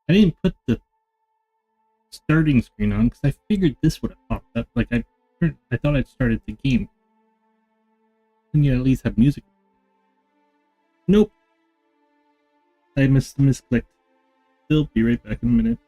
I didn't put the starting screen on because I figured this would have popped up. Like I thought I'd started the game. And you at least have music. Nope. I misclicked. Still be right back in a minute.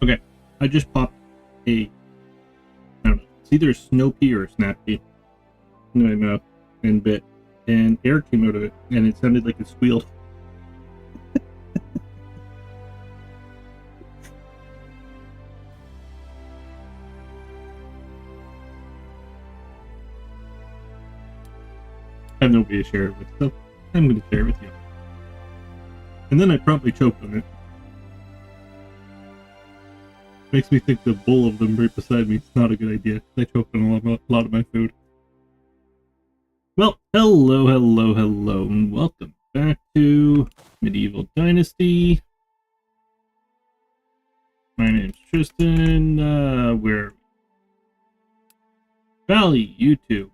Okay, I just popped a, I don't know, it's either a snow pea or a snap pea in my mouth and bit, and air came out of it, and it sounded like it squealed. I have nobody to share it with, so I'm going to share it with you. And then I promptly choked on it. Makes me think the bowl of them right beside me is not a good idea. I choked on a lot of my food. Well, hello, and welcome back to Medieval Dynasty. My name's Tristan. We're Valley, YouTube.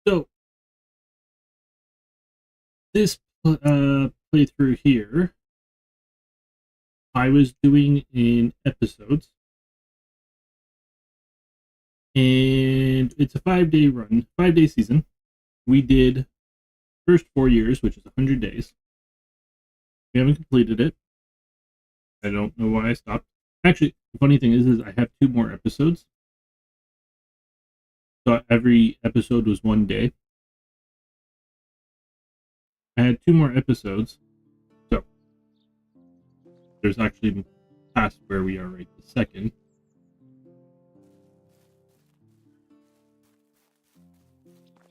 So, this playthrough here, I was doing in episodes, and it's a 5-day run, 5-day season. We did first 4 years, which is 100 days. We haven't completed it. I don't know why I stopped. Actually, the funny thing is I have 2 more episodes. So every episode was 1 day. I had 2 more episodes. So there's actually past where we are right this second.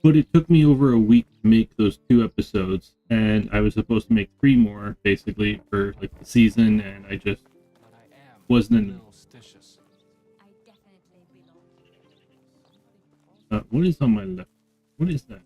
But it took me over a week to make those 2 episodes, and I was supposed to make 3 more basically for like the season, and I just wasn't in. What is on my left? What is that?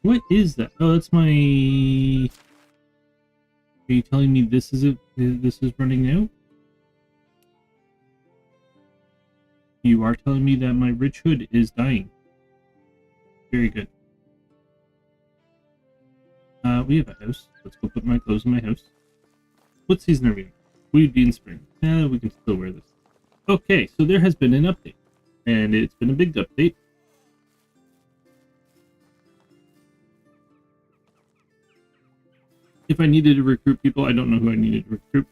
What is that? Oh, that's my... Are you telling me this is it? This is running out? You are telling me that my rich hood is dying. Very good. We have a house. Let's go put my clothes in my house. What season are we in? We'd be in spring. We can still wear this. Okay, so there has been an update. And it's been a big update. If I needed to recruit people, I don't know who I needed to recruit.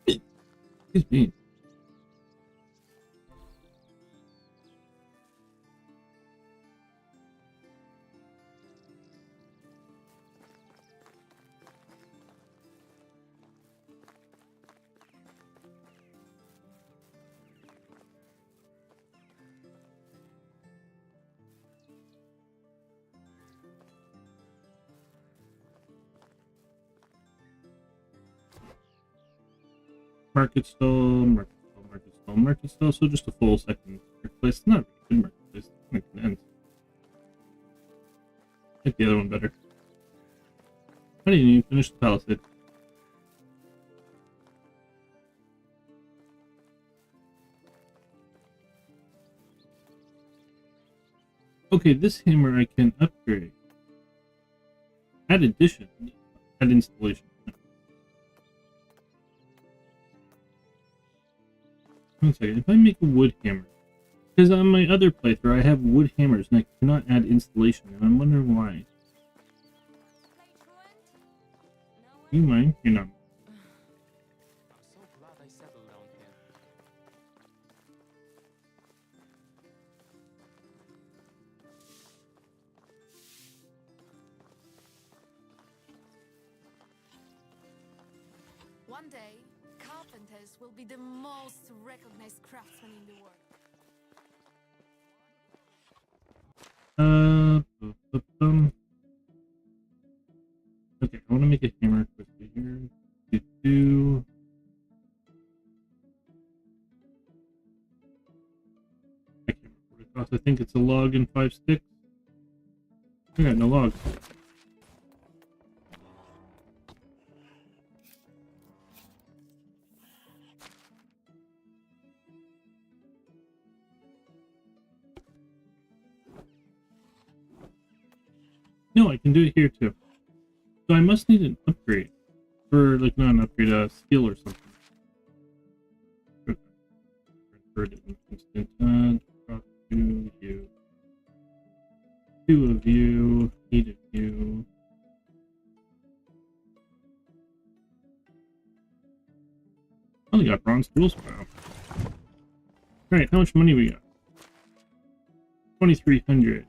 Excuse me. Market stall, market stall, market stall, market stall. So just a full second marketplace. Not a good marketplace. It can end. I like the other one better. How do you finish the palisade? Okay, this hammer I can upgrade. Add addition. Add installation. One second. If I make a wood hammer, because on my other playthrough I have wood hammers and I cannot add installation, and I'm wondering why. You mind? You're not. I'm so glad I settled down here. One day, carpenters will be the most recognized craftsmen in the world. Okay, I want to make a hammer quickly here. Do. I can't remember what it costs. I think it's a log and 5 sticks. I got no logs. No, I can do it here too. So I must need an upgrade. Or, like, not an upgrade, a skill or something. Convert it in instant. Drop to you. 2 of you. 8 of you. Only got bronze tools now. Alright, how much money we got? 2,300.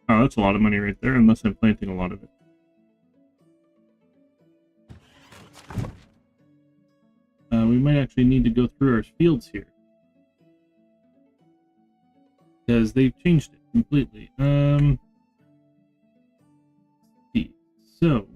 Oh, that's a lot of money right there, unless I'm planting a lot of it. We might actually need to go through our fields here. Because they've changed it completely. Let's see. So...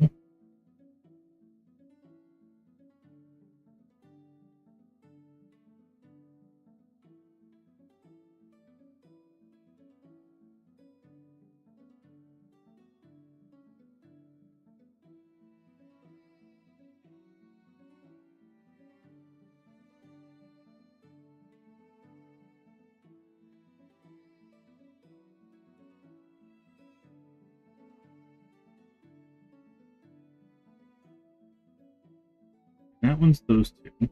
that one's those two.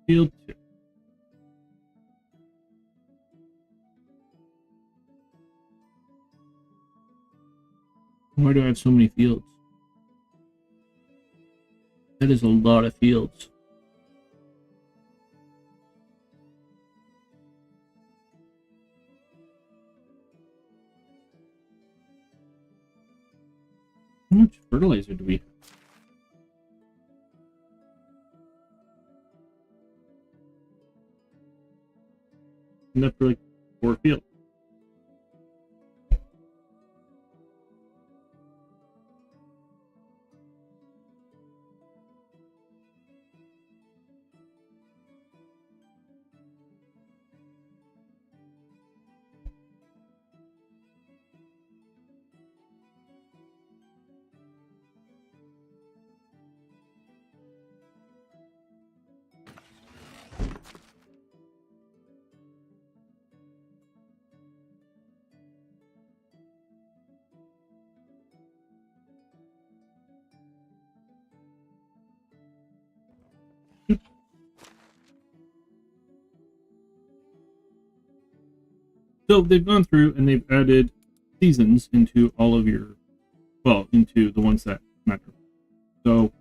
Field 2. Why do I have so many fields? That is a lot of fields. How much fertilizer do we have? Enough for like 4 fields. So they've gone through and they've added seasons into all of your, well, into the ones that matter. So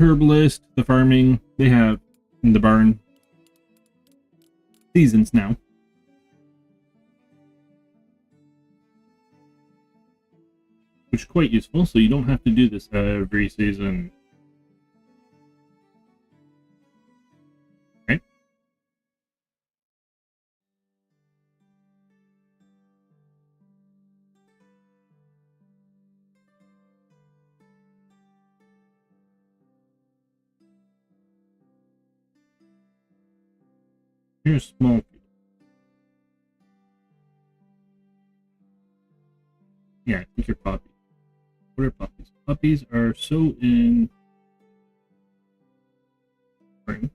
herbalist, the farming, they have in the barn seasons now. Which is quite useful, so you don't have to do this every season. Okay. Here's small field. Yeah, I think you're poppies. What are puppies? Puppies are so in spring.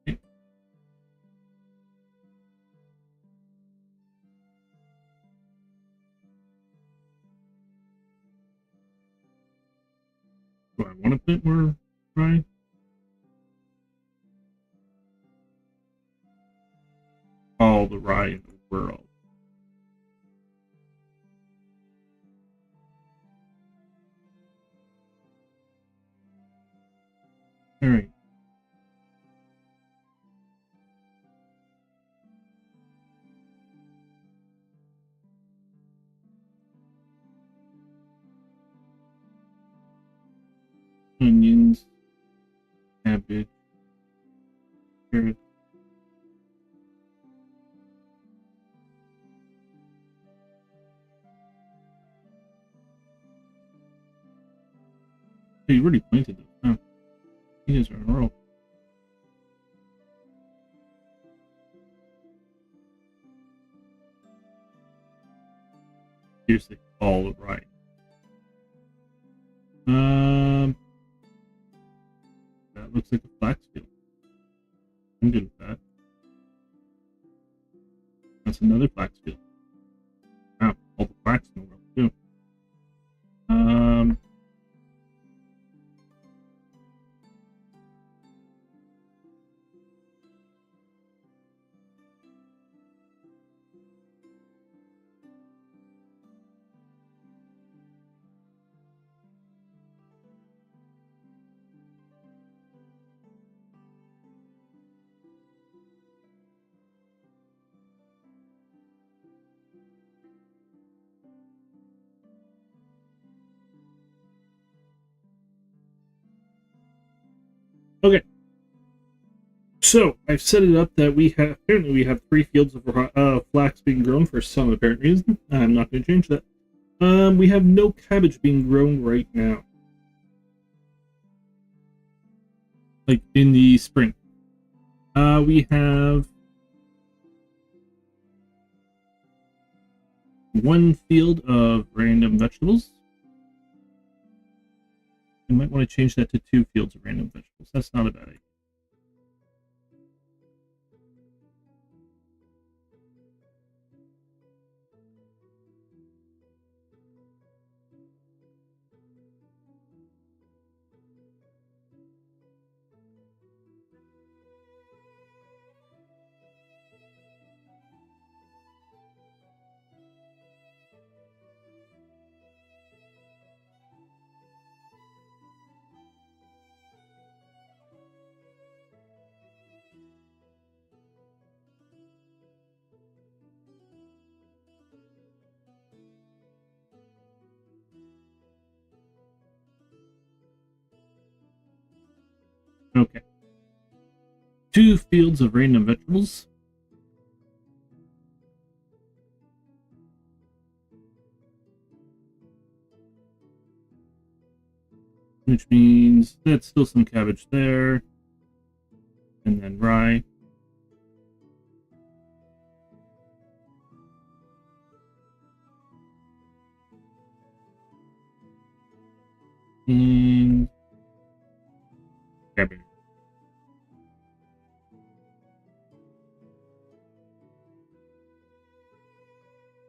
Okay. Do I want to put more rye? All the rye in the world. Alright. Onions, cabbage, carrots. So you already planted them. Huh? You guys are in a row. Seriously, all right. That looks like a flax field. I'm good with that. That's another flax field. Wow, all the flax in the world too. Okay. So I've set it up that apparently we have 3 fields of flax being grown for some apparent reason. I'm not going to change that. We have no cabbage being grown right now. Like in the spring. We have 1 field of random vegetables. I might want to change that to 2 fields of random vegetables. That's not a bad idea. Okay. 2 fields of random vegetables. Which means that's still some cabbage there. And then rye. And cabbage.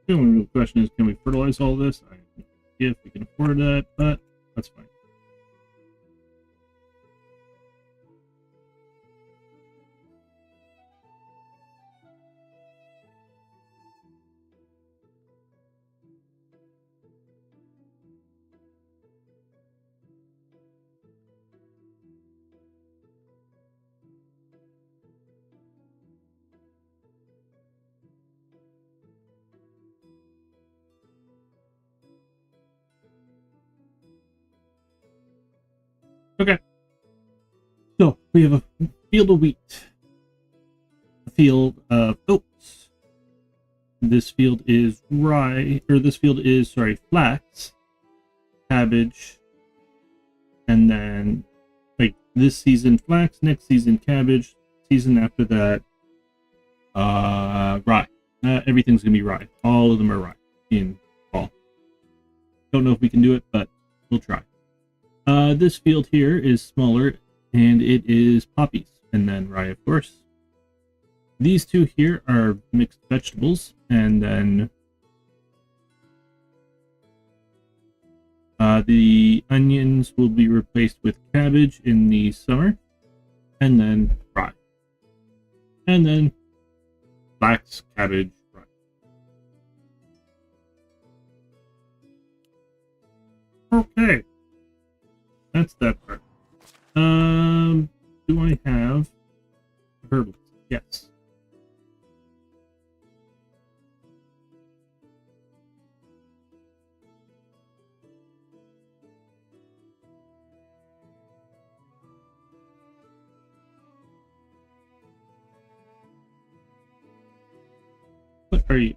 The only real question is, can we fertilize all this? I have no idea if we can afford that, but that's fine. Okay. So we have a field of wheat, a field of oats. This field is rye, or this field is, sorry, flax, cabbage, and then, like, this season flax, next season cabbage, season after that, rye. Everything's gonna be rye. All of them are rye in fall. Don't know if we can do it, but we'll try. This field here is smaller, and it is poppies, and then rye, of course. These two here are mixed vegetables, and then the onions will be replaced with cabbage in the summer, and then rye. And then flax, cabbage, rye. Okay. That's that part. Do I have herbals? Yes. What are you?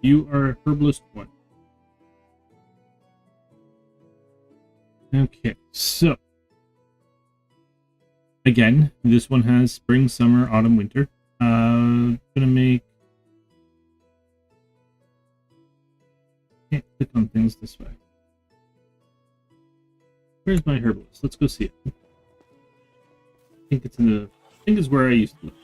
You are a herbalist 1. Okay, so again, this one has spring, summer, autumn, winter. Gonna make. Can't click on things this way. Where's my herbalist? Let's go see it. I think it's in the. I think it's where I used to live.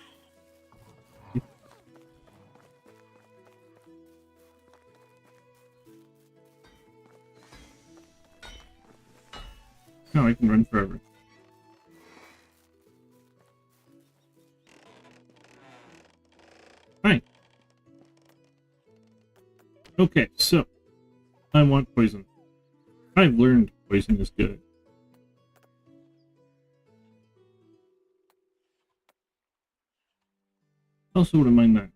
No, I can run forever. Fine. Okay, so I want poison. I've learned poison is good. Also wouldn't mind that.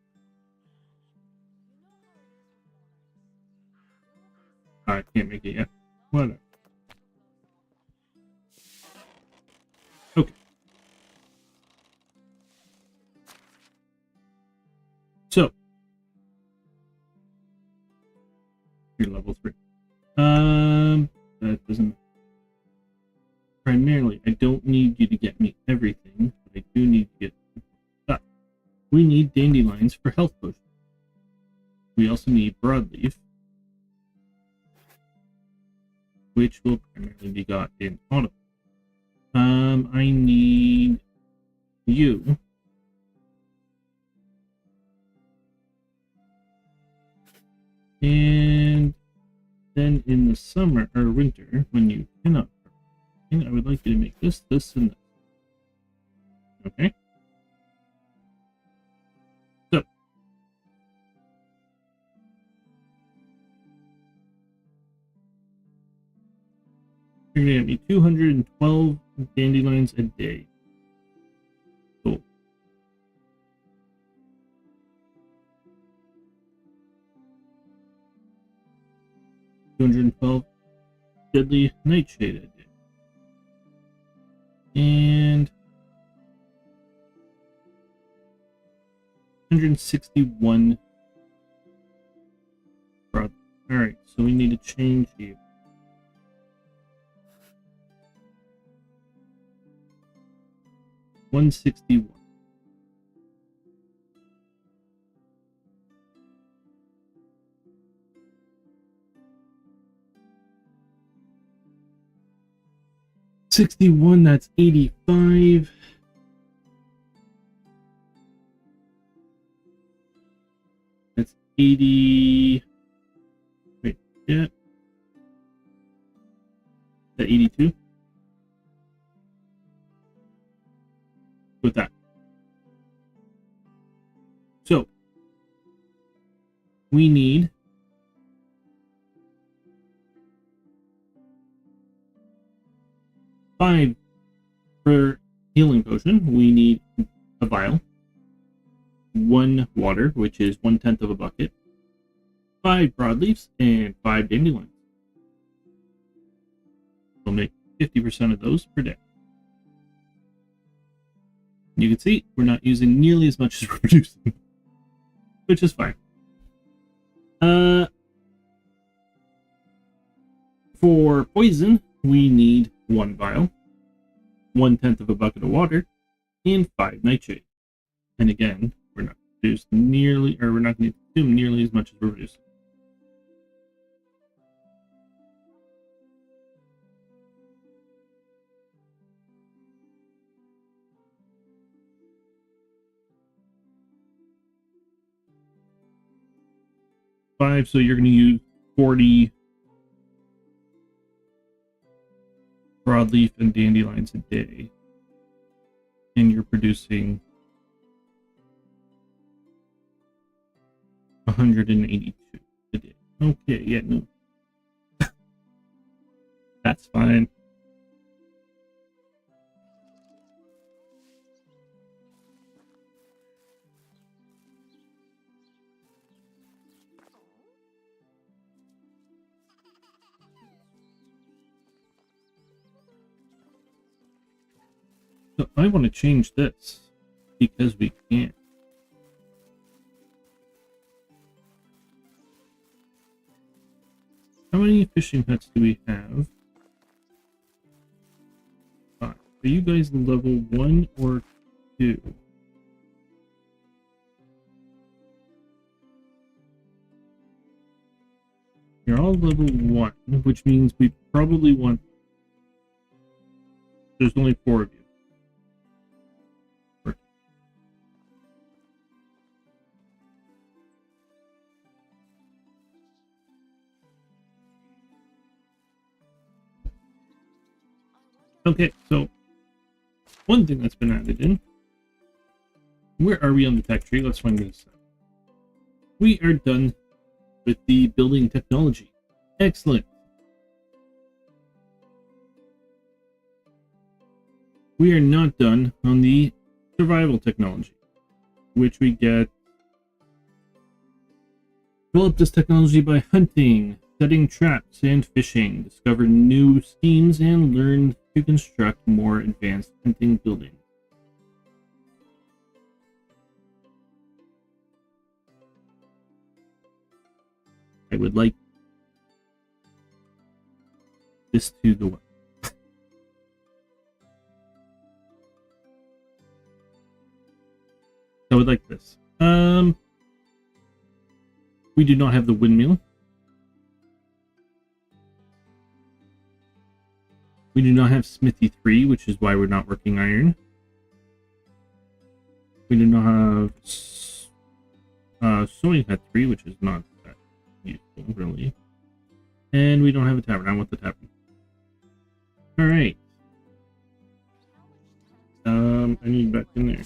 I can't make it yet. Whatever. Okay. So you're level 3. That doesn't. Primarily, I don't need you to get me everything, but I do need to get stuff. We need dandelions for health potions. We also need broadleaf, which will primarily be got in autumn. I need you. And then in the summer or winter, when you cannot, I would like you to make this, this, and this. Okay? So. You're going to get me 212 dandelions a day. Cool. $212 deadly nightshade a day. And 161 broad. Alright, so we need to change you. $161. $61, that's 85. That's 80. Wait, yeah. That 82. With that. So we need five for healing potion. We need a vial, 1 water, which is 1/10 of a bucket, 5 broadleaves, and 5 dandelions. We'll make 50% of those per day. You can see we're not using nearly as much as we're producing, which is fine. For poison, we need 1 vial, 1/10 of a bucket of water, and 5 nightshade. And again, we're not going to consume nearly as much as we're producing. So you're going to use 40 broadleaf and dandelions a day, and you're producing 182 a day. Okay, yeah, no. That's fine. So I want to change this because we can. How many fishing huts do we have? 5. Are you guys level 1 or 2? You're all level 1, which means we probably want... There's only 4 of you. Okay, so one thing that's been added in. Where are we on the tech tree? Let's find this out. We are done with the building technology. Excellent. We are not done on the survival technology, which we get. Develop this technology by hunting, setting traps, and fishing. Discover new schemes and learn to construct more advanced hunting buildings. I would like this to go up. I would like this. We do not have the windmill. We do not have Smithy 3, which is why we're not working iron. We do not have Sewing Hut 3, which is not that useful, really. And we don't have a tavern. I want the tavern. Alright. I need back in there.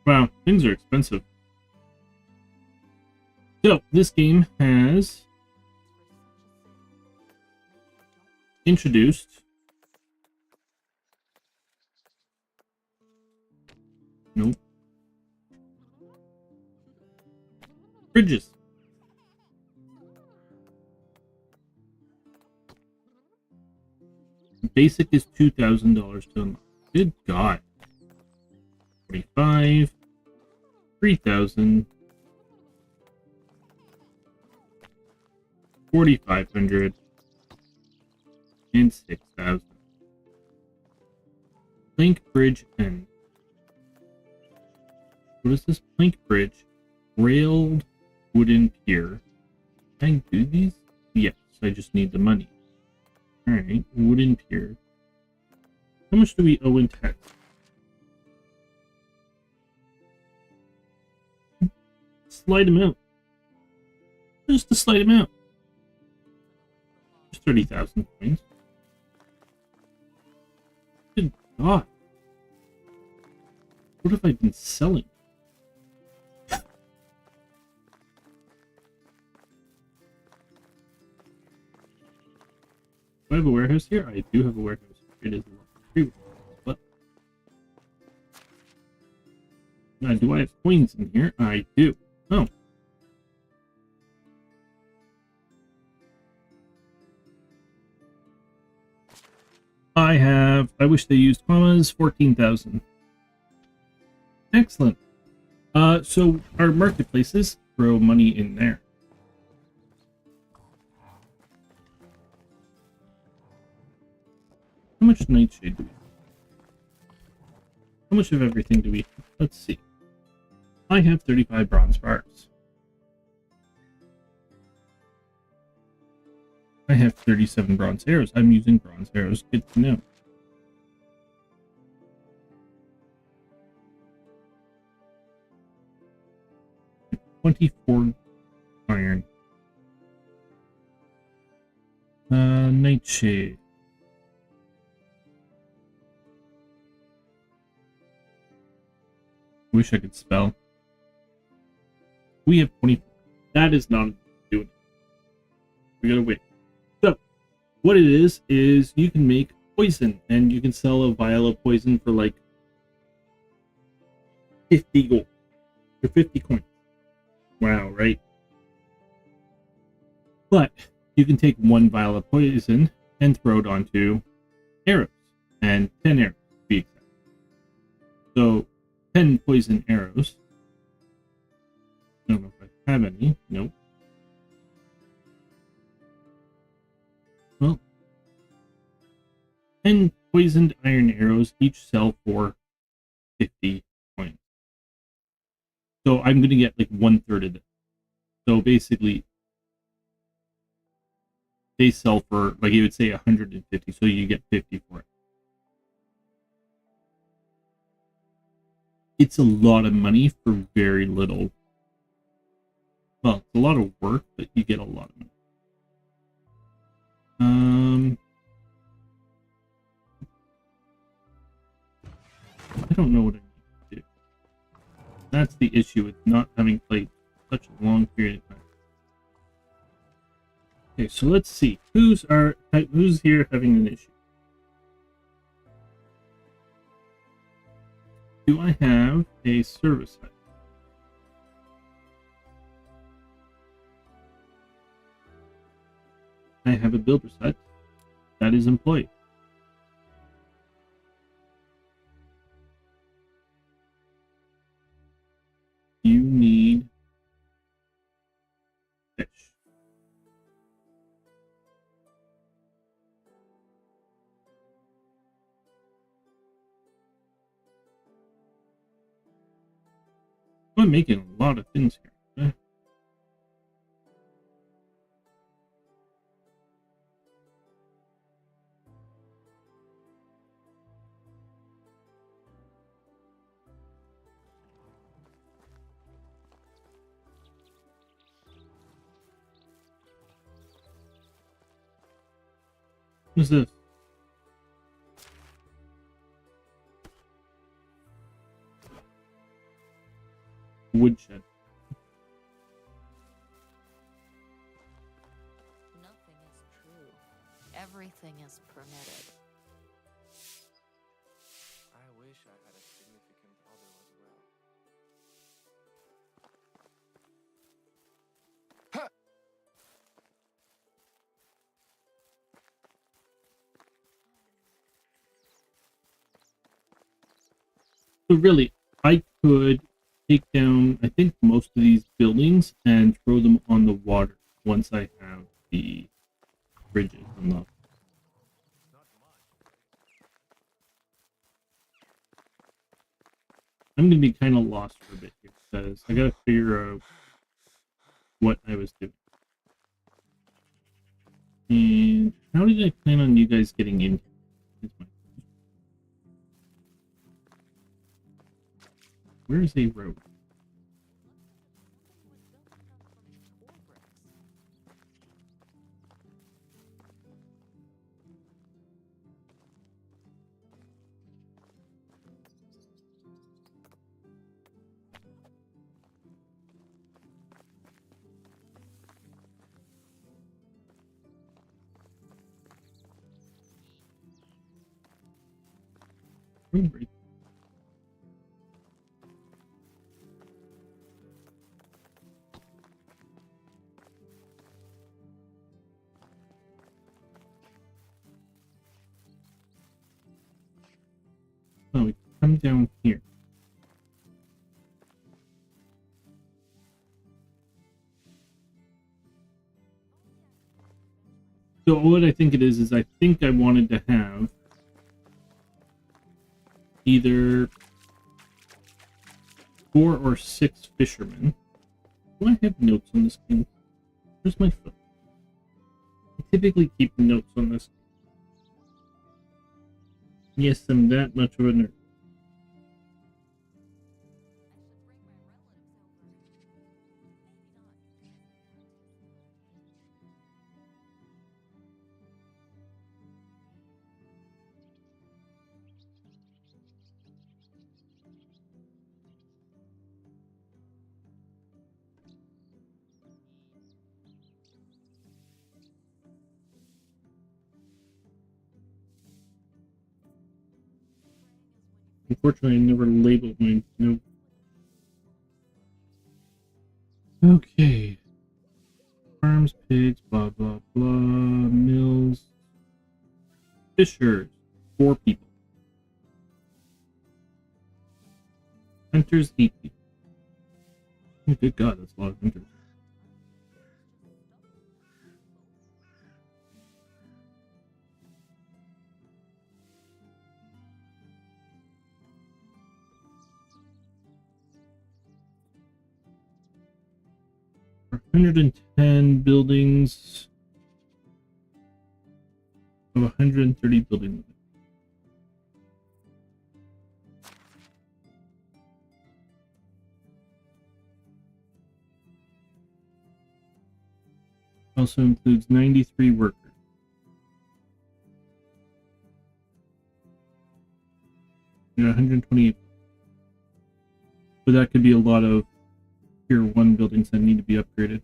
Wow, things are expensive. So, this game has introduced fridges. Basic is $2,000 to unlock. Good God. 45, 3,000, 4,500, and 6,000. Plank bridge end. What is this? Plank bridge, railed wooden pier. Can I do these? Yes, I just need the money. Alright, wooden pier. How much do we owe in tax? Slight amount. Just a slight amount. Just 30,000 coins. Good God. What have I been selling? Do I have a warehouse here? I do have a warehouse. It is a level 3 warehouse, but... Now, do I have coins in here? I do. Oh. I wish they used commas, 14,000. Excellent. So our marketplaces, throw money in there. How much nightshade do we have? How much of everything do we have? Let's see. I have 35 bronze bars. I have 37 bronze arrows. I'm using bronze arrows. Good to know. $24 iron. Nightshade. Wish I could spell. We have 24. That is not doing it. We gotta wait. So, what it is you can make poison, and you can sell a vial of poison for like 50 gold. For 50 coins. Wow, right? But you can take one vial of poison and throw it onto arrows. And 10 arrows, to be exact. So, 10 poison arrows. I don't know if I have any. Nope. Well, 10 poisoned iron arrows each sell for 50 coins. So I'm going to get like 1/3 of this. So basically, they sell for, like you would say, 150. So you get 50 for it. It's a lot of money for very little. Well, it's a lot of work, but you get a lot of money. I don't know what I need to do. That's the issue with not having played such a long period of time. Okay, so let's see. Who's here having an issue? Do I have a service hut? I have a builder's hut that is employed. You need fish. I'm making a lot of things here. What's this? Woodshed. Nothing is true. Everything is permitted. I wish I had a significant other as well. So really, I could take down, I think, most of these buildings and throw them on the water once I have the bridges unlocked. I'm going to be kind of lost for a bit here because I got to figure out what I was doing. And how did I plan on you guys getting in here? Where is a road? room break. Oh, we come down here. So what I think it is I think I wanted to have either 4 or 6 fishermen. Do I have notes on this game? Where's my phone? I typically keep notes on this. Yes, I'm that much of a nerd. Unfortunately, I never labeled my note. Okay. Farms, pigs, blah, blah, blah. Mills. Fishers. 4 people. Hunters, 8 people. Oh, good God, that's a lot of hunters. For 110 buildings of 130 building limit. Also includes 93 workers. Yeah, 128. But that could be a lot of tier 1 buildings that need to be upgraded.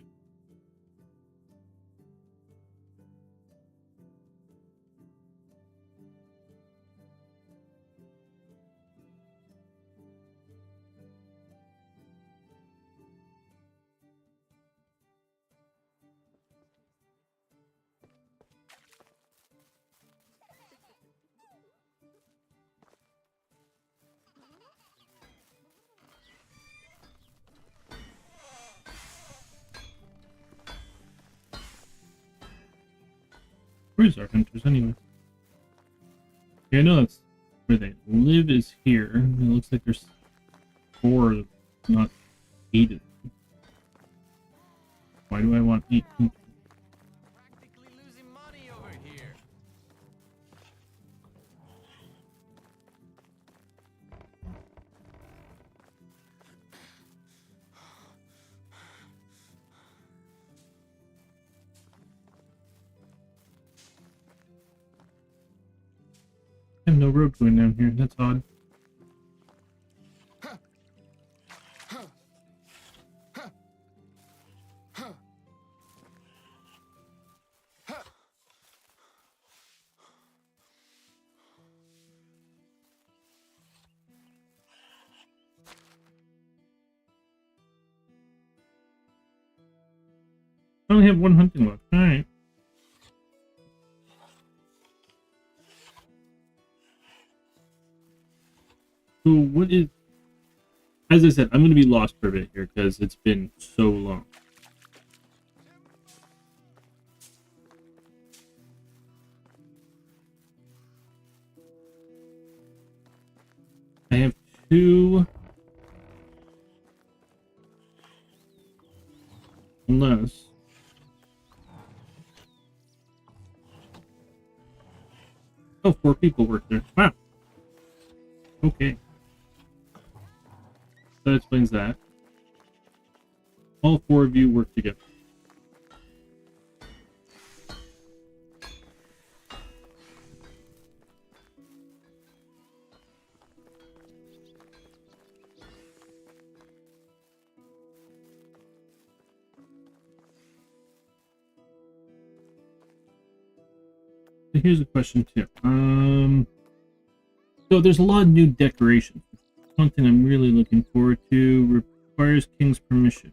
Where's our hunters anyway? Yeah, I know that's where they live is here. It looks like there's 4, not 8 of them. Why do I want 8 hunters? Practically losing money over here. I have no road going down here. That's odd. I only have 1 hunting left. Alright. So what is... As I said, I'm going to be lost for a bit here because it's been so long. I have 2... Unless... Oh, 4 people work there. Wow. Okay. That explains that. All 4 of you work together. So here's a question too. So there's a lot of new decorations. One thing I'm really looking forward to requires King's permission.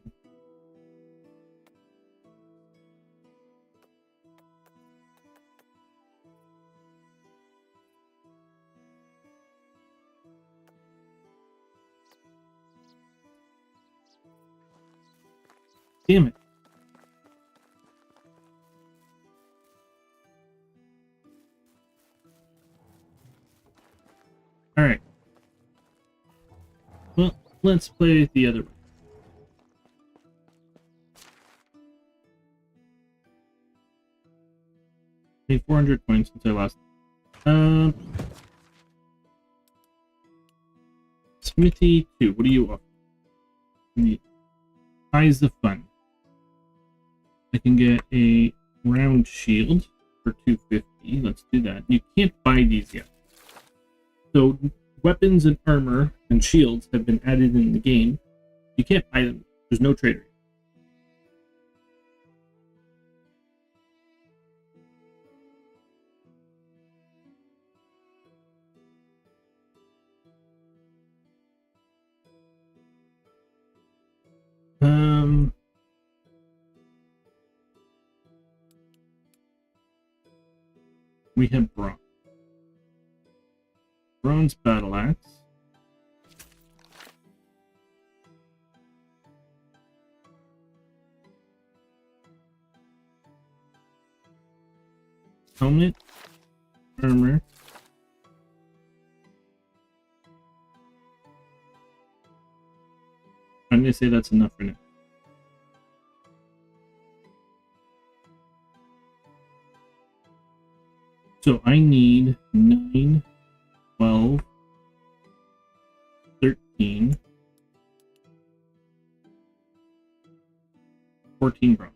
Damn it. Alright. Well, let's play the other one. Made 400 points since I last. Smithy 2, what do you offer? Eyes of Fun. I can get a round shield for 250. Let's do that. You can't buy these yet. So weapons and armor and shields have been added in the game. You can't buy them. There's no trader. We have bronze. Bronze battle axe. Helmet. Armor. I'm going to say that's enough for now. So I need 9, 12, 13, 14 bronze.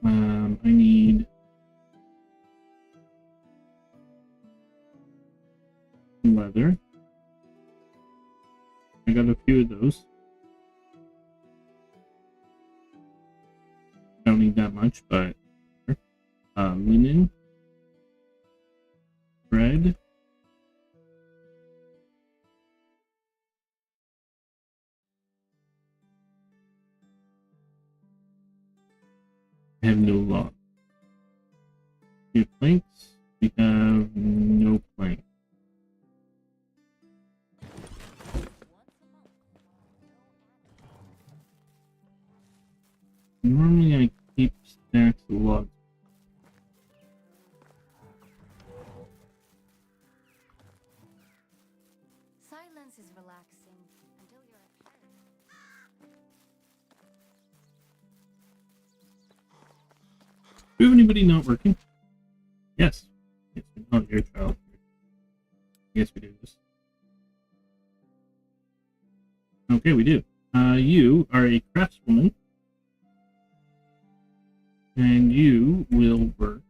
I need leather. I got a few of those. Don't need that much, but linen, bread, I have no log. We have planks. We have no planks. Normally I keep stacks of logs. Silence is relaxing until you're apparent. Do we have anybody not working? Yes. Yes, not your child. Yes, we do. Okay, we do. You are a craftswoman. And you will work.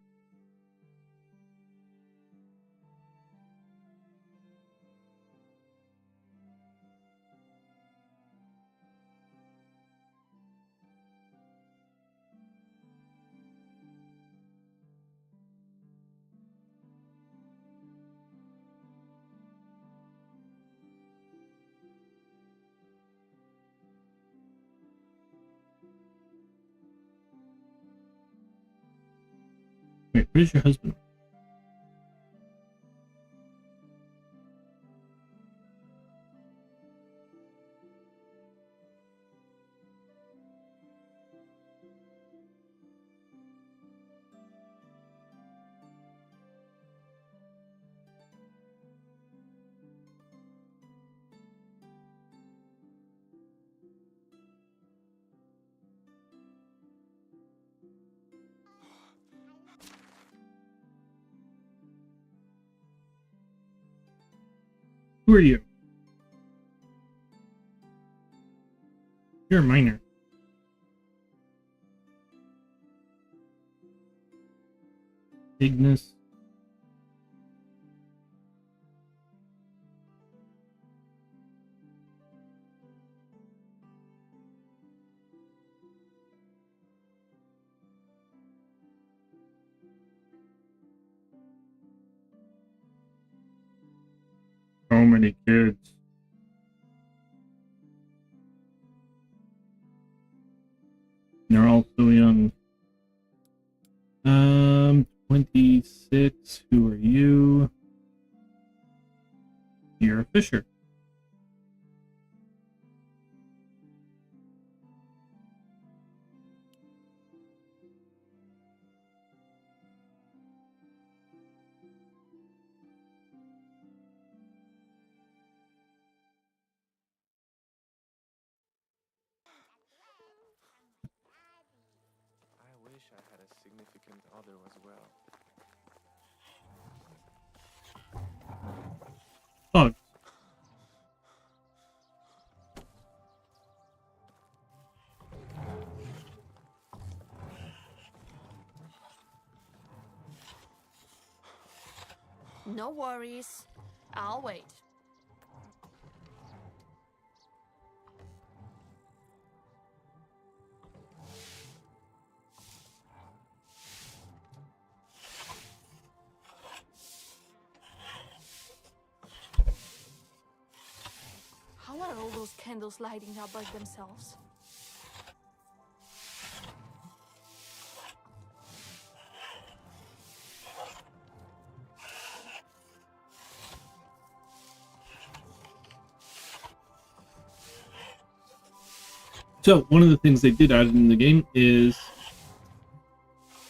Wait, where's your husband? Who are you? You're a miner. Ignis. many kids. They're all so young. 26. Who are you? You're a Fisher. I wish I had a significant other as well. Oh, No worries. I'll wait. How are all those candles lighting up by themselves? so one of the things they did add in the game is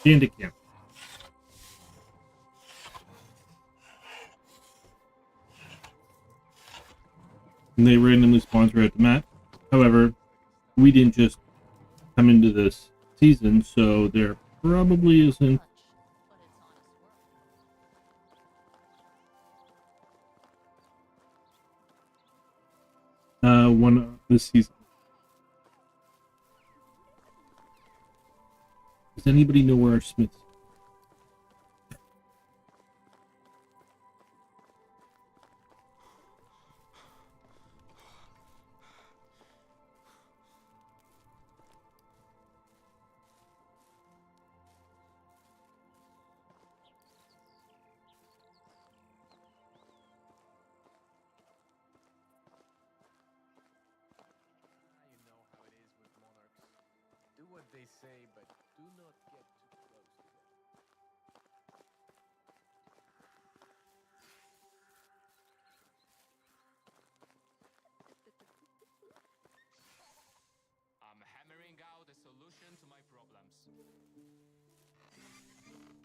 Candy Camp. And they randomly spawn throughout the map. However, we didn't just come into this season, so there probably isn't Much, but it's honest work. one this season. Does anybody know where our Smiths? You know how it is with monarchs. Do what they say, but do not get too close to them. I'm hammering out a solution to my problems. I'm so glad it's settled.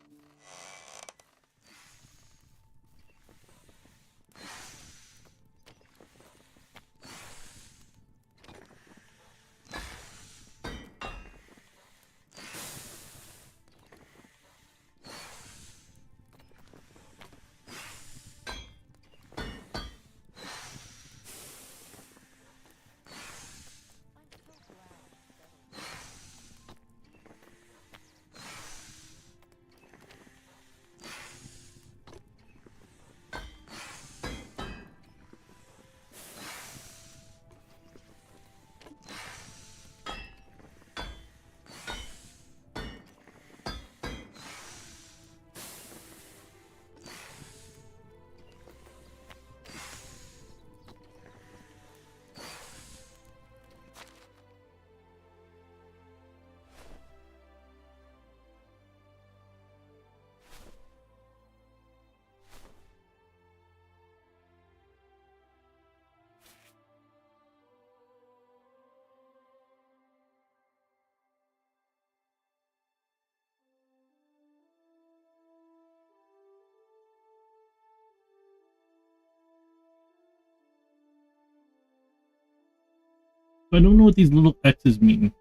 I don't know what these little X's mean.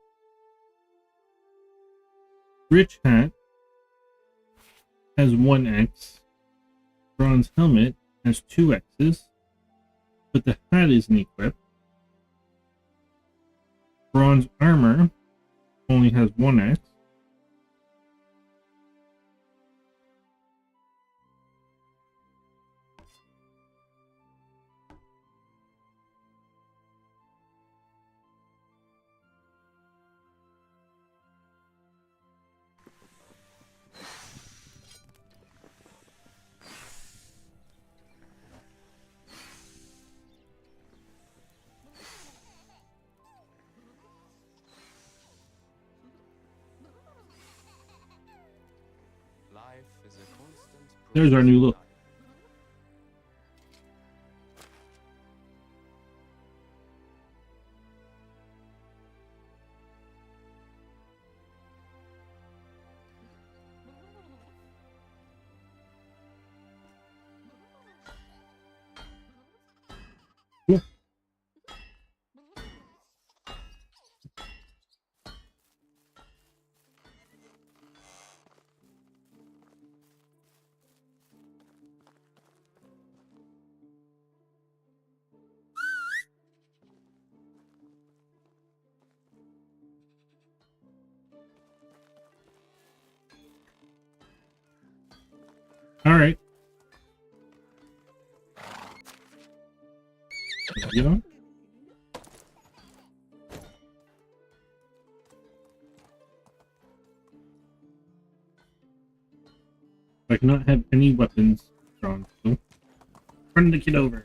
Rich hat has one X. Bronze helmet has two X's, but the hat isn't equipped. Bronze armor only has one X. There's our new look. Cool. All right. Get on. I cannot have any weapons drawn. So run the kid over.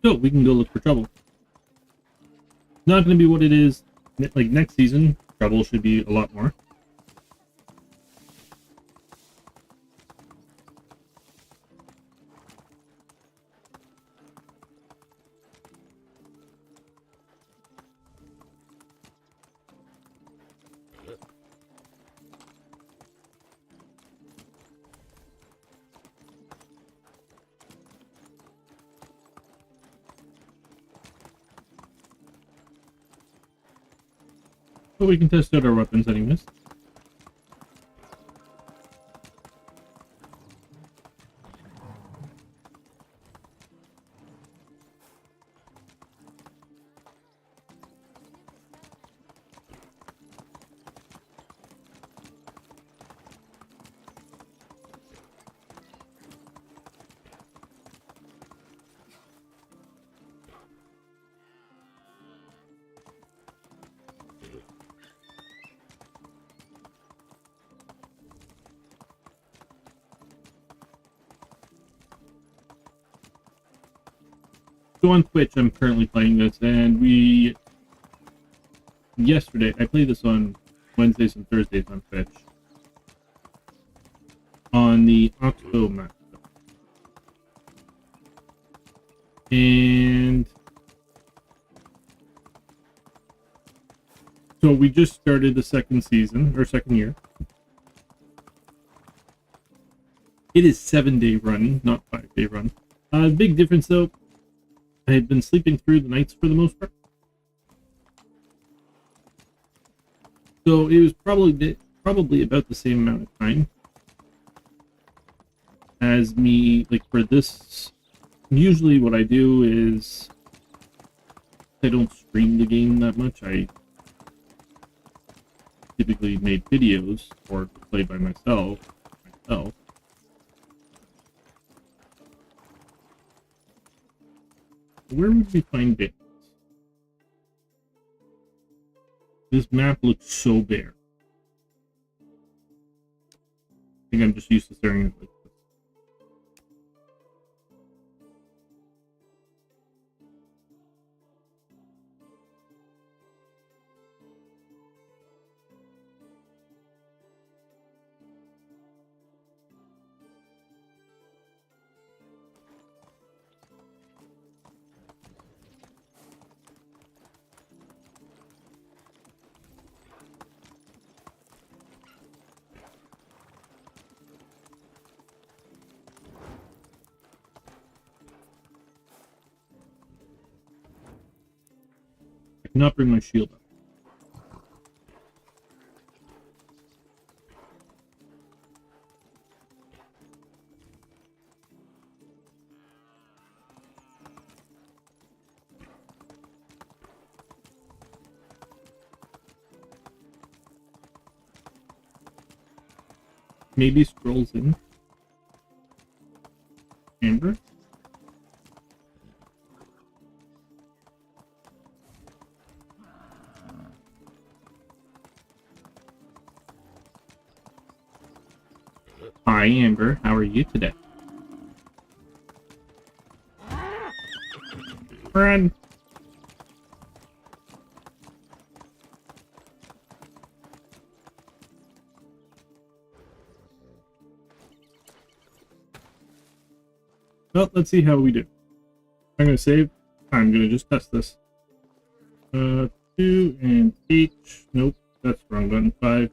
So we can go look for trouble. Not going to be what it is like next season. Trouble should be a lot more. But we can test out our weapons anyways. So on Twitch, I'm currently playing this, and yesterday, I played this on Wednesdays and Thursdays on Twitch. On the Oxbow map. And so we just started the second season, or second year. It is 7-day run, not 5-day run. Big difference though. I had been sleeping through the nights for the most part. So it was probably about the same amount of time as me, like for this. Usually what I do is I don't stream the game that much. I typically made videos or play by myself. Where would we find bits? This map looks so bare. I think I'm just used to staring at it like this. I cannot bring my shield up. Maybe scrolls in. Amber? Hi, Amber. How are you today? Run! Well, let's see how we do. I'm going to save. I'm going to just test this. 2 and H. Nope, that's the wrong button. 5.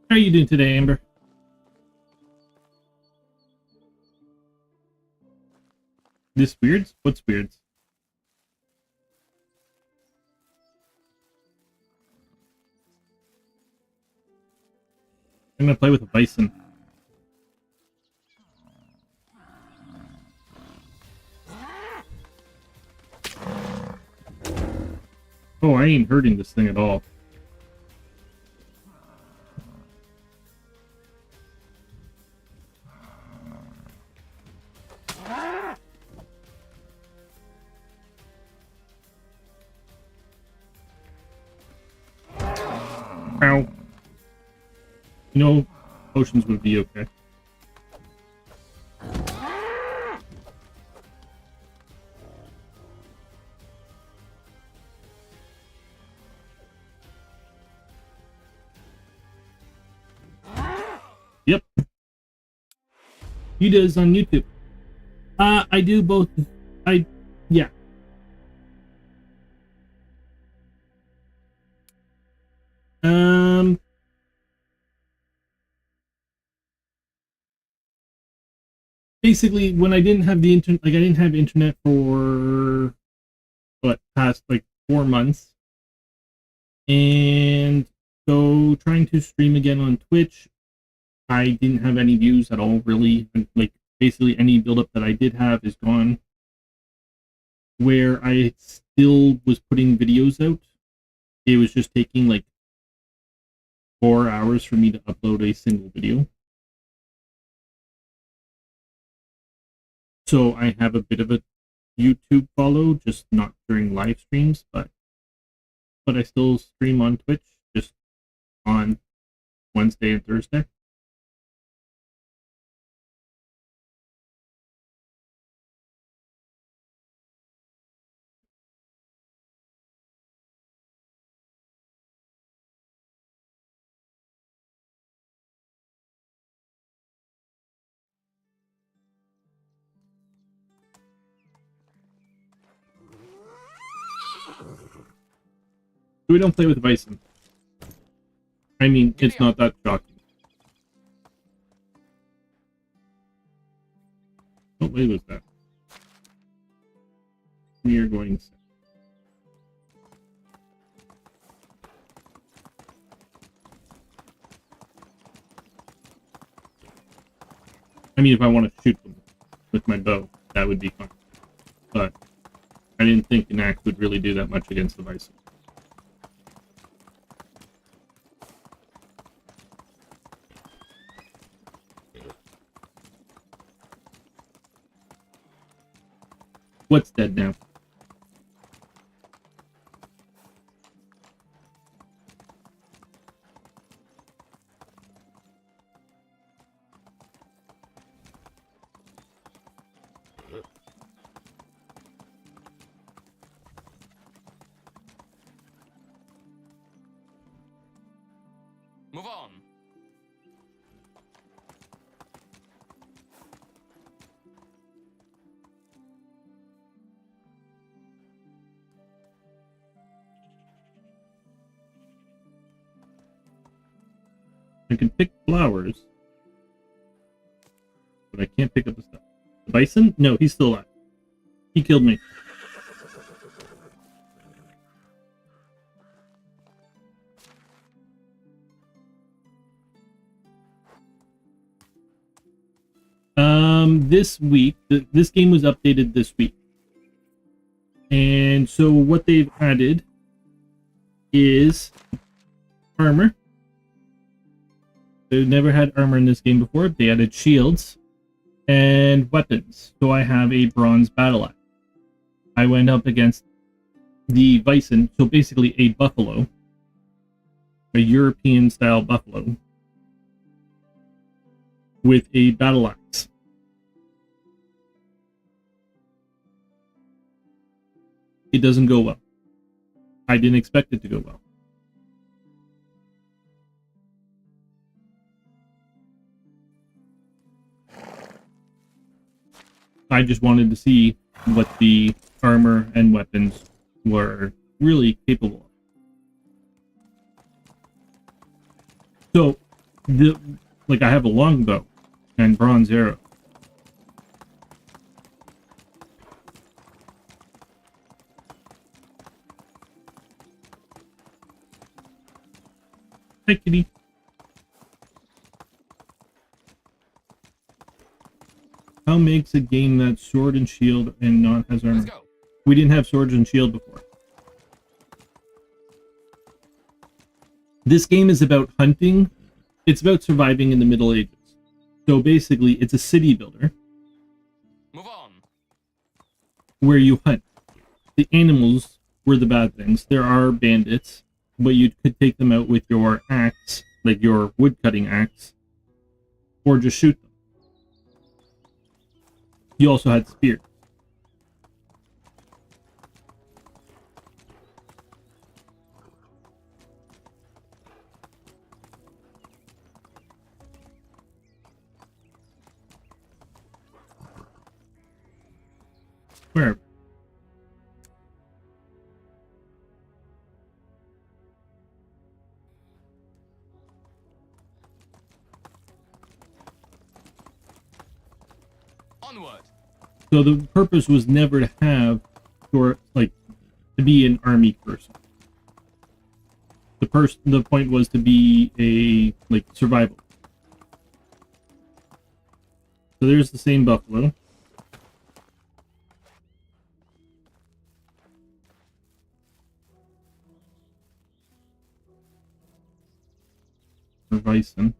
How are you doing today, Amber? This weirds? What's weirds? I'm gonna play with a bison. Oh, I ain't hurting this thing at all. Ow. You know, potions would be okay. Yep. He does on YouTube. I do both. Yeah. Basically, when I didn't have the internet, like I didn't have internet for past like 4 months, and so trying to stream again on Twitch, I didn't have any views at all, really. Like basically, any build-up that I did have is gone. Where I still was putting videos out, it was just taking like 4 hours for me to upload a single video. So I have a bit of a YouTube follow, just not during live streams, but I still stream on Twitch, just on Wednesday and Thursday. We don't play with bison. I mean, it's not that shocking. What way was that? We are going south. I mean, if I want to shoot them with my bow, that would be fun. But I didn't think an axe would really do that much against the bison. What's dead now? Move on. I can pick flowers, but I can't pick up the stuff. The bison? No, he's still alive. He killed me. This week, this game was updated this week. And so what they've added is armor. They've never had armor in this game before. They added shields and weapons. So I have a bronze battle axe. I went up against the bison, so basically a buffalo, a European style buffalo, with a battle axe. It doesn't go well. I didn't expect it to go well. I just wanted to see what the armor and weapons were really capable of. So, I have a longbow and bronze arrow. Hi, kitty. How makes a game that's sword and shield and not has armor? Let's go. We didn't have swords and shield before. This game is about hunting. It's about surviving in the Middle Ages. So basically, it's a city builder Move on. where you hunt. The animals were the bad things. There are bandits, but you could take them out with your axe, like your wood-cutting axe, or just shoot them. You also had spears. Where? Onward. So the purpose was never to have, or like, to be an army person. The point was to be a survival. So there's the same buffalo. Or bison.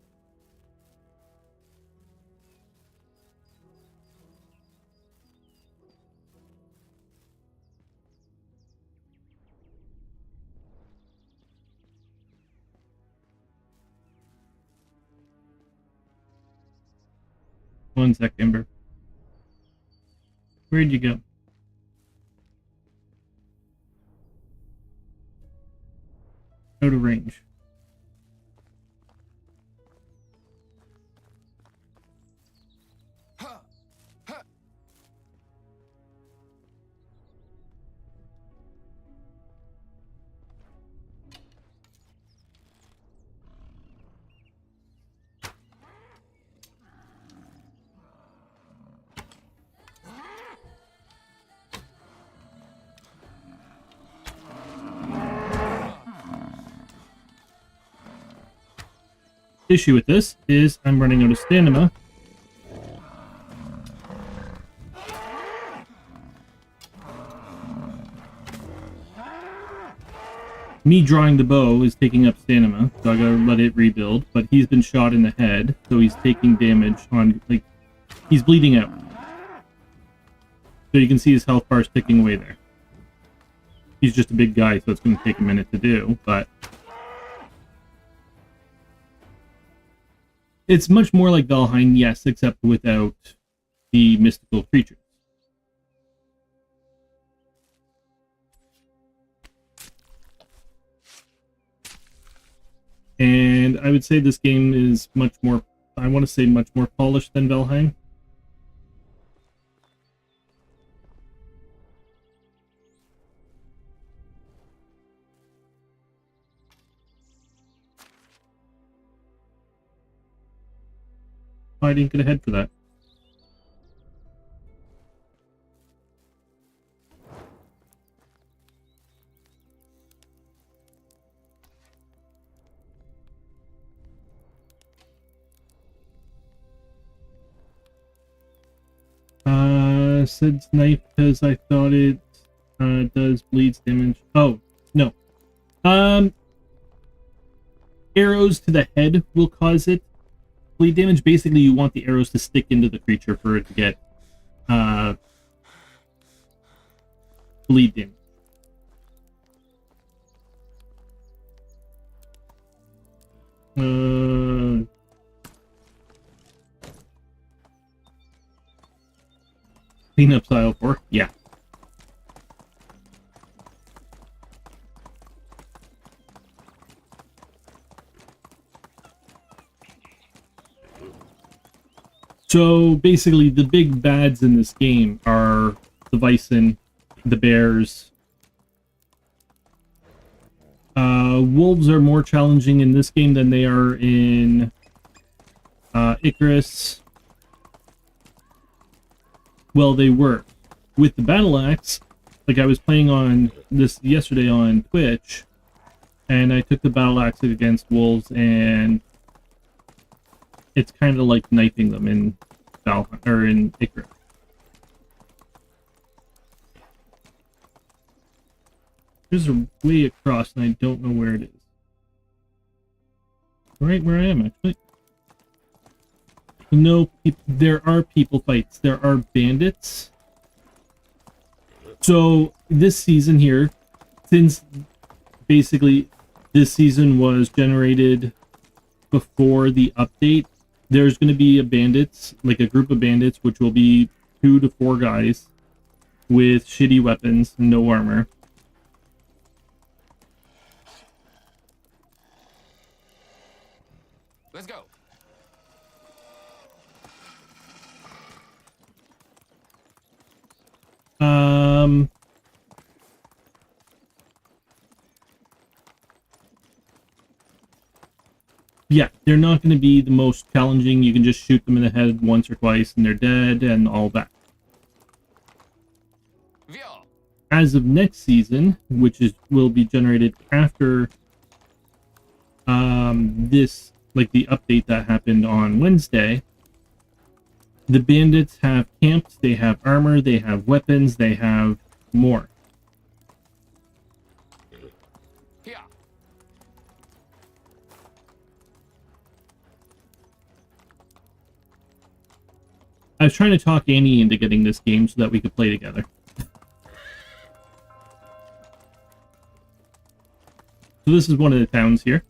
One sec, Ember. Where'd you go? Out of range. Issue with this is I'm running out of stamina. Me drawing the bow is taking up stamina, so I gotta let it rebuild, but he's been shot in the head, so he's taking damage on, he's bleeding out. So you can see his health bar ticking away there. He's just a big guy, so it's gonna take a minute to do, but it's much more like Valheim, yes, except without the mystical creatures. And I would say this game is much more, I want to say much more polished than Valheim. I didn't get ahead for that. Said knife because I thought it does bleeds damage. Oh, no. Arrows to the head will cause it bleed damage. Basically, you want the arrows to stick into the creature for it to get bleed damage. Cleanup style 4? Yeah. So basically, the big bads in this game are the bison, the bears. Wolves are more challenging in this game than they are in Icarus. Well, they were. With the battle axe, like I was playing on this yesterday on Twitch, and I took the battle axe against wolves, and it's kind of like knifing them in Valheim or in Icarus. There's a way across, and I don't know where it is. Right where I am, actually. No, there are people fights. There are bandits. So this season here, since basically this season was generated before the update, there's going to be a bandits, like a group of bandits, which will be 2 to 4 guys with shitty weapons, no armor. Let's go. Yeah, they're not going to be the most challenging. You can just shoot them in the head once or twice and they're dead and all that. As of next season, which will be generated after this, like the update that happened on Wednesday, the bandits have camps, they have armor, they have weapons, they have more. Here. I was trying to talk Annie into getting this game so that we could play together. So this is one of the towns here.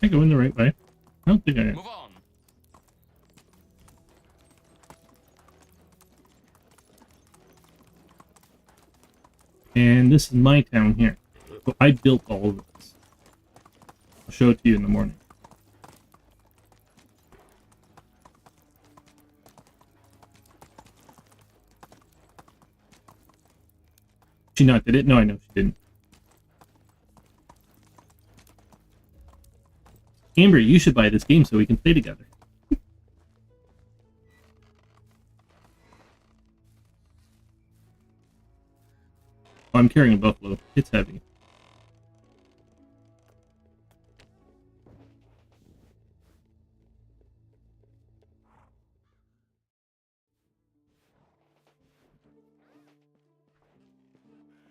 Am I going the right way? I don't think I am. Move on. And this is my town here. So I built all of this. I'll show it to you in the morning. She not did it? No, I know she didn't. Amber, you should buy this game so we can play together. Oh, I'm carrying a buffalo. It's heavy.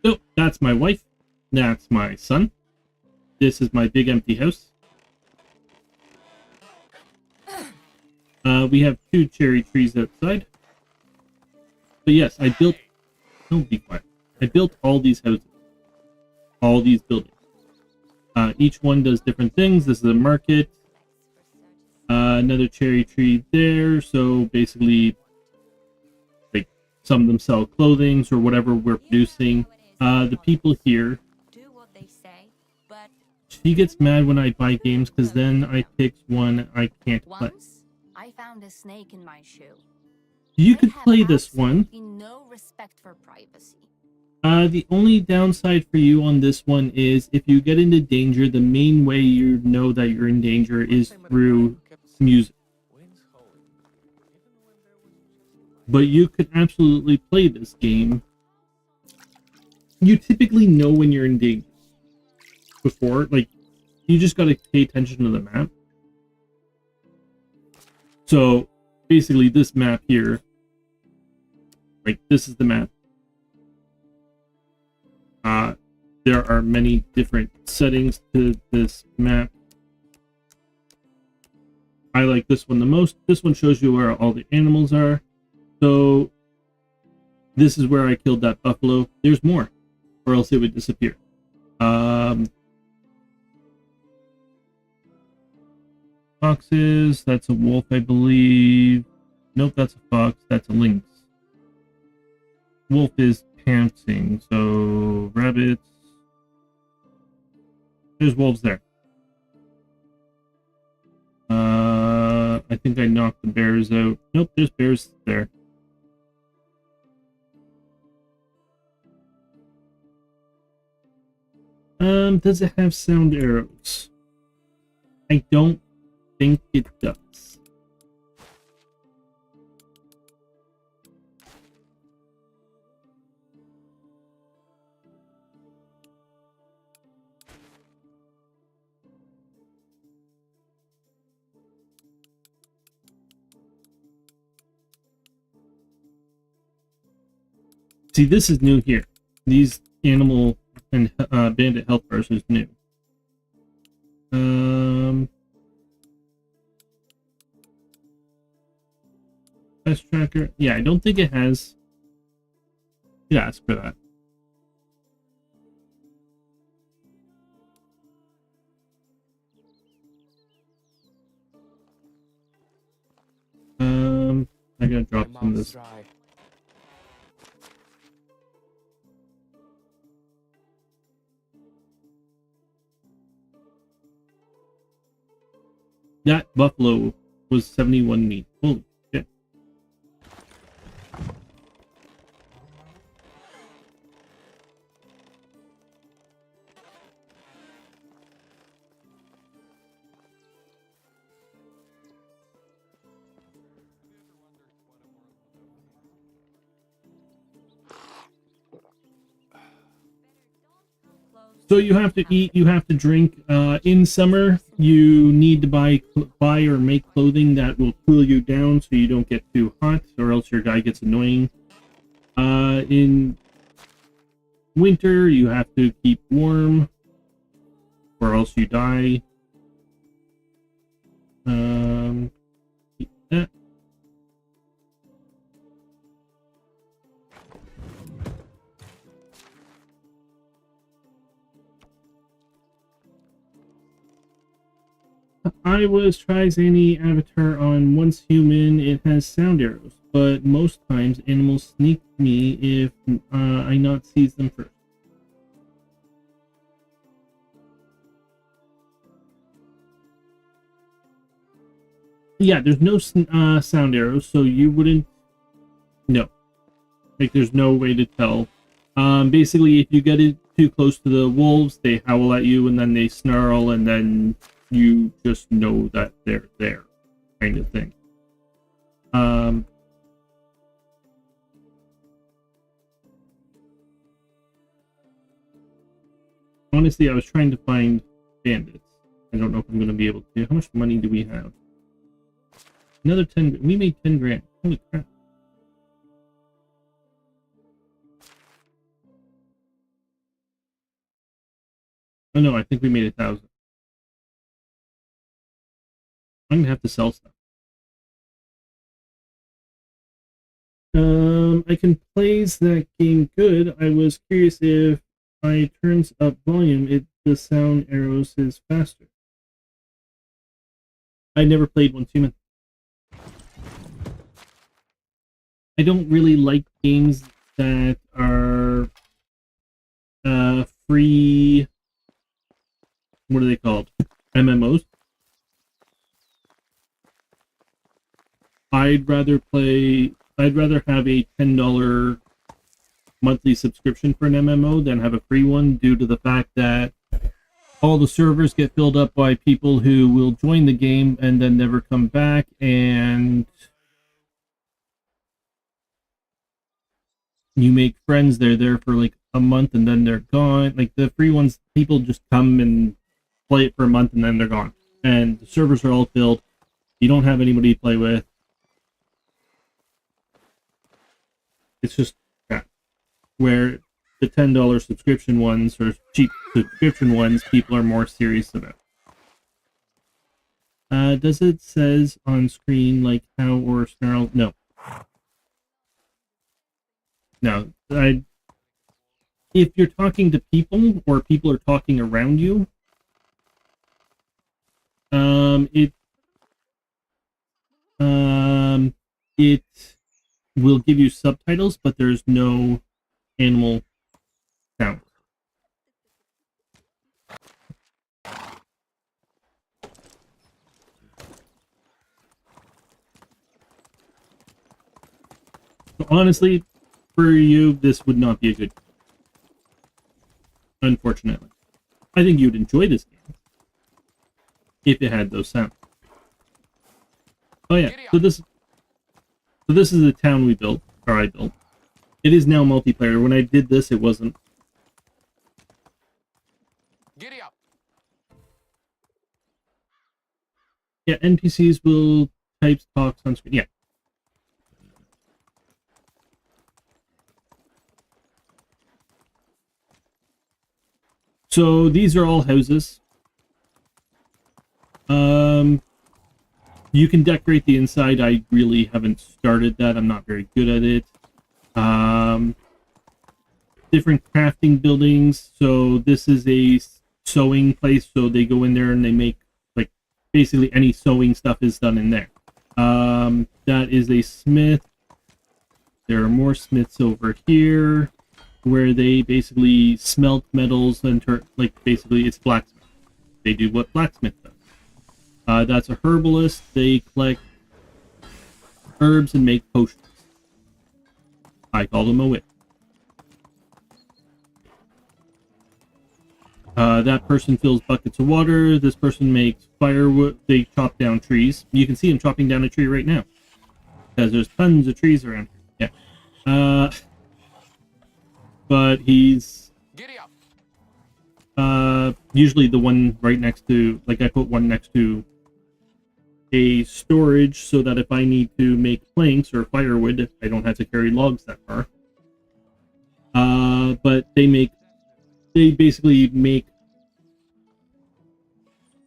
So, that's my wife. That's my son. This is my big empty house. We have 2 cherry trees outside. But yes, I built... Don't be quiet. I built all these houses. All these buildings. Each one does different things. This is a market. Another cherry tree there. So basically, like, some of them sell clothing or whatever we're producing. The people here... She gets mad when I buy games because then I pick one I can't play. I found a snake in my shoe. You could play this one. No respect for privacy. The only downside for you on this one is if you get into danger, the main way you know that you're in danger is through music. But you could absolutely play this game. You typically know when you're in danger. Before, like, you just gotta pay attention to the map. So, basically this map here, like, this is the map. There are many different settings to this map. I like this one the most. This one shows you where all the animals are. So, this is where I killed that buffalo. There's more, or else it would disappear. Foxes, that's a wolf, I believe. Nope, that's a fox, that's a lynx. Wolf is pantsing, so rabbits. There's wolves there. I think I knocked the bears out. Nope, there's bears there. Does it have sound arrows? I don't think it does. See, this is new here. These animal and bandit health bars is new. Quest tracker. Yeah, I don't think it has. Yeah, ask for that. I gotta drop some of this. Dry. That buffalo was 71 meat. Holy shit. So you have to eat, you have to drink. In summer, you need to buy or make clothing that will cool you down so you don't get too hot, or else your guy gets annoying. In winter, you have to keep warm, or else you die. Keep that. I was tries any avatar on once human. It has sound arrows, but most times animals sneak me if I not seize them first. Yeah, there's no sound arrows, so you wouldn't. No, like there's no way to tell. Basically, if you get it too close to the wolves, they howl at you, and then they snarl, and then you just know that they're there, kind of thing. Honestly, I was trying to find bandits. I don't know if I'm going to be able to. How much money do we have? Another 10. We made 10 grand. Holy crap. Oh no, I think we made 1,000. I'm gonna have to sell stuff. I can plays that game good. I was curious if I turns up volume, the sound arrows is faster. I never played Once Human. I don't really like games that are free. What are they called? MMOs. I'd rather have a $10 monthly subscription for an MMO than have a free one, due to the fact that all the servers get filled up by people who will join the game and then never come back, and you make friends, they're there for like a month and then they're gone. Like the free ones, people just come and play it for a month and then they're gone. And the servers are all filled. You don't have anybody to play with. It's just crap. Where the $10 subscription ones, or cheap subscription ones, people are more serious about. Does it says on screen like how or snarl? No. No. If you're talking to people, or people are talking around you, It will give you subtitles, but there's no animal sound. So honestly, for you, this would not be a good game. Unfortunately. I think you'd enjoy this game if it had those sounds. Oh yeah, so this is the town we built, or I built. It is now multiplayer. When I did this, it wasn't. Giddy up. Yeah, NPCs will type talks on screen. Yeah. So these are all houses. You can decorate the inside. I really haven't started that. I'm not very good at it. Different crafting buildings. So this is a sewing place. So they go in there and they make, like, basically any sewing stuff is done in there. That is a smith. There are more smiths over here where they basically smelt metals and basically it's blacksmith. They do what blacksmith does. That's a herbalist. They collect herbs and make potions. I call them a witch. That person fills buckets of water. This person makes firewood. They chop down trees. You can see him chopping down a tree right now. Because there's tons of trees around here. Yeah. But he's Giddy up. usually the one right next to, like, I put one next to a storage so that if I need to make planks or firewood, I don't have to carry logs that far. But they basically make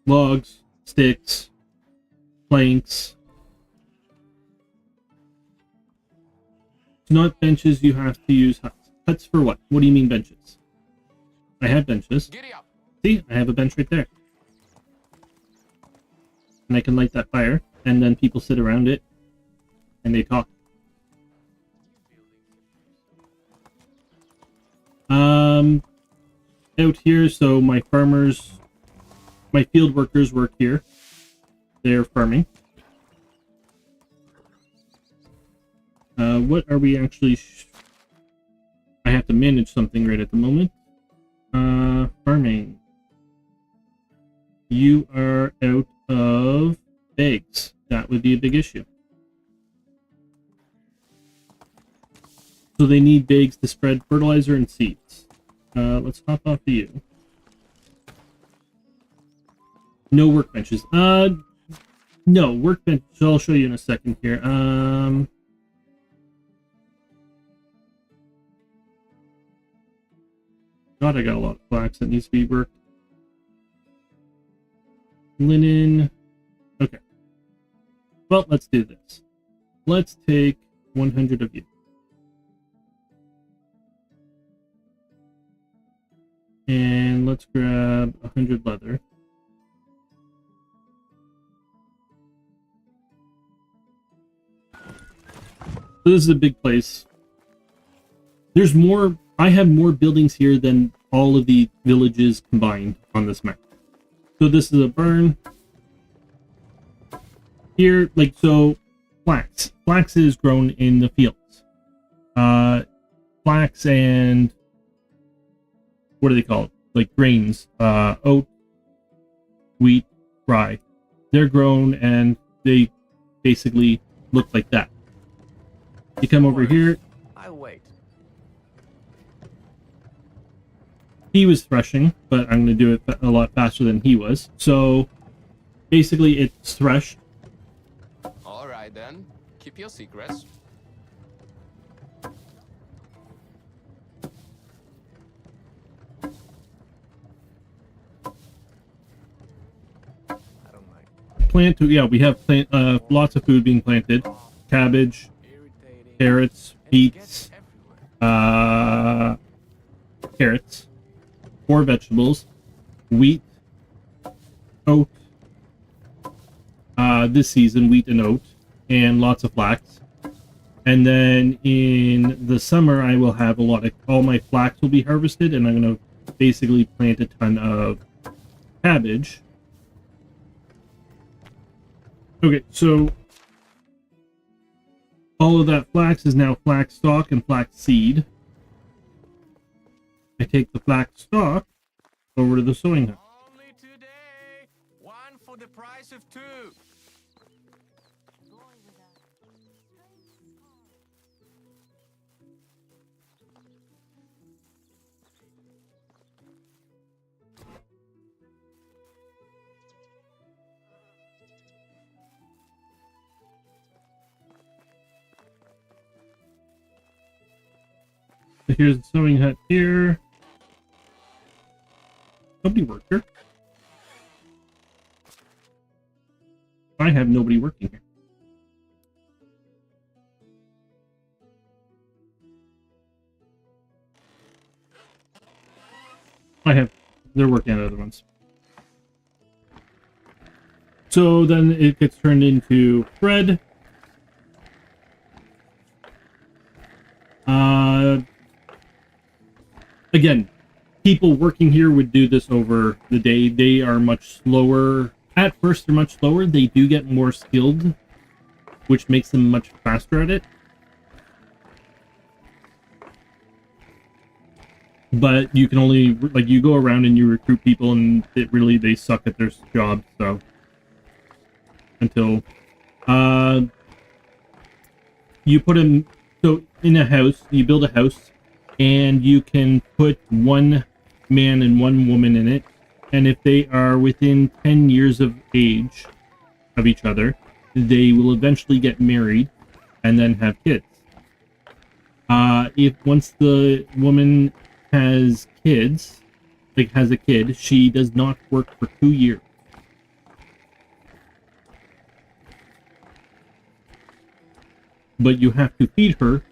logs, sticks, planks. It's not benches, you have to use huts. Huts for what? What do you mean benches? I have benches. Giddy up. See, I have a bench right there. And I can light that fire, and then people sit around it, and they talk. Out here, so my field workers work here. They're farming. What are we actually... I have to manage something right at the moment. Farming. You are out of eggs. That would be a big issue. So they need bags to spread fertilizer and seeds. Let's hop off to you. No workbenches. No workbench. So I'll show you in a second here. God, I got a lot of flax that needs to be worked. Linen. Okay. Well, let's do this. Let's take 100 of you. And let's grab 100 leather. So this is a big place. There's more... I have more buildings here than all of the villages combined on this map. So this is a burn. Here, like, so, flax. Flax is grown in the fields. Flax and... what do they call it? Like grains. Oat, wheat, rye. They're grown and they basically look like that. You come over here. I wait. He was threshing, but I'm going to do it a lot faster than he was. So, basically, it's threshed. All right then. Keep your secrets. I don't like. Yeah, we have lots of food being planted. Cabbage, Irritating. carrots, And it beets, gets everywhere. carrots, 4 vegetables, wheat, oat. This season, wheat and oat. and lots of flax. And then in the summer, I will have all my flax will be harvested, and I'm going to basically plant a ton of cabbage. Okay, so all of that flax is now flax stalk and flax seed. I take the flax stalk over to the sewing hut. Only today, one for the price of two. Boy with a strange scar. So here's the sewing hut here. Nobody worked here. I have nobody working here. They're working on other ones. So then it gets turned into bread. Again, people working here would do this over the day. They are much slower. At first, they're much slower. They do get more skilled, which makes them much faster at it. But you can only, like, you go around and you recruit people, and they suck at their job, so. Until, you put them, so in a house, you build a house, and you can put one man and one woman in it, and if they are within 10 years of age of each other, they will eventually get married and then have kids. If once the woman has kids, like has a kid, she does not work for 2 years. But you have to feed her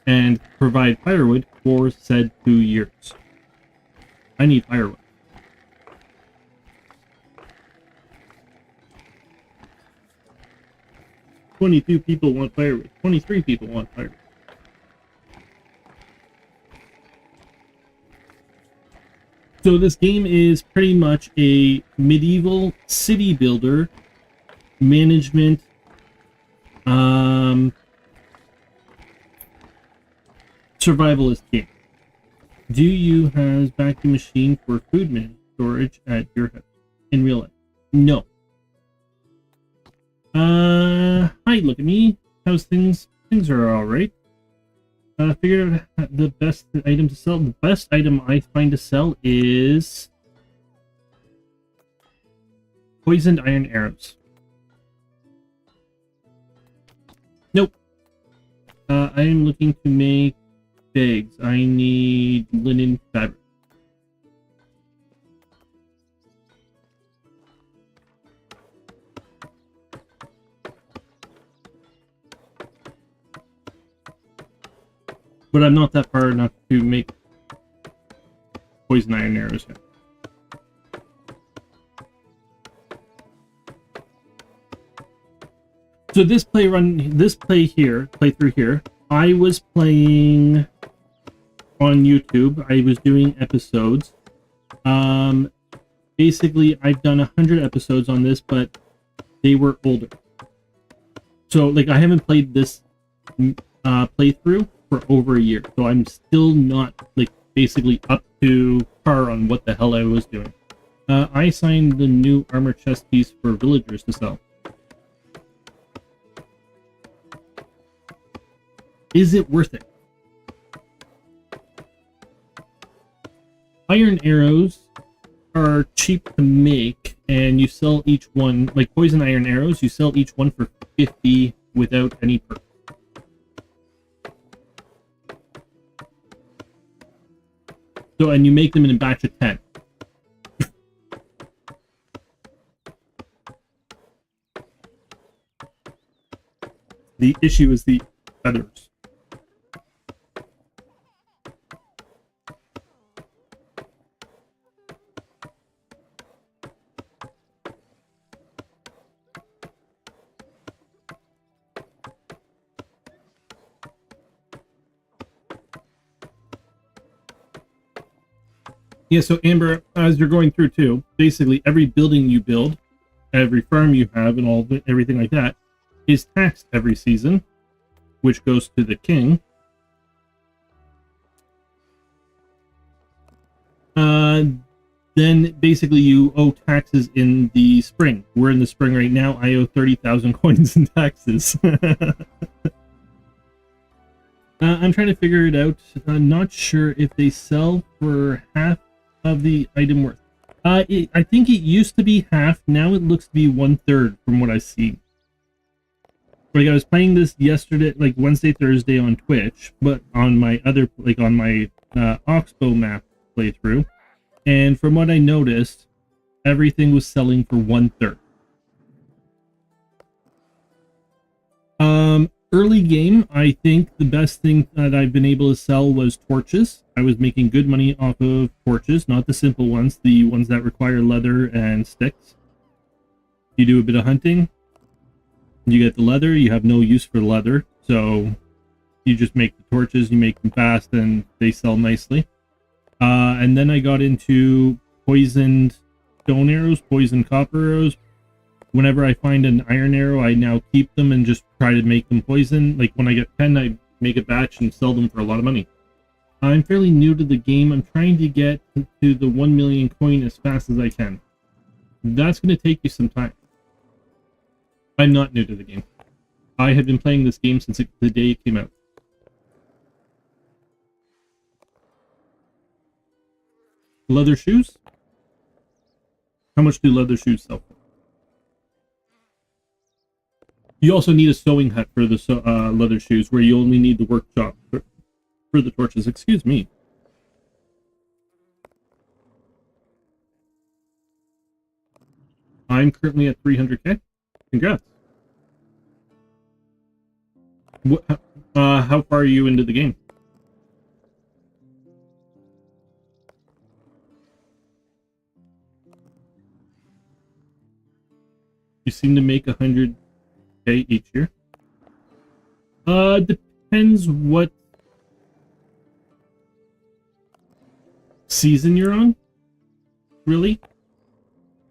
and provide firewood for said 2 years. I need firewood. $22 people want firewood. 23 people want firewood. So this game is pretty much a medieval city builder management survivalist game. Do you have a vacuum machine for food storage at your house in real life? No. Hi, look at me. How's things? Things are alright. Figured out the best item to sell. The best item I find to sell is poisoned iron arrows. Nope. I am looking to make bags. I need linen fabric. But I'm not that far enough to make poison iron arrows yet. So this playthrough here, I was playing on YouTube. I was doing episodes. Basically, I've done 100 episodes on this, but they were older. So, like, I haven't played this playthrough for over a year, so I'm still not, like, basically up to par on what the hell I was doing. I signed the new armor chest piece for villagers to sell. Is it worth it? Iron arrows are cheap to make, and you sell each one, like poison iron arrows, you sell each one for 50 without any perk. So, and you make them in a batch of 10. The issue is the feathers. Yeah, so Amber, as you're going through too, basically every building you build, every farm you have, and everything like that is taxed every season, which goes to the king. Then basically you owe taxes in the spring. We're in the spring right now. I owe 30,000 coins in taxes. I'm trying to figure it out. I'm not sure if they sell for half of the item worth. I think it used to be half. Now it looks to be 1/3 from what I see. Like I was playing this yesterday, like Wednesday, Thursday on Twitch, but on my other, like on my Oxbow map playthrough. And from what I noticed, everything was selling for 1/3. Early game, I think the best thing that I've been able to sell was torches. I was making good money off of torches, not the simple ones, the ones that require leather and sticks. You do a bit of hunting, you get the leather, you have no use for leather, so you just make the torches, you make them fast, and they sell nicely. And then I got into poisoned stone arrows, poisoned copper arrows. Whenever I find an iron arrow, I now keep them and just try to make them poison. Like when I get 10, I make a batch and sell them for a lot of money. I'm fairly new to the game. I'm trying to get to the 1 million coin as fast as I can. That's going to take you some time. I'm not new to the game. I have been playing this game since the day it came out. Leather shoes? How much do leather shoes sell for? You also need a sewing hut for the leather shoes, where you only need the workshop for the torches. Excuse me. I'm currently at 300k. Congrats. How far are you into the game? You seem to make 100k each year. Depends what season you're on, really,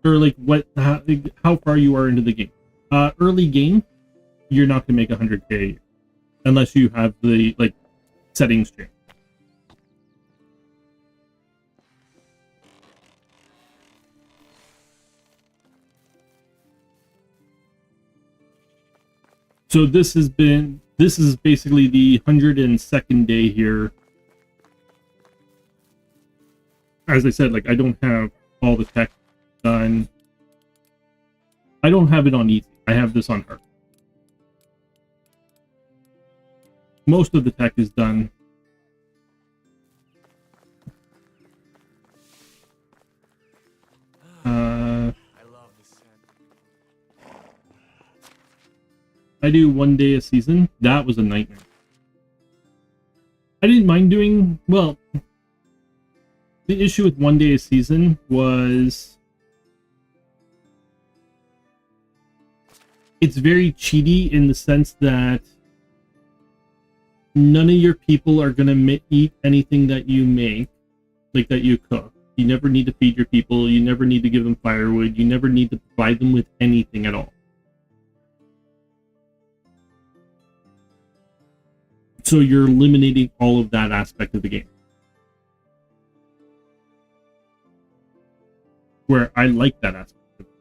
or like how far you are into the game. Early game, you're not gonna make 100k a year unless you have the like settings change. So this is basically the 102nd day here. As I said, like I don't have all the tech done. I don't have it on easy. I have this on hard. Most of the tech is done. I do 1 day a season. That was a nightmare. I didn't mind doing, well, the issue with 1 day a season was it's very cheaty in the sense that none of your people are going to eat anything that you make, like that you cook. You never need to feed your people. You never need to give them firewood. You never need to provide them with anything at all. So you're eliminating all of that aspect of the game. Where I like that aspect of it.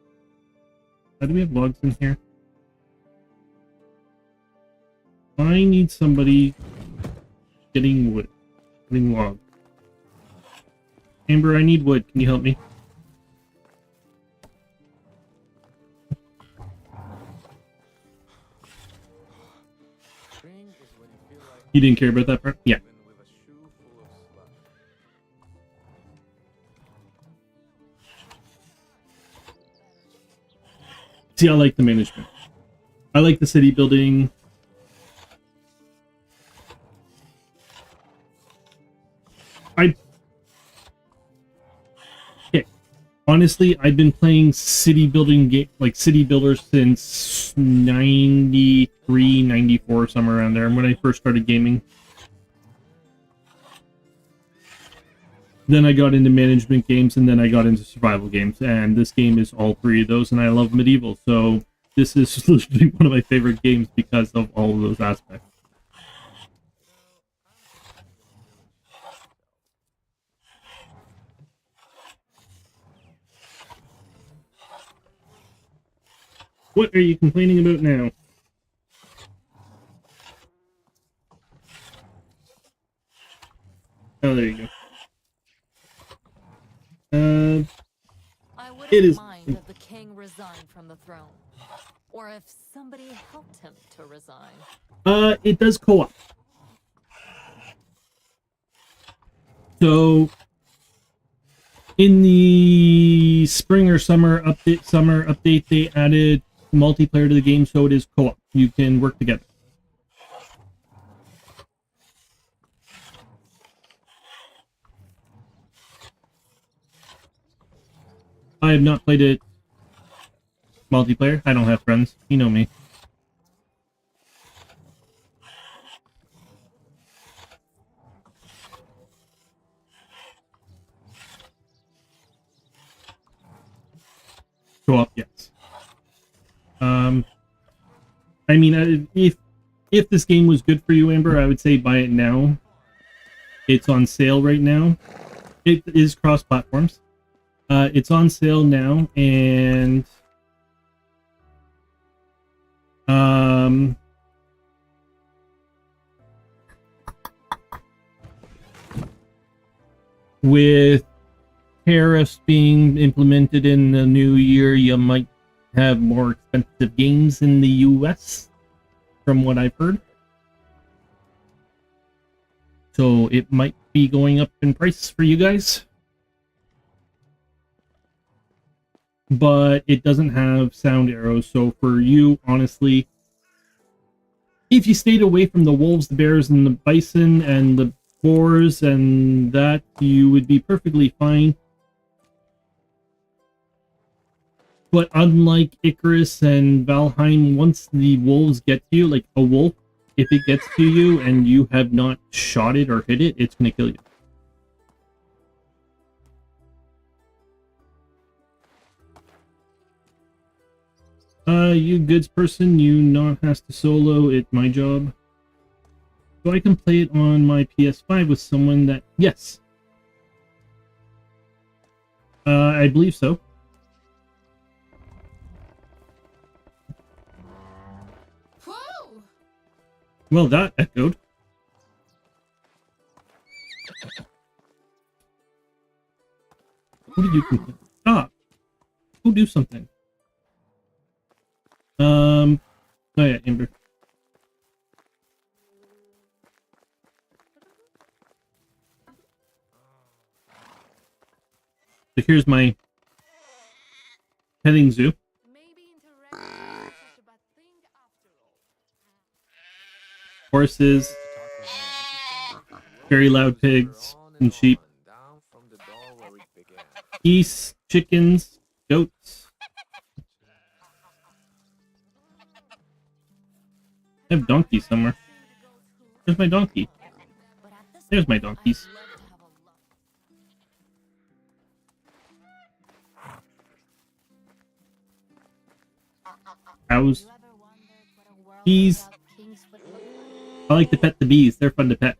How do we have logs in here? I need somebody getting wood. Getting logs. Amber, I need wood. Can you help me? You didn't care about that part? Yeah. See, I like the management. I like the city building. Honestly, I've been playing city building like city builders since 93, 94, somewhere around there, when I first started gaming. Then I got into management games, and then I got into survival games, and this game is all three of those, and I love medieval, so this is literally one of my favorite games because of all of those aspects. What are you complaining about now? Oh, there you go. I wouldn't It is- mind if the king resigned from the throne. Or if somebody helped him to resign. It does co-op. So, in the spring or summer update, they added multiplayer to the game, so it is co-op. You can work together. I have not played it multiplayer. I don't have friends. You know me. Co-op, yes. I mean, if this game was good for you, Amber, I would say buy it now. It's on sale right now. It is cross-platforms. It's on sale now, and with tariffs being implemented in the new year, you might have more expensive games in the US, from what I've heard. So it might be going up in price for you guys. But it doesn't have sound arrows, so for you, honestly, if you stayed away from the wolves, the bears, and the bison, and the boars, and that, you would be perfectly fine. But unlike Icarus and Valheim, once the wolves get to you, like a wolf, if it gets to you and you have not shot it or hit it, it's going to kill you. You goods person, you not has to solo it, my job. So I can play it on my PS5 with someone that, yes. I believe so. Whoa! Well, that echoed. What did you complain? Stop! Go do something. Oh yeah, Amber. So here's my petting zoo. Maybe interaction isn't such a bad thing after all. Horses, very loud pigs, and sheep. Down from the door where it began. Geese, chickens, goats. I have donkeys somewhere. Where's my donkey? But at this There's my point, donkeys. I'd love to have a Cows. You ever wondered what a world Bees. without kings would look like? I like to pet the bees. They're fun to pet.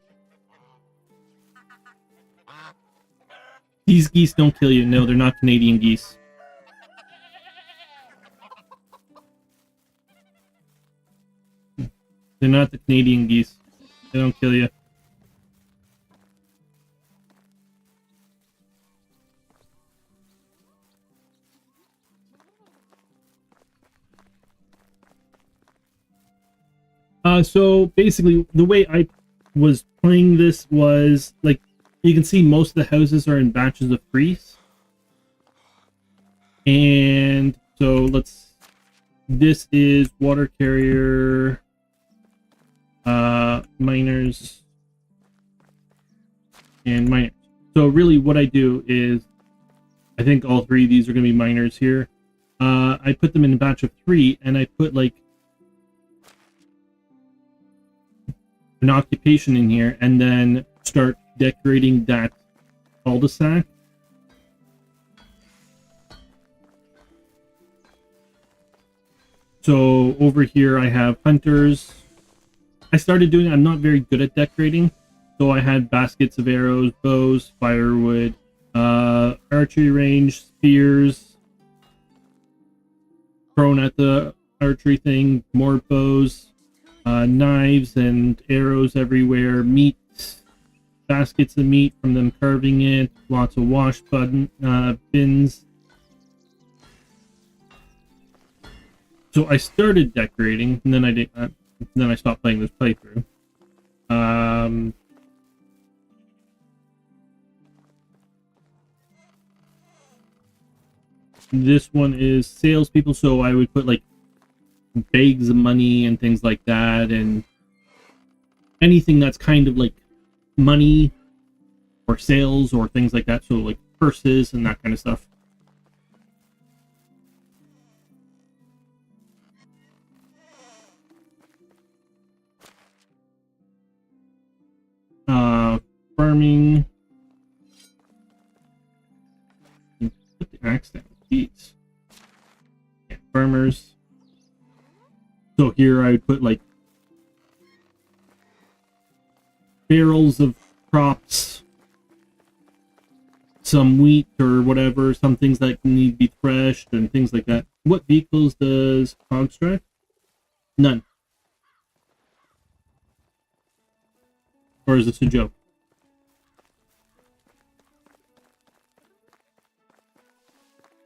These geese don't kill you. No, they're not Canadian geese. They're not the Canadian geese. They don't kill you. So basically, the way I was playing this was, like, you can see most of the houses are in batches of 3s. And so this is water carrier, miners, and miners. So really what I do is, I think all 3 of these are going to be miners here. I put them in a batch of 3, and I put, like, an occupation in here, and then start decorating that cul-de-sac. So over here I have hunters. I started doing, I'm not very good at decorating. So I had baskets of arrows, bows, firewood, archery range, spears, thrown at the archery thing, more bows, knives and arrows everywhere, meat, baskets of meat from them carving it, lots of wash bins. So I started decorating, and then I did. Then I stopped playing this playthrough. This one is salespeople, so I would put like bags of money and things like that, and anything that's kind of like money or sales or things like that. So like purses and that kind of stuff. Farming. Put the axe down. Jeez. Yeah, farmers. So here I would put like barrels of crops, some wheat or whatever, some things that need to be threshed and things like that. What vehicles does Hogs drive? None. Or is this a joke?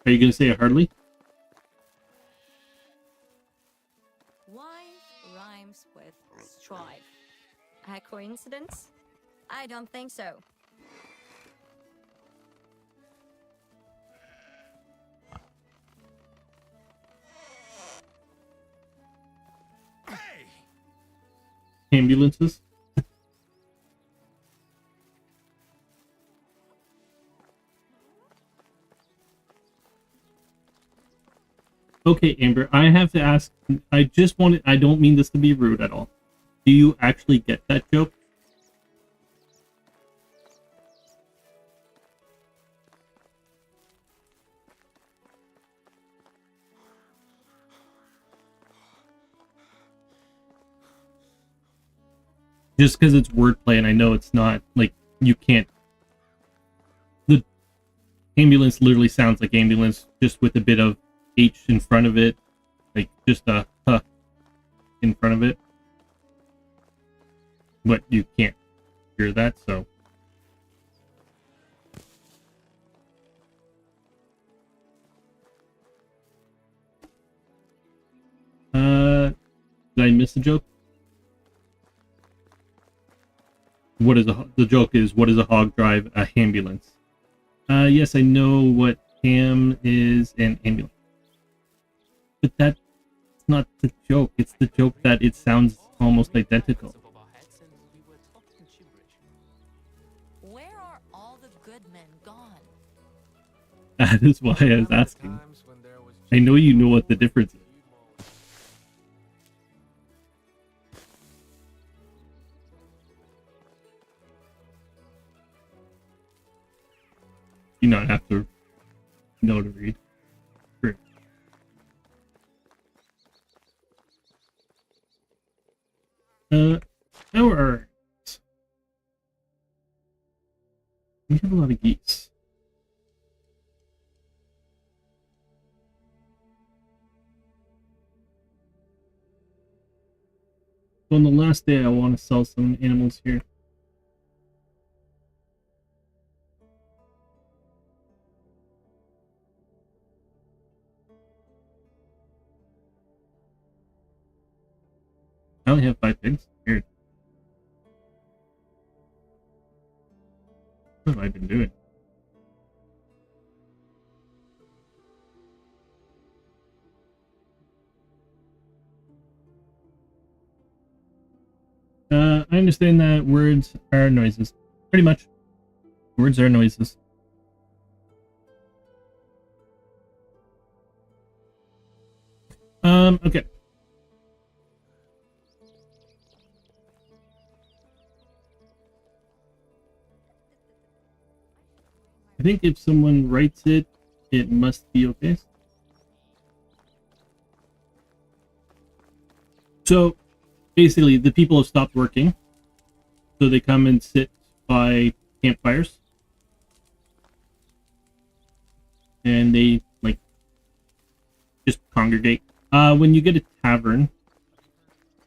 Are you going to say it hardly? Why rhymes with strive? A coincidence? I don't think so. Ambulances? Okay, Amber, I have to ask, I don't mean this to be rude at all. Do you actually get that joke? Just because it's wordplay, and I know it's not, like, you can't... The ambulance literally sounds like ambulance, just with a bit of H in front of it. Like, just a huh in front of it. But you can't hear that, so... Did I miss a joke? The joke is, what is a hog drive? A ambulance. Yes, I know what ham is an ambulance. But that's not the joke. It's the joke that it sounds almost identical. Where are all the good men gone? That is why I was asking. I know you know what the difference is. You not have to know to read. Great. Our we have a lot of geese. So on the last day, I want to sell some animals here. I only have 5 pigs. Weird. What have I been doing? I understand that words are noises. Pretty much. Words are noises. Okay. think if someone writes it, it must be okay. So basically, the people have stopped working, so they come and sit by campfires, and they like just congregate. When you get a tavern,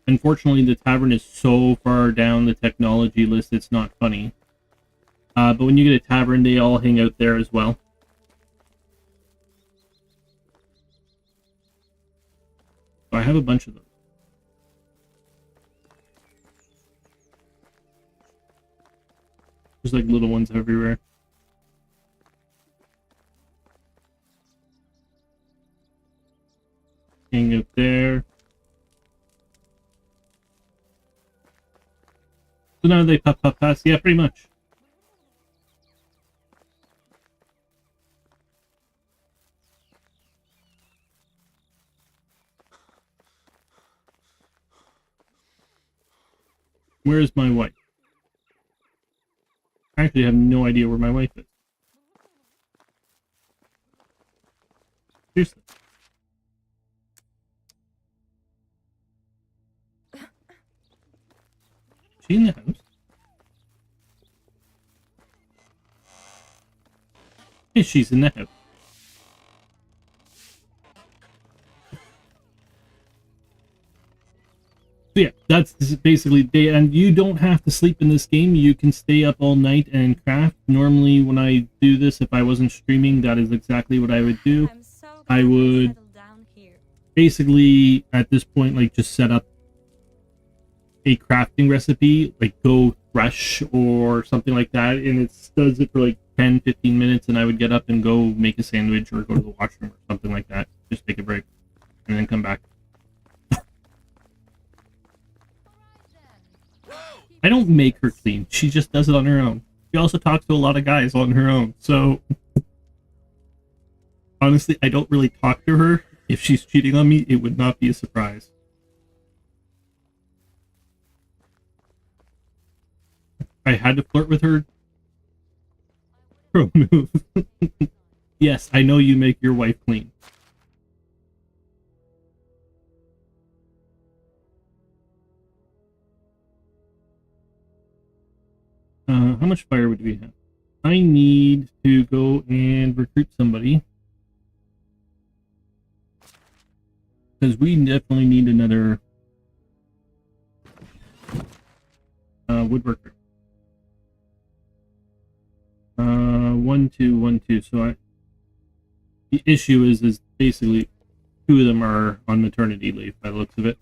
unfortunately, the tavern is so far down the technology list, it's not funny. But when you get a tavern, they all hang out there as well. So I have a bunch of those. There's like little ones everywhere. Hang out there. So now they puff pass. Yeah, pretty much. Where is my wife? I actually have no idea where my wife is. Seriously. Is she in the house? Yes, she's in the house. So yeah, that's basically day, and you don't have to sleep in this game. You can stay up all night and craft. Normally, when I do this, if I wasn't streaming, that is exactly what I would do. I would basically, at this point, like just set up a crafting recipe, like go thresh or something like that, and it does it for like 10-15 minutes, and I would get up and go make a sandwich or go to the washroom or something like that. Just take a break and then come back. I don't make her clean. She just does it on her own. She also talks to a lot of guys on her own. So, honestly, I don't really talk to her. If she's cheating on me, it would not be a surprise. I had to flirt with her. Pro move. Yes, I know you make your wife clean. How much fire would we have? I need to go and recruit somebody. Because we definitely need another woodworker. 1, 2, 1, 2. So the issue is basically 2 of them are on maternity leave by the looks of it.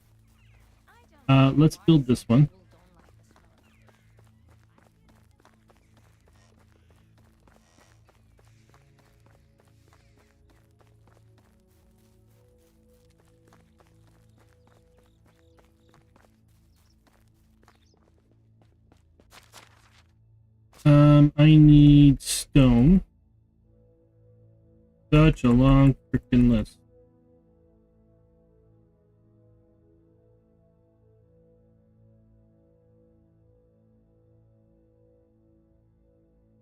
Let's build this one. I need stone. Such a long freaking list.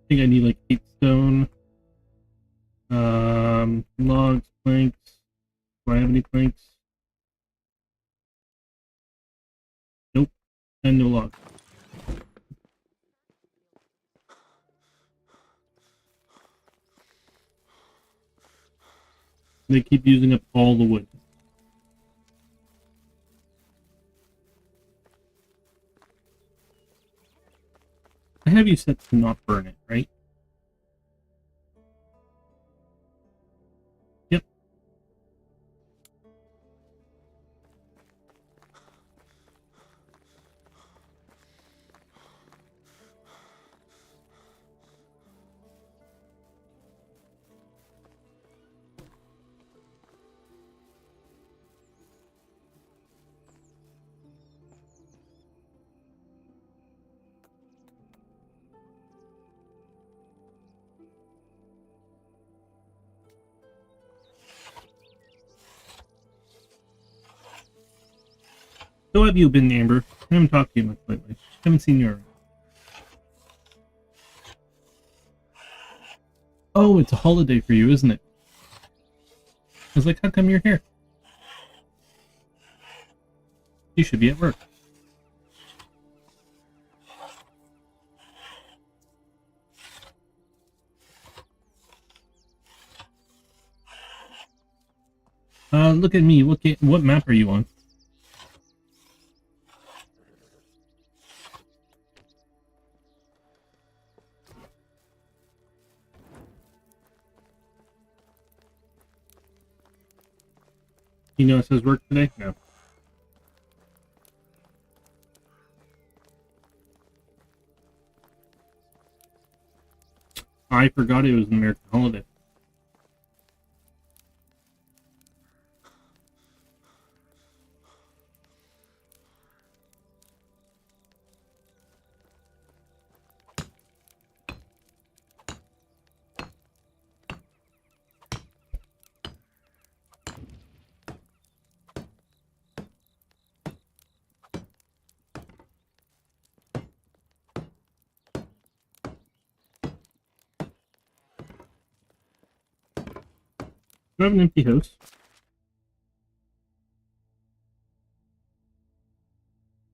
I think I need like 8 stone. Logs, planks. Do I have any planks? Nope. And no logs. They keep using up all the wood. I have you set to not burn it, right? Yep. So have you been, Amber? I haven't talked to you much lately. Haven't seen you around. Oh, it's a holiday for you, isn't it? I was like, how come you're here? You should be at work. Look at me. What map are you on? You know it says work today? No. I forgot it was an American holiday. Do I have an empty house?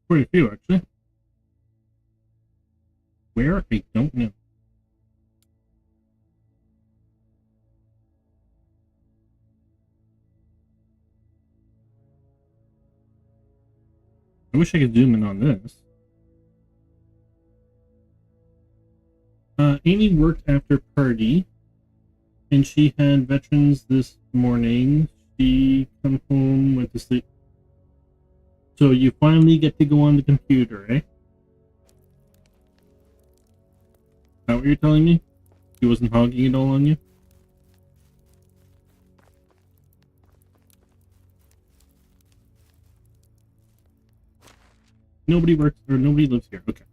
Quite a few, actually. Where? I don't know. I wish I could zoom in on this. Amy worked after party, and she had veterans this morning. She come home, went to sleep. So you finally get to go on the computer, eh? Is that what you're telling me? He wasn't hogging it all on you? Nobody works, or nobody lives here. Okay.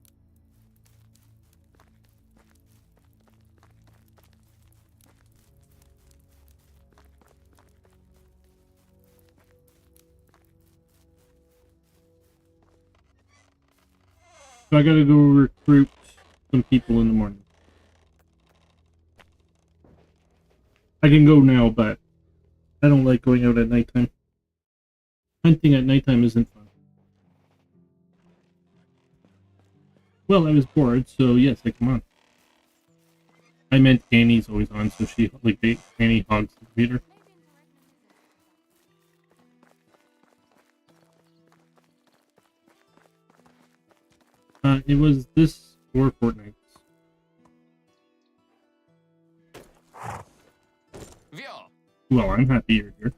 So I gotta go recruit some people in the morning. I can go now, but I don't like going out at nighttime. Hunting at nighttime isn't fun. Well, I was bored, so yes, I come on. I meant Annie's always on, so she, like, Annie hogs the computer. It was this or Fortnite. Well, I'm happy you're here.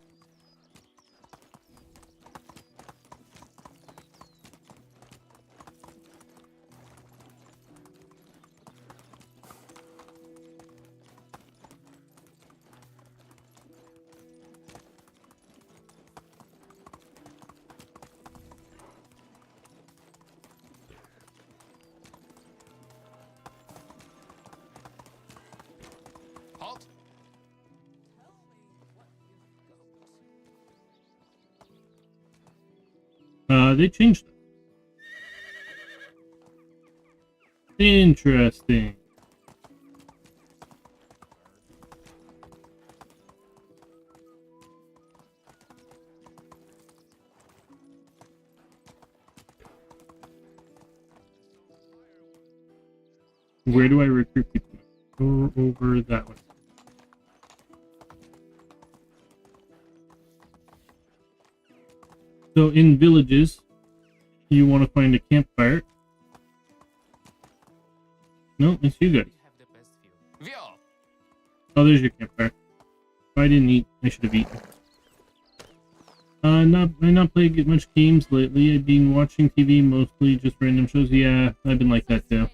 Halt! They changed it. Interesting. Where do I recruit people? Go over that way. So in villages, you want to find a campfire. No, it's you guys. Have the best view. Oh, there's your campfire. I didn't eat. I should have eaten. I not played much games lately. I've been watching TV mostly, just random shows. Yeah, I've been like that too.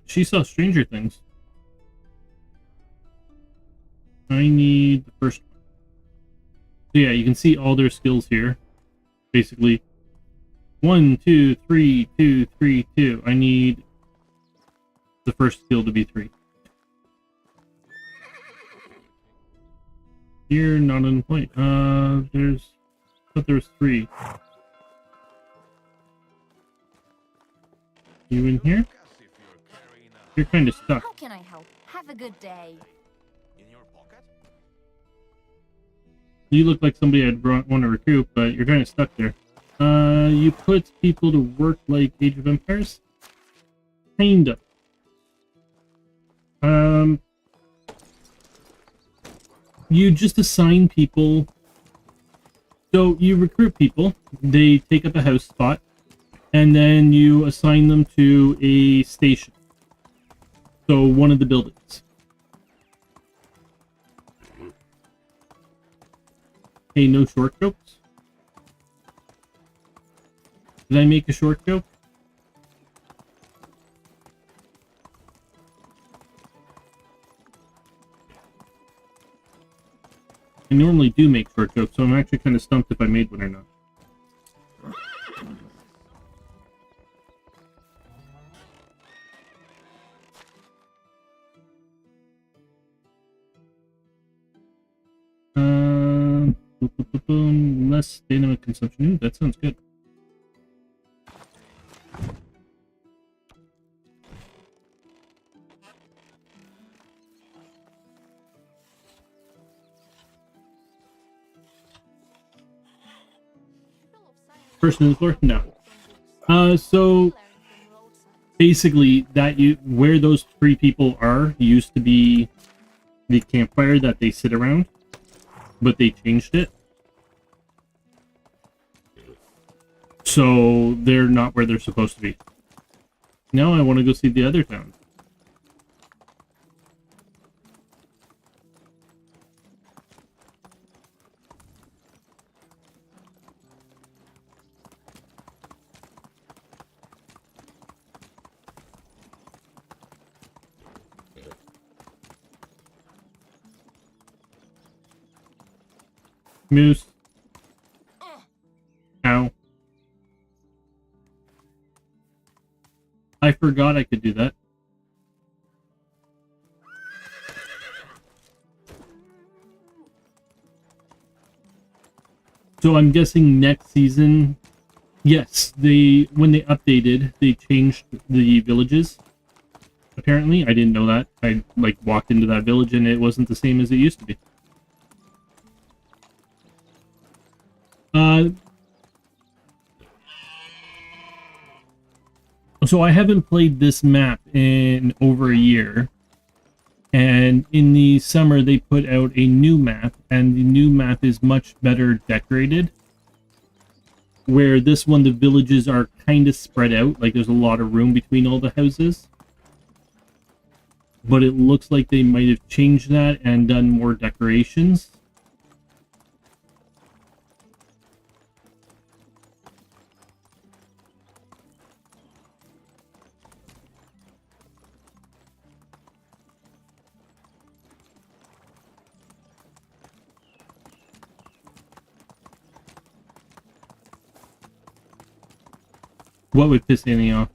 She saw Stranger Things. I need the first one. So yeah, you can see all their skills here. Basically, 1, 2, 3, 2, 3, 2. I need the first skill to be 3. You're not on point. I thought there was 3. You in here? You're kind of stuck. How can I help? Have a good day. In your pocket? You look like somebody I'd want to recruit, but you're kind of stuck there. You put people to work like Age of Empires? Kind of. You just assign people. So you recruit people, they take up a house spot, and then you assign them to a station. So one of the buildings. Hey, no short jokes? Did I make a short joke? I normally do make short jokes, so I'm actually kind of stumped if I made one or not. Less dynamic consumption. Ooh, that sounds good. Person in the floor? No. So basically, where those three people are used to be the campfire that they sit around, but they changed it. So they're not where they're supposed to be. Now I want to go see the other town. Moose. Ow. I forgot I could do that. So I'm guessing next season, yes, when they updated, they changed the villages. Apparently, I didn't know that. I walked into that village and it wasn't the same as it used to be. So I haven't played this map in over a year. And in the summer, they put out a new map, and the new map is much better decorated. Where this one, the villages are kind of spread out, like there's a lot of room between all the houses. But it looks like they might have changed that and done more decorations. What would piss Annie off?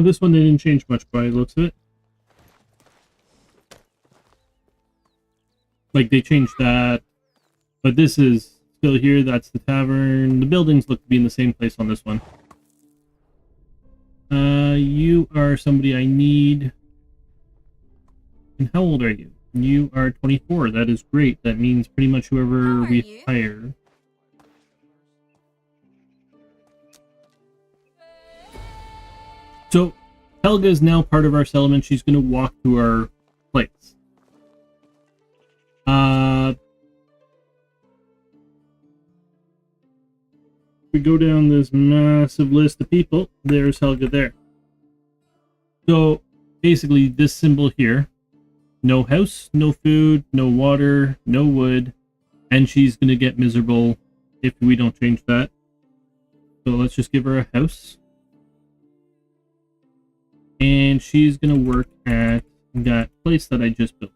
This one they didn't change much by the looks of it. Like, they changed that. But this is still here. That's the tavern. The buildings look to be in the same place on this one. You are somebody I need. And how old are you? You are 24. That is great. That means pretty much whoever we hire. So, Helga is now part of our settlement. She's going to walk to our place. We go down this massive list of people. There's Helga there. So, basically, this symbol here. No house, no food, no water, no wood. And she's going to get miserable if we don't change that. So, let's just give her a house. And she's going to work at that place that I just built.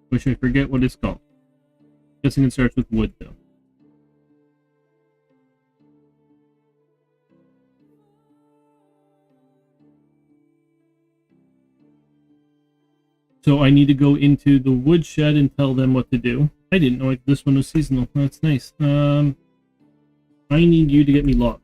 Which I forget what it's called. Guessing it starts with wood, though. So I need to go into the woodshed and tell them what to do. I didn't know this one was seasonal. That's nice. I need you to get me logs.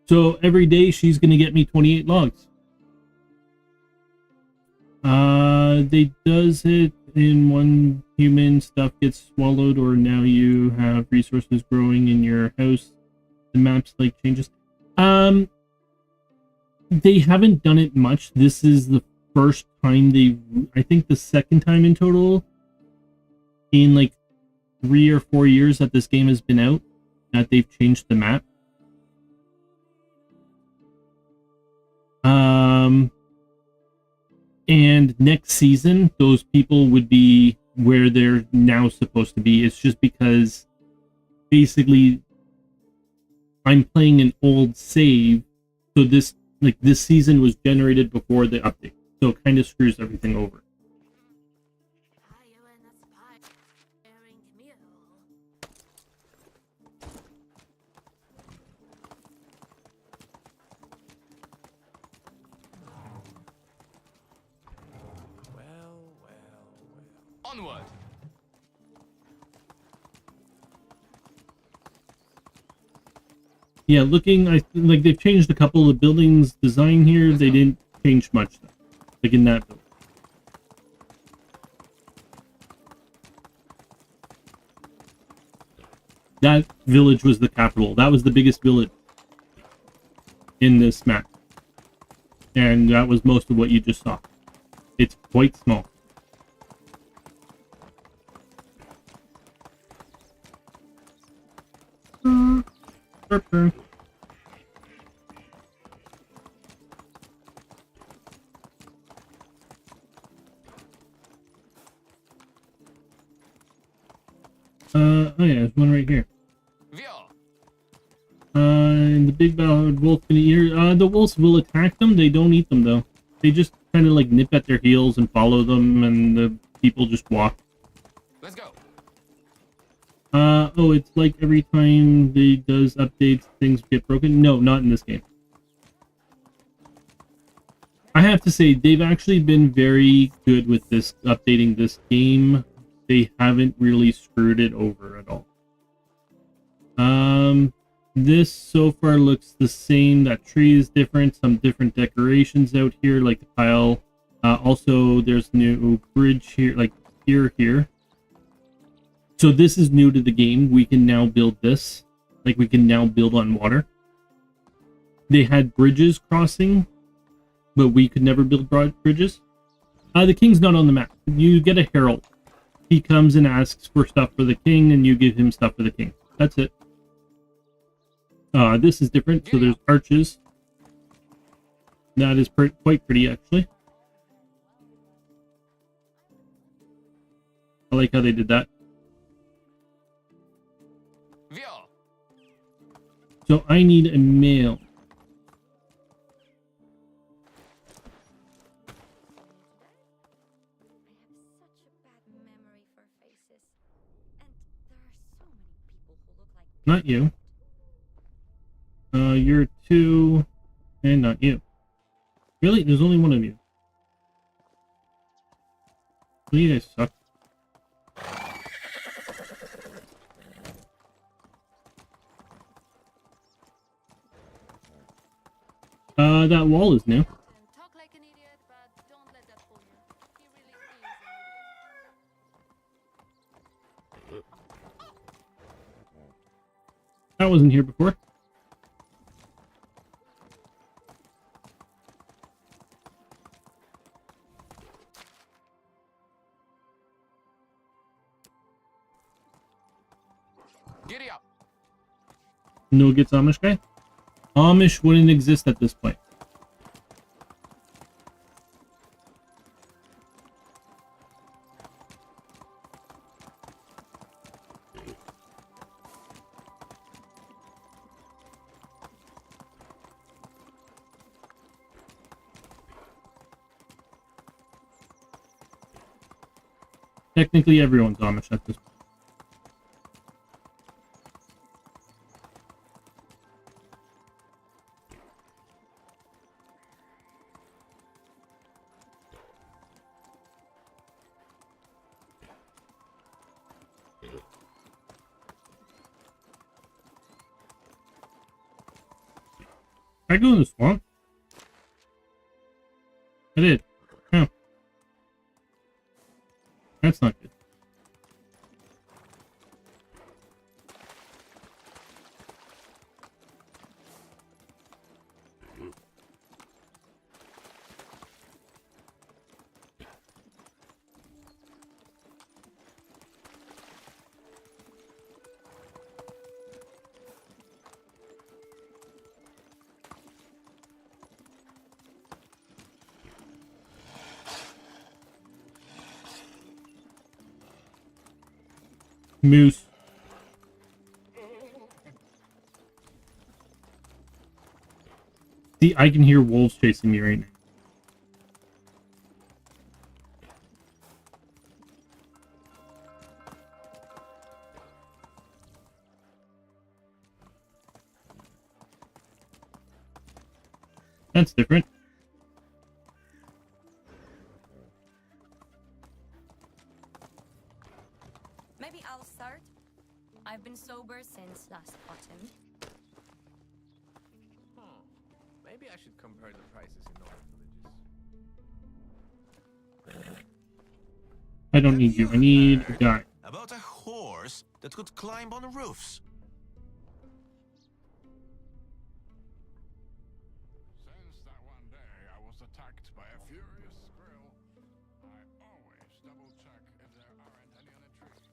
So every day she's going to get me 28 logs. They does it in one human stuff gets swallowed, or now you have resources growing in your house. The maps like changes. They haven't done it much. This is the first time I think the second time in total in like 3 or 4 years that this game has been out that they've changed the map. And next season, those people would be where they're now supposed to be. It's just because basically I'm playing an old save, so this season was generated before the update, so it kind of screws everything over. Onward! Yeah, looking, like they've changed a couple of the buildings design here. They didn't change much, though. Like in that building. That village was the capital. That was the biggest village in this map. And that was most of what you just saw. It's quite small. Burp. Oh yeah, there's one right here. And the big bald wolf gonna eat her. The wolves will attack them. They don't eat them though. They just kind of like nip at their heels and follow them, and the people just walk. Let's go. Oh, it's like every time they does updates, things get broken. No, not in this game. I have to say, they've actually been very good with this, updating this game. They haven't really screwed it over at all. This so far looks the same. That tree is different. Some different decorations out here, like the pile. Also, there's new bridge here, like here. So this is new to the game. We can now build this. Like, we can now build on water. They had bridges crossing, but we could never build broad bridges. The king's not on the map. You get a herald. He comes and asks for stuff for the king, and you give him stuff for the king. That's it. This is different. So there's arches. That is quite pretty, actually. I like how they did that. So I need a male. Not you. You're 2, and not you. Really? There's only one of you. Well, you guys suck. That wall is new. Talk like an idiot, but don't let that fool you. He really is an idiot. That wasn't here before. Giddy up. No gets Amish guy? Amish wouldn't exist at this point. Technically, everyone's Amish at this point. I go in the swamp. I did. Oh. That's not good. Moose. See, I can hear wolves chasing me right now. That's different. Maybe I'll start. I've been sober since last autumn. Maybe I should compare the prices in all villages. I don't need you. I need a guy. About a horse that could climb on roofs. Since that one day I was attacked by a furious squirrel, I always double check if there aren't any on a tree.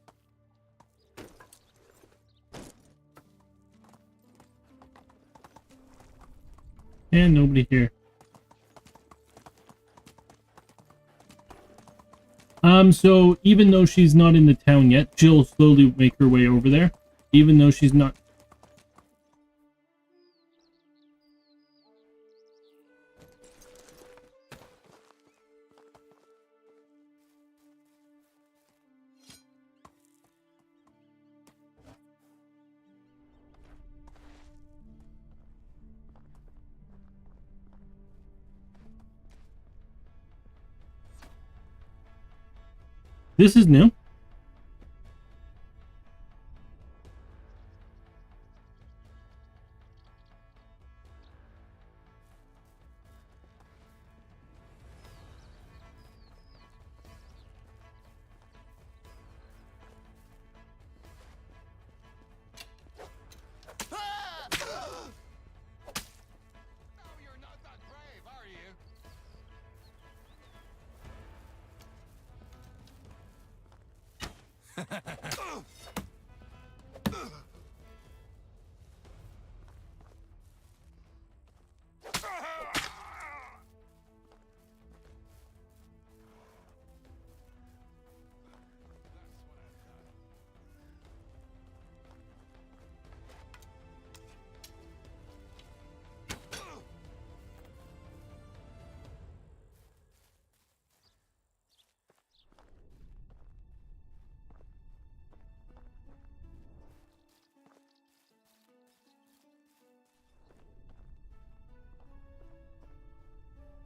And nobody here. So even though she's not in the town yet, she'll slowly make her way over there. Even though she's not. This is new. Oh, you're not that brave, are you?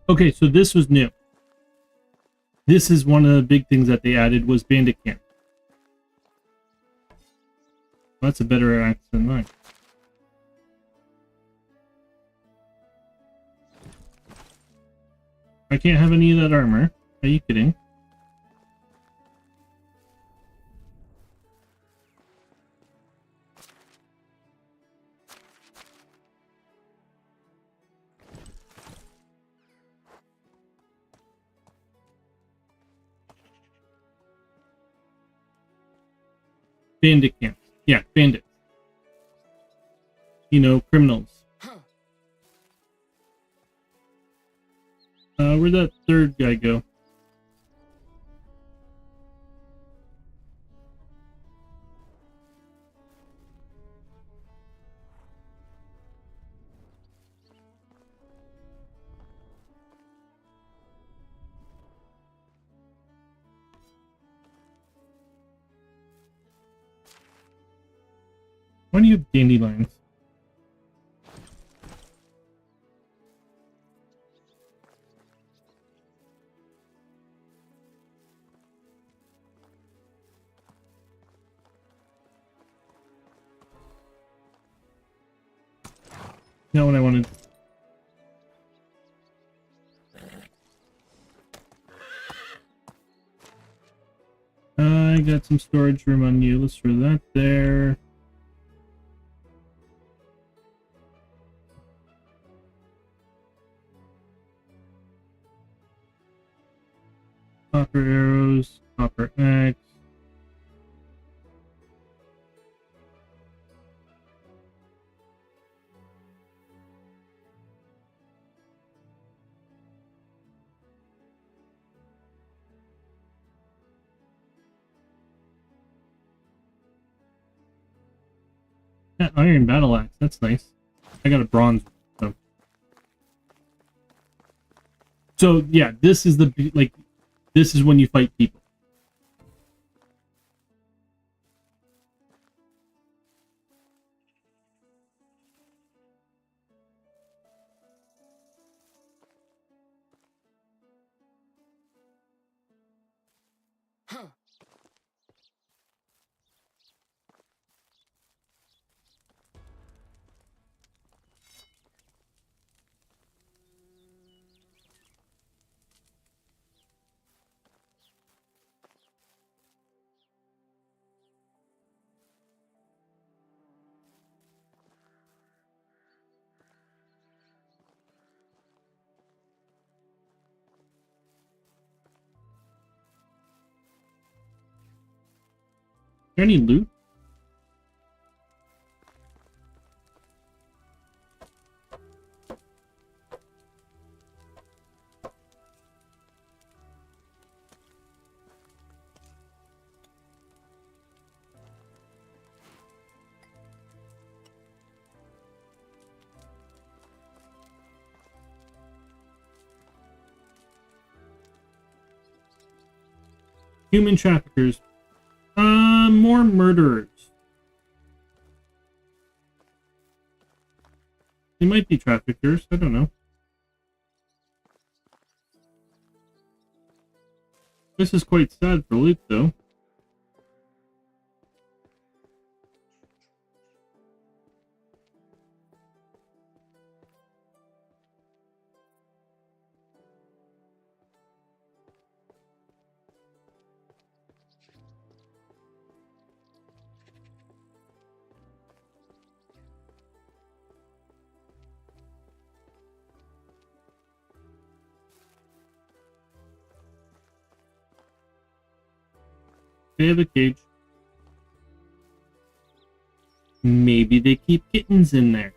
Okay, so this was new. This is one of the big things that they added was bandit camp. That's a better axe than mine. I can't have any of that armor. Are you kidding? Bandit camps. Yeah, bandits. You know, criminals. Where'd that third guy go? Why do you have dandelions? Not what I wanted. I got some storage room on you. Let's throw that there. Copper arrows, copper axe. Yeah, iron battle axe. That's nice. I got a bronze. So yeah, this is the like. This is when you fight people. Is there any loot? Human traffickers. More murderers. They might be traffickers, I don't know. This is quite sad for loot, though. They have a cage. Maybe they keep kittens in there.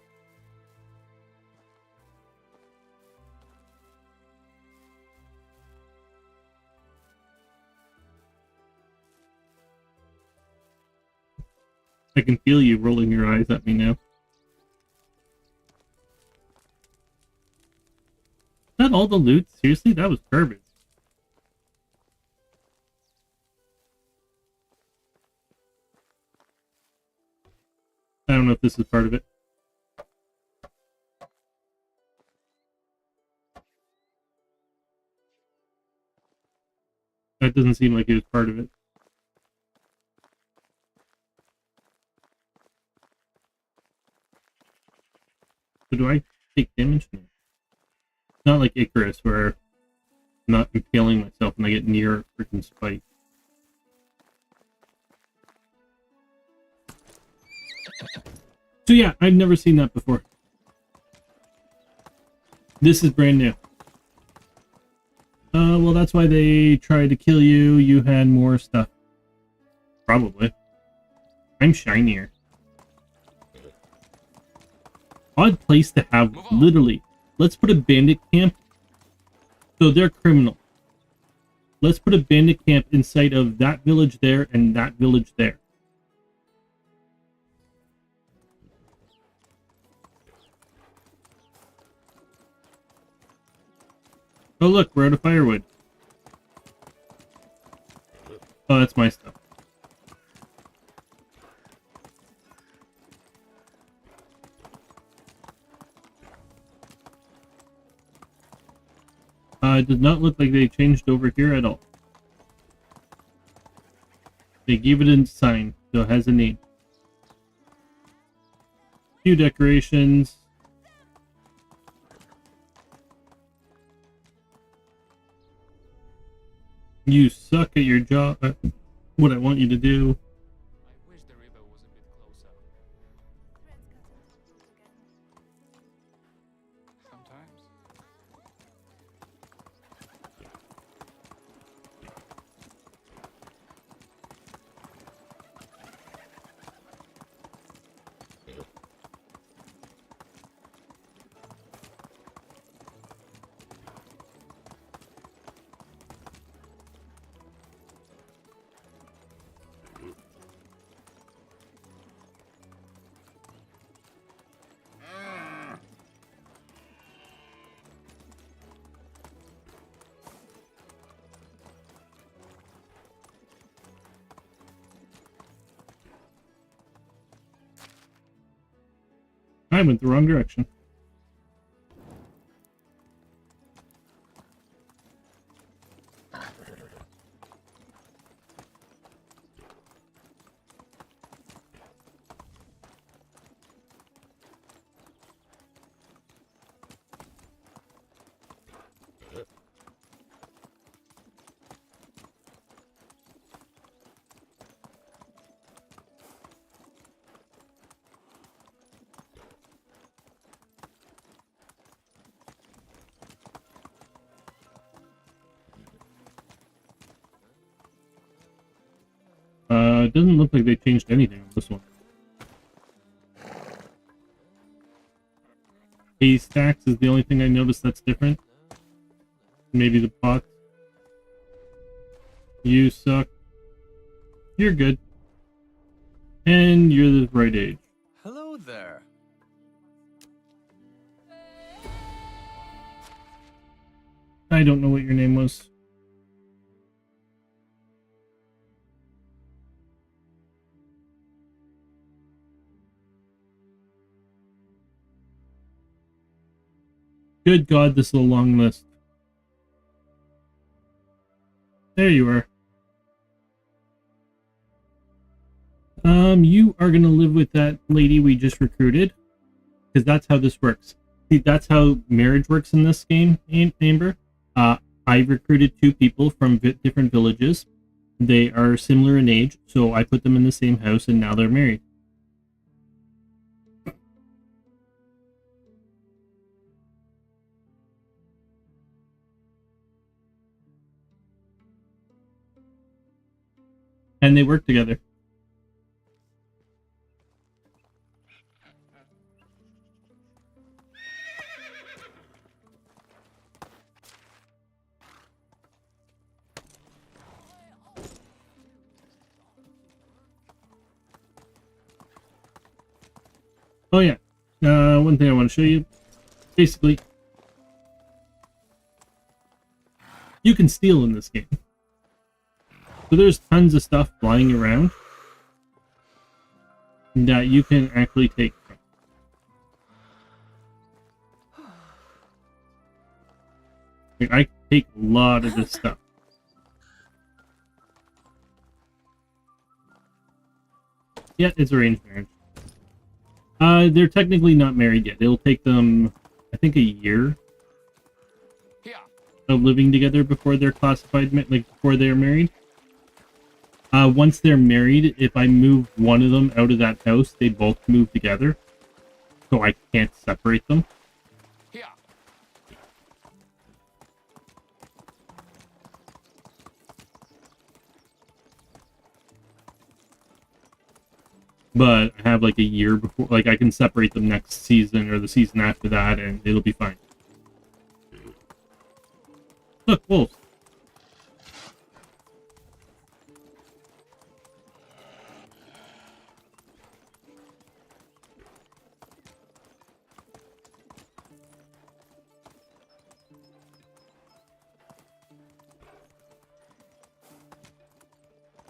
I can feel you rolling your eyes at me now. Is that all the loot? Seriously? That was garbage. I don't know if this is part of it. That doesn't seem like it was part of it. So do I take damage? No. Not like Icarus, where I'm not impaling myself when I get near a freaking spike. So yeah, I've never seen that before. This is brand new. Well, that's why they tried to kill you. You had more stuff. Probably. I'm shinier. Odd place to have, literally. Let's put a bandit camp So they're criminal. Let's put a bandit camp inside of that village there and that village there. Oh look, we're out of firewood. Oh, that's my stuff. It does not look like they changed over here at all. They gave it a sign, so it has a name. Few decorations. You suck at your job. What I want you to do. I wish the river was a bit closer. Sometimes. I went the wrong direction. It doesn't look like they changed anything on this one. Hay stacks is the only thing I noticed that's different. Maybe the pots. You suck. You're good. And you're the right age. Hello there. I don't know what your name was. Good God, this is a long list. There you are. You are gonna live with that lady we just recruited, because that's how this works. See, that's how marriage works in this game, Amber. I recruited two people from different villages. They are similar in age, so I put them in the same house, and now they're married. And they work together. Oh yeah, one thing I want to show you. Basically, you can steal in this game. So there's tons of stuff flying around that you can actually take from. Like, I take a lot of this stuff. Yeah, it's arranged marriage. They're technically not married yet. It'll take them, I think, a year of living together before they're classified, like before they're married. Once they're married, if I move one of them out of that house, they both move together. So I can't separate them. But I have like a year before, like I can separate them next season or the season after that, and it'll be fine. Look, wolves.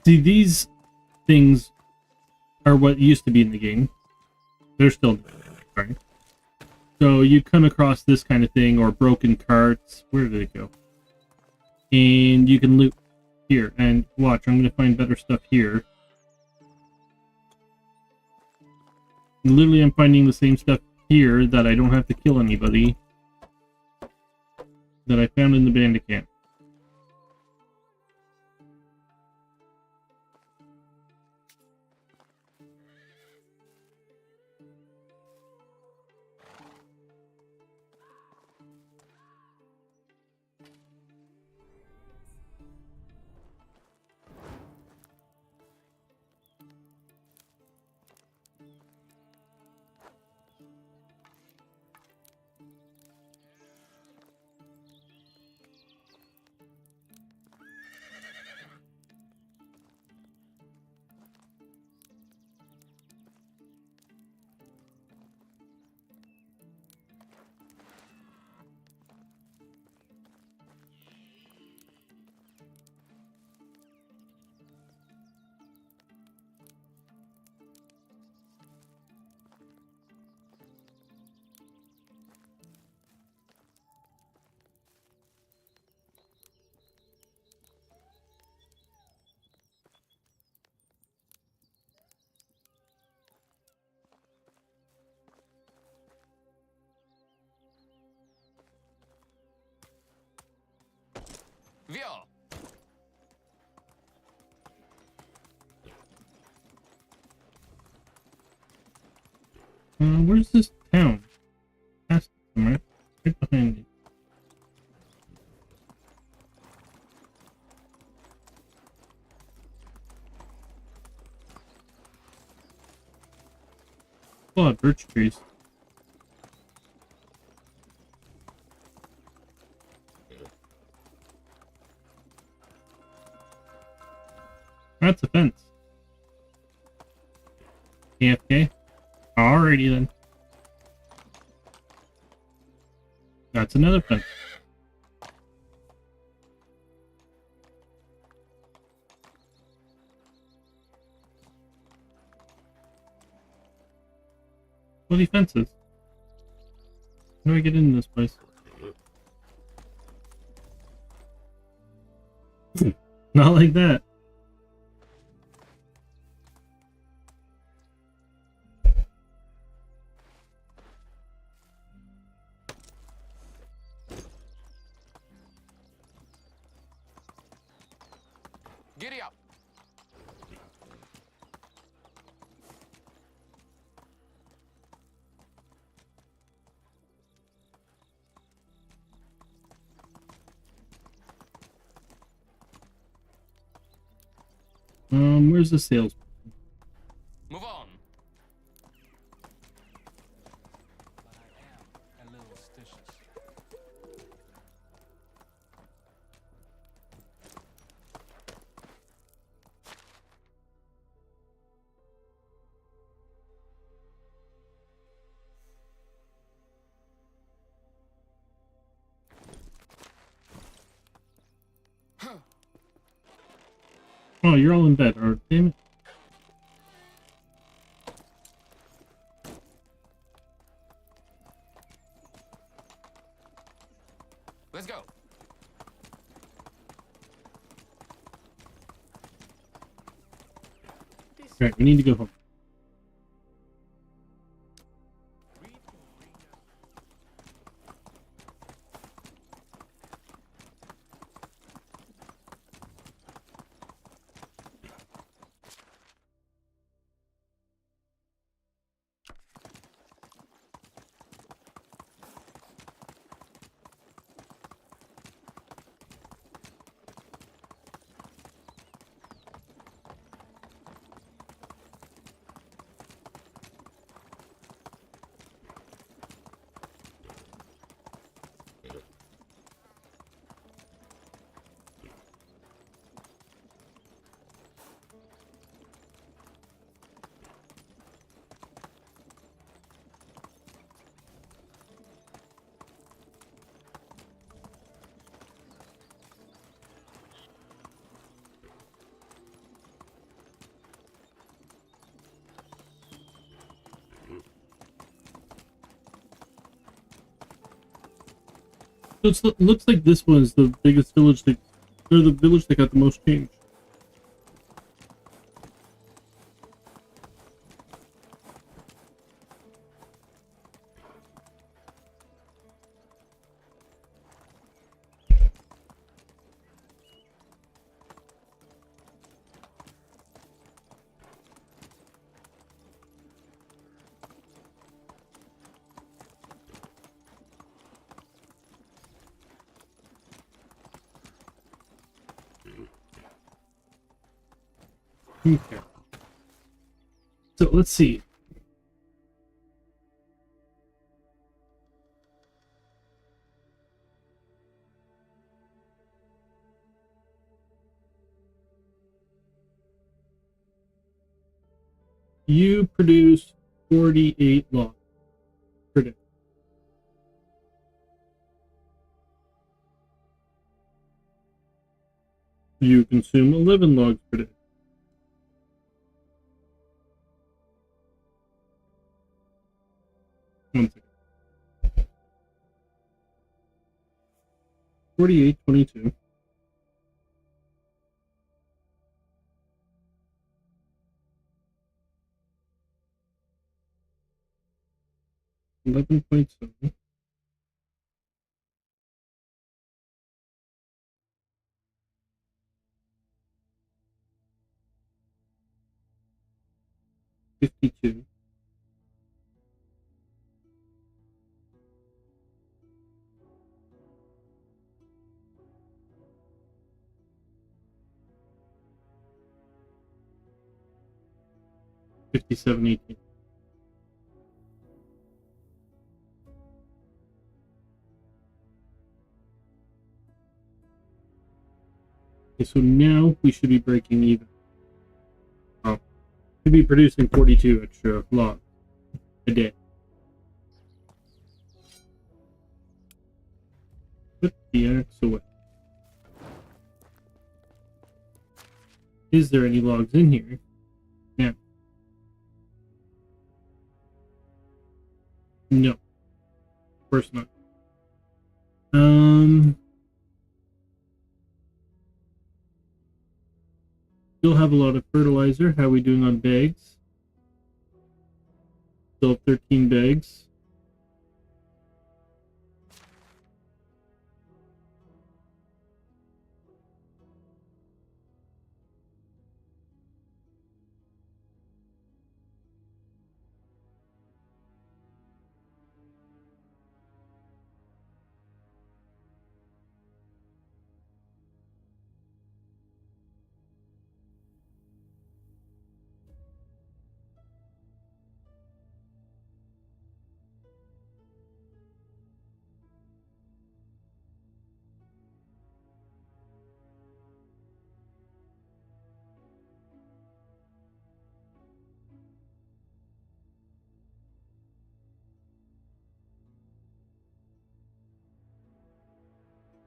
See, these things are what used to be in the game. They're still sorry. So you come across this kind of thing or broken carts. Where did it go? And you can loot here. And watch, I'm going to find better stuff here. And literally, I'm finding the same stuff here that I don't have to kill anybody that I found in the bandit camp. Via! Where's this town? Past it somewhere. Right behind it. Oh, birch trees. That's a fence. AFK? Alrighty then. That's another fence. Bloody fences. How do I get into this place? Not like that. Giddy up! Where's the sales? Move on! But I am a little stitious. Oh, you're all in bed. Oh, damn it. Let's go! Alright, we need to go home. So it looks like this was the biggest village that, or the village that got the most change. Okay. So let's see. You produce 48 logs per day. You consume 11 logs per day. One second. 48, 22. $11.7. $52. $57.18. Okay, so now we should be breaking even. Oh, should be producing 42 extra logs a day. Put the axe away. Is there any logs in here? Now. No. Of course not. Still have a lot of fertilizer. How are we doing on bags? Still have 13 bags.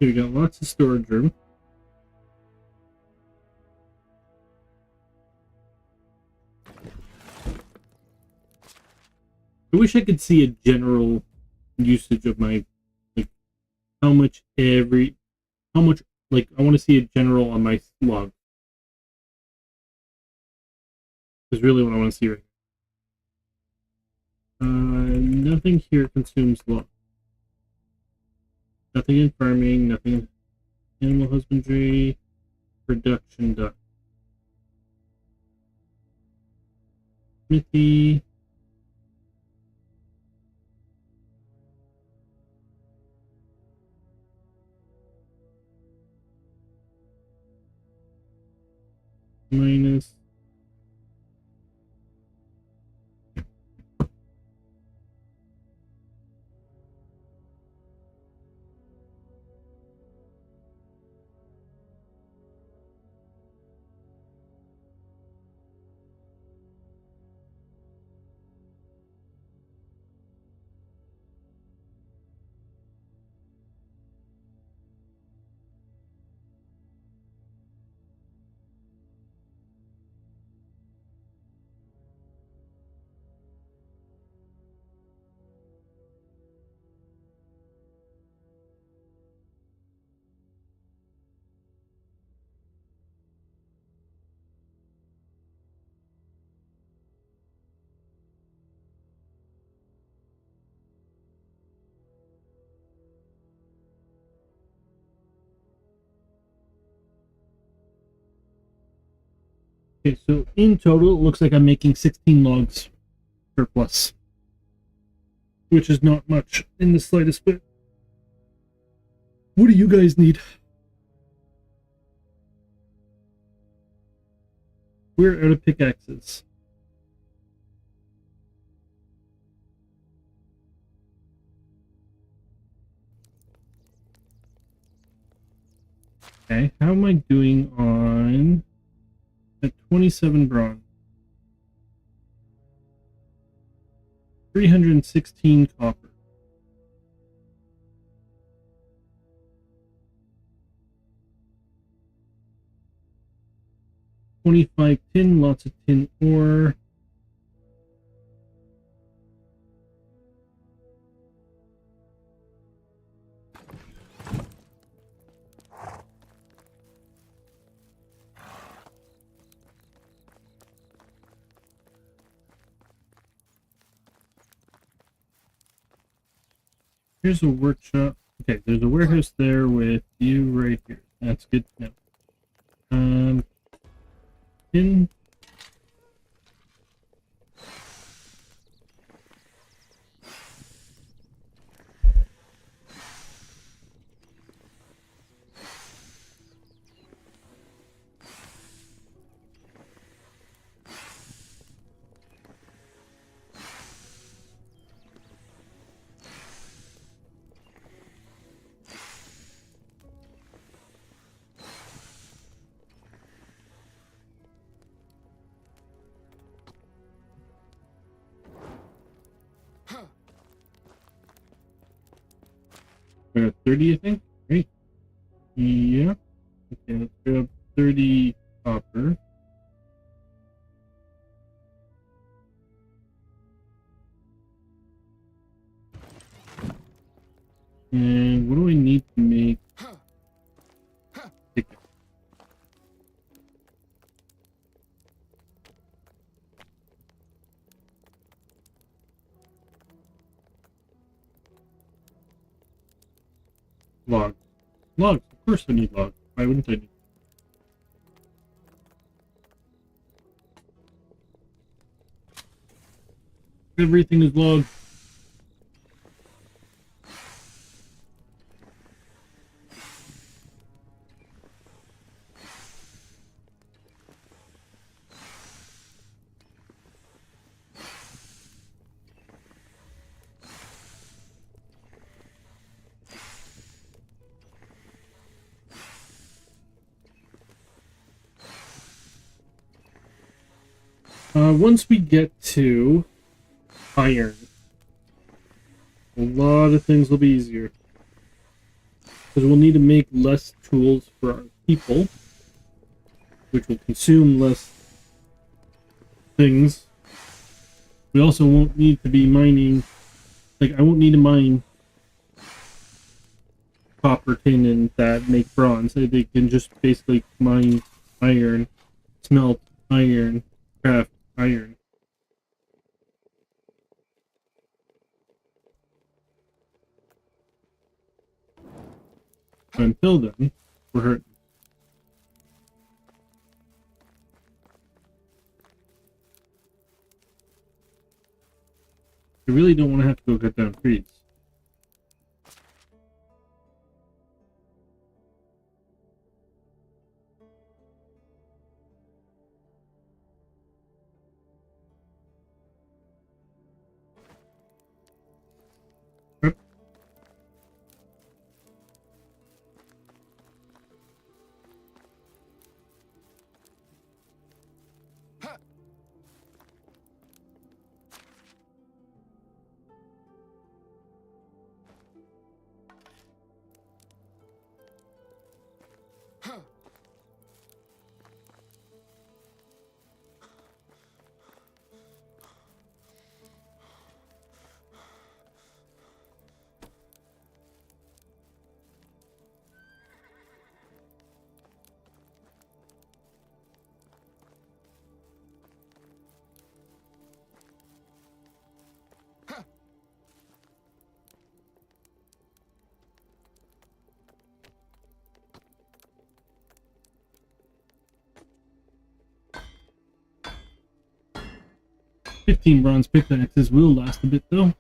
Okay, we got lots of storage room. I wish I could see a general usage of my, like, how much, like, I want to see a general on my log. Is really what I want to see right now. Nothing here consumes log. Nothing in farming, nothing in animal husbandry, production done. Smithy. Minus. Okay, so in total, it looks like I'm making 16 logs surplus, which is not much in the slightest bit. What do you guys need? We're out of pickaxes. Okay, how am I doing on at 27 bronze? 316 copper. $25 tin, lots of tin ore. Here's a workshop. Okay, there's a warehouse there with you right here. That's good to know. Tin. We're at 30, I think. Right? Yeah. Okay, let's grab 30 copper. And what do I need to make ticket? Logs. Logs. Of course I need logs. Why wouldn't I need? Everything is logged. Once we get to iron, a lot of things will be easier. Because we'll need to make less tools for our people, which will consume less things. We also won't need to be mining, like I won't need to mine copper, tin, and that make bronze. They can just basically mine iron, smelt iron, craft iron. But until then, we're hurting. I really don't want to have to go cut down trees. Yep. 15 bronze pickaxes will last a bit though.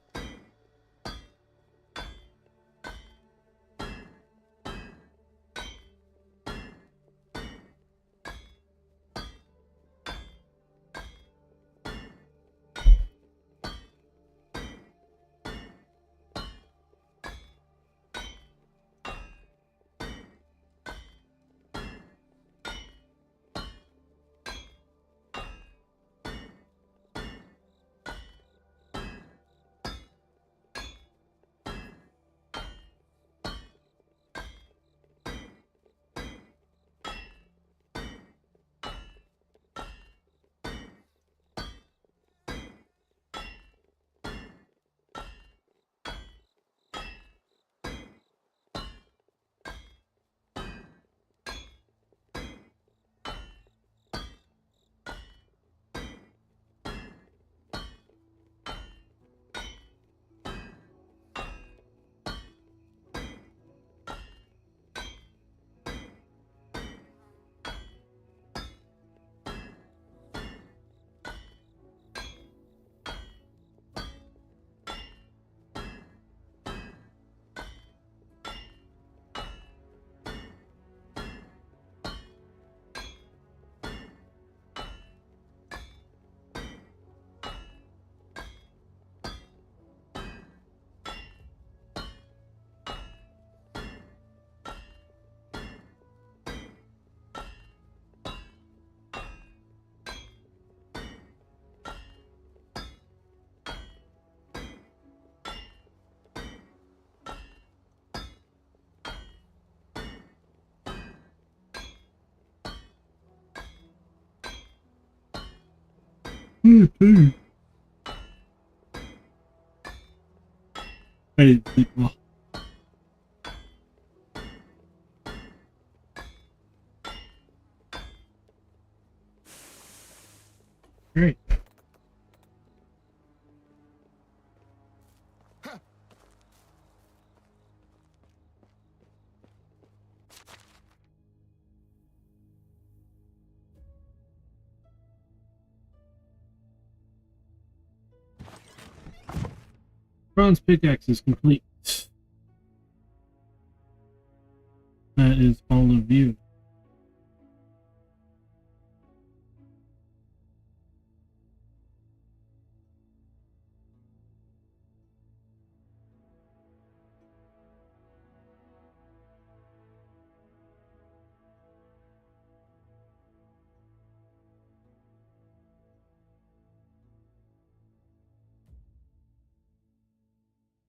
Hey. I didn't sleep well. Alright. Bronze pickaxe is complete. That is all of you.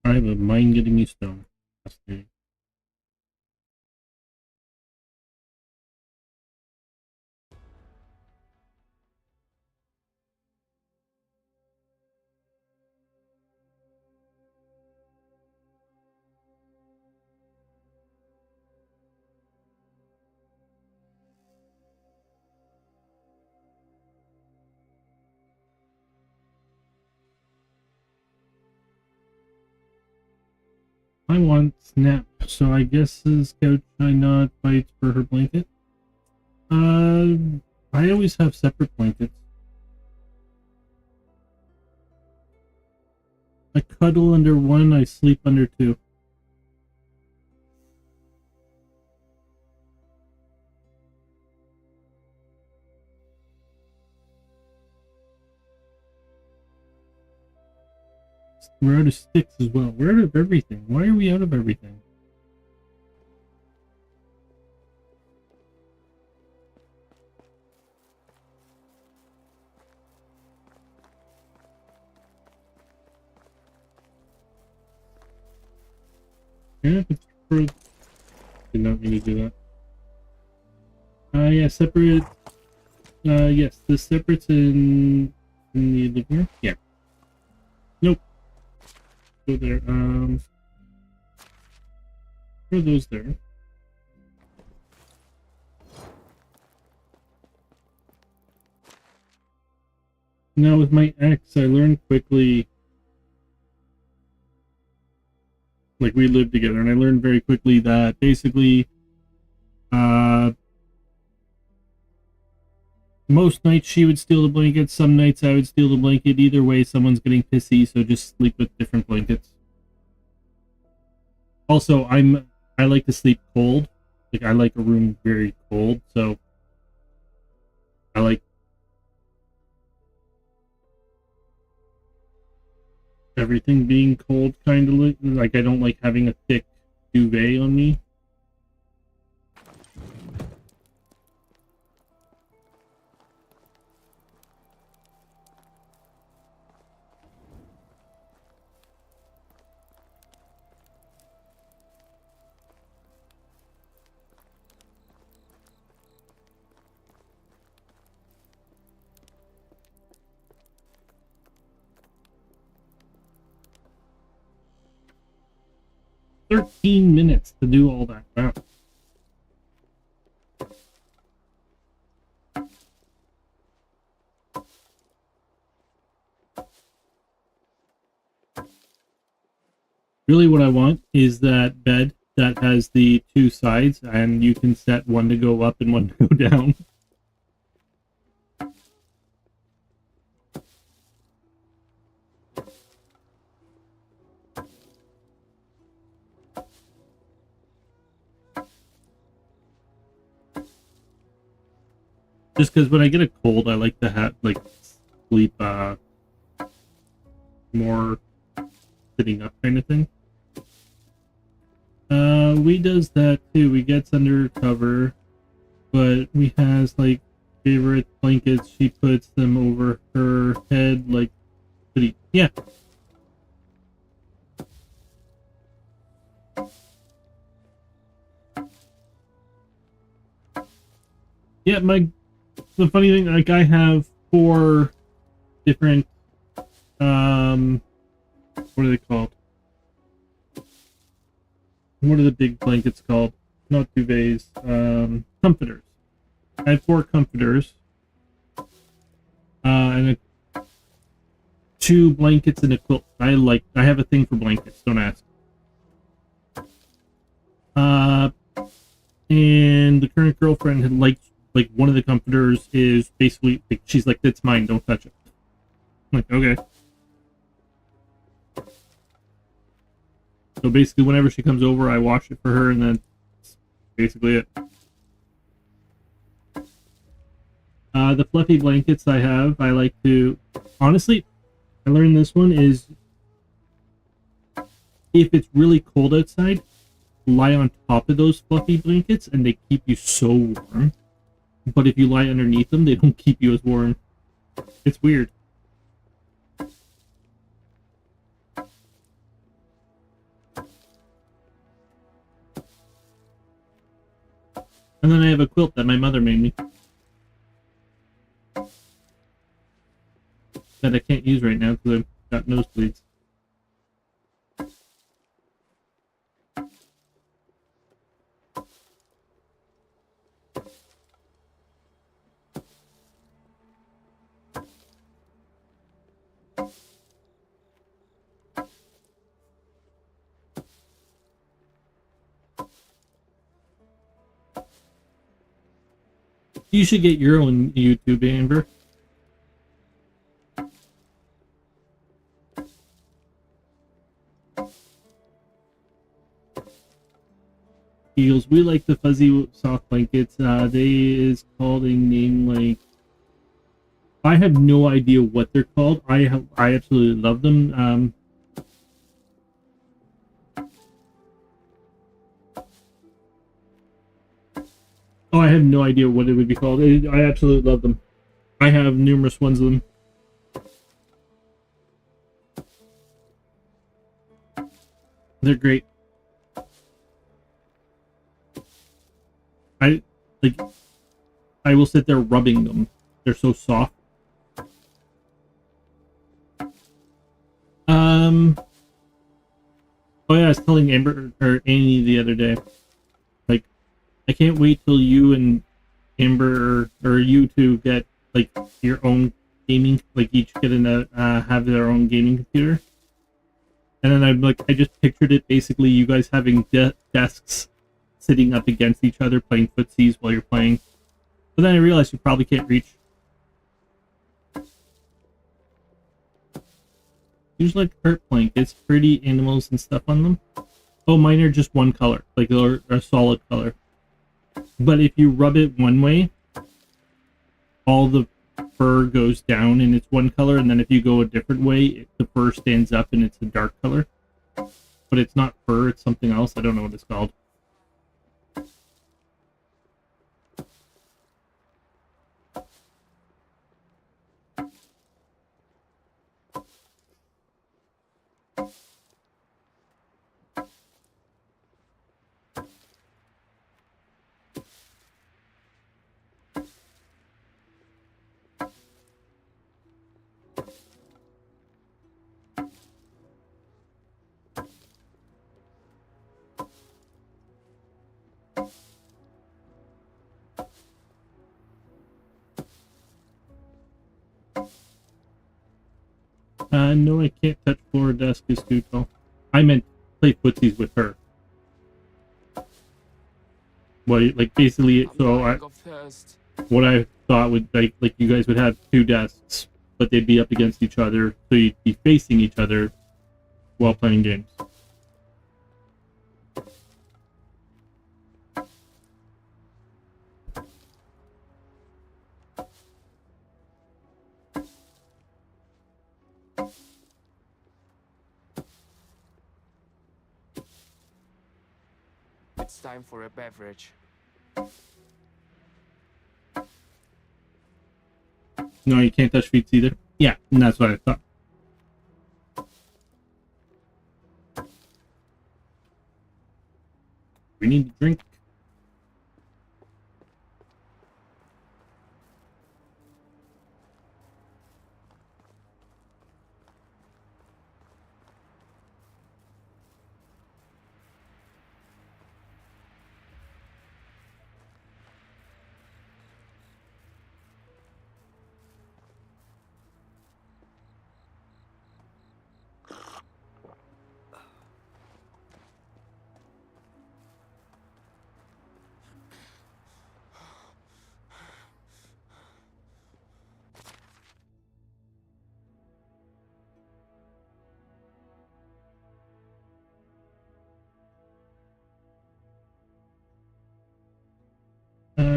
I have a mind getting me stone. Fascinating. I want Snap, so I guess this couch I not fight for her blanket. I always have separate blankets. I cuddle under one, I sleep under two. We're out of sticks as well. We're out of everything. Why are we out of everything? Yeah, it's for... Did not mean to do that. Yeah, separate... yes, the separates in the living room? Yeah. Nope. Go there, throw those there. Now with my ex, I learned quickly... Like, we lived together, and I learned very quickly that basically, Most nights she would steal the blanket, some nights I would steal the blanket. Either way, someone's getting pissy, so just sleep with different blankets. Also, I like to sleep cold. Like, I like a room very cold, so I like everything being cold, kind of like I don't like having a thick duvet on me. $13 to do all that. Wow. Really what I want is that bed that has the two sides, and you can set one to go up and one to go down. Just because when I get a cold, I like to have, like, sleep, more sitting up kind of thing. We does that too. We gets under cover, but we has, like, favorite blankets. She puts them over her head, like, pretty, yeah. Yeah, the funny thing, like, I have 4 different, what are they called? What are the big blankets called? Not duvets, comforters. I have 4 comforters, and 2 blankets and a quilt. I have a thing for blankets, don't ask. And the current girlfriend had liked, like, one of the comforters is basically, like, she's like, that's mine, don't touch it. I'm like, okay. So basically, whenever she comes over, I wash it for her, and then that's basically it. The fluffy blankets I have, I like to, honestly, I learned this one is, if it's really cold outside, lie on top of those fluffy blankets, and they keep you so warm. But if you lie underneath them, they don't keep you as warm. It's weird. And then I have a quilt that my mother made me. That I can't use right now because I've got nosebleeds. You should get your own YouTube, Amber. Eagles, we like the fuzzy soft blankets. They is called a name like, I have no idea what they're called. I absolutely love them. Oh, I have no idea what it would be called. I absolutely love them. I have numerous ones of them. They're great. I will sit there rubbing them. They're so soft. Oh yeah, I was telling Amber or Annie the other day. Like, I can't wait till you and Amber or you two get, like, your own gaming, like, each get have their own gaming computer. And then I'm like, I just pictured it basically you guys having desks sitting up against each other playing footsies while you're playing. But then I realized you probably can't reach Usually like hurt blankets, pretty animals and stuff on them. Oh, mine are just one color, like they're a solid color. But if you rub it one way, all the fur goes down and it's one color, and then if you go a different way, the fur stands up and it's a dark color. But it's not fur, it's something else. I don't know what it's called. No, I can't touch floor. Desk is too tall. I meant play footsies with her. Well, like basically, so what I thought would like you guys would have two desks, but they'd be up against each other, so you'd be facing each other while playing games. It's time for a beverage. No, you can't touch feet either. Yeah, and that's what I thought. We need to drink.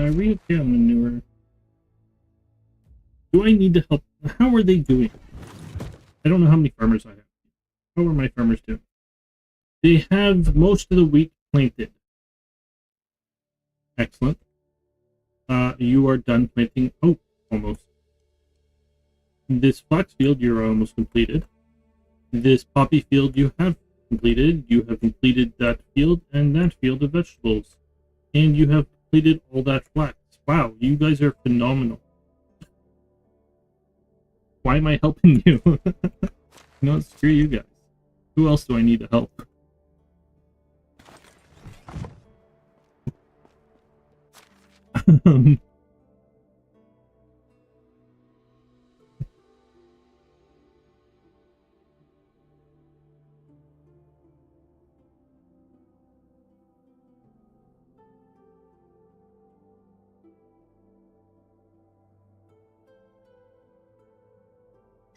Real camera manure. Do I need to help? How are they doing? I don't know how many farmers I have. How are my farmers doing? They have most of the wheat planted. Excellent. You are done planting. Oh, almost. This flax field, you're almost completed. This poppy field you have completed. You have completed that field and that field of vegetables. And you have completed all that flax. Wow, you guys are phenomenal. Why am I helping you? No, screw you guys. Who else do I need to help?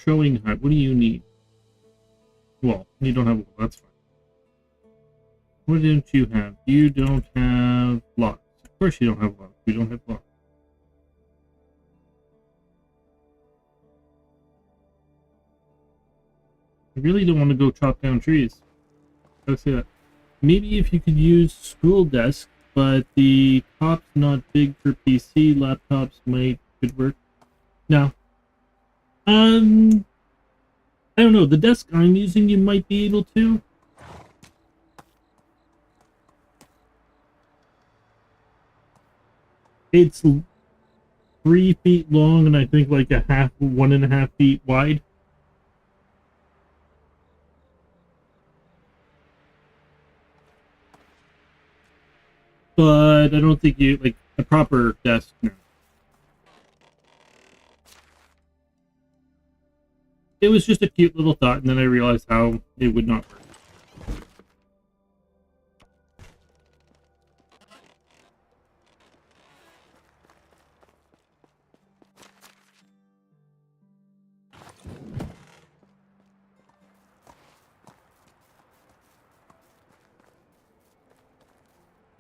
Showing hut, what do you need? Well, you don't have wool, that's fine. What don't you have? You don't have logs. Of course you don't have logs. We don't have logs. I really don't want to go chop down trees. Gotta say that. Maybe if you could use school desk, but the top's not big for PC, laptops could work. No. I don't know. The desk I'm using, you might be able to. It's 3 feet long and I think like 1.5 feet wide. But I don't think you like a proper desk. No. It was just a cute little thought, and then I realized how it would not work.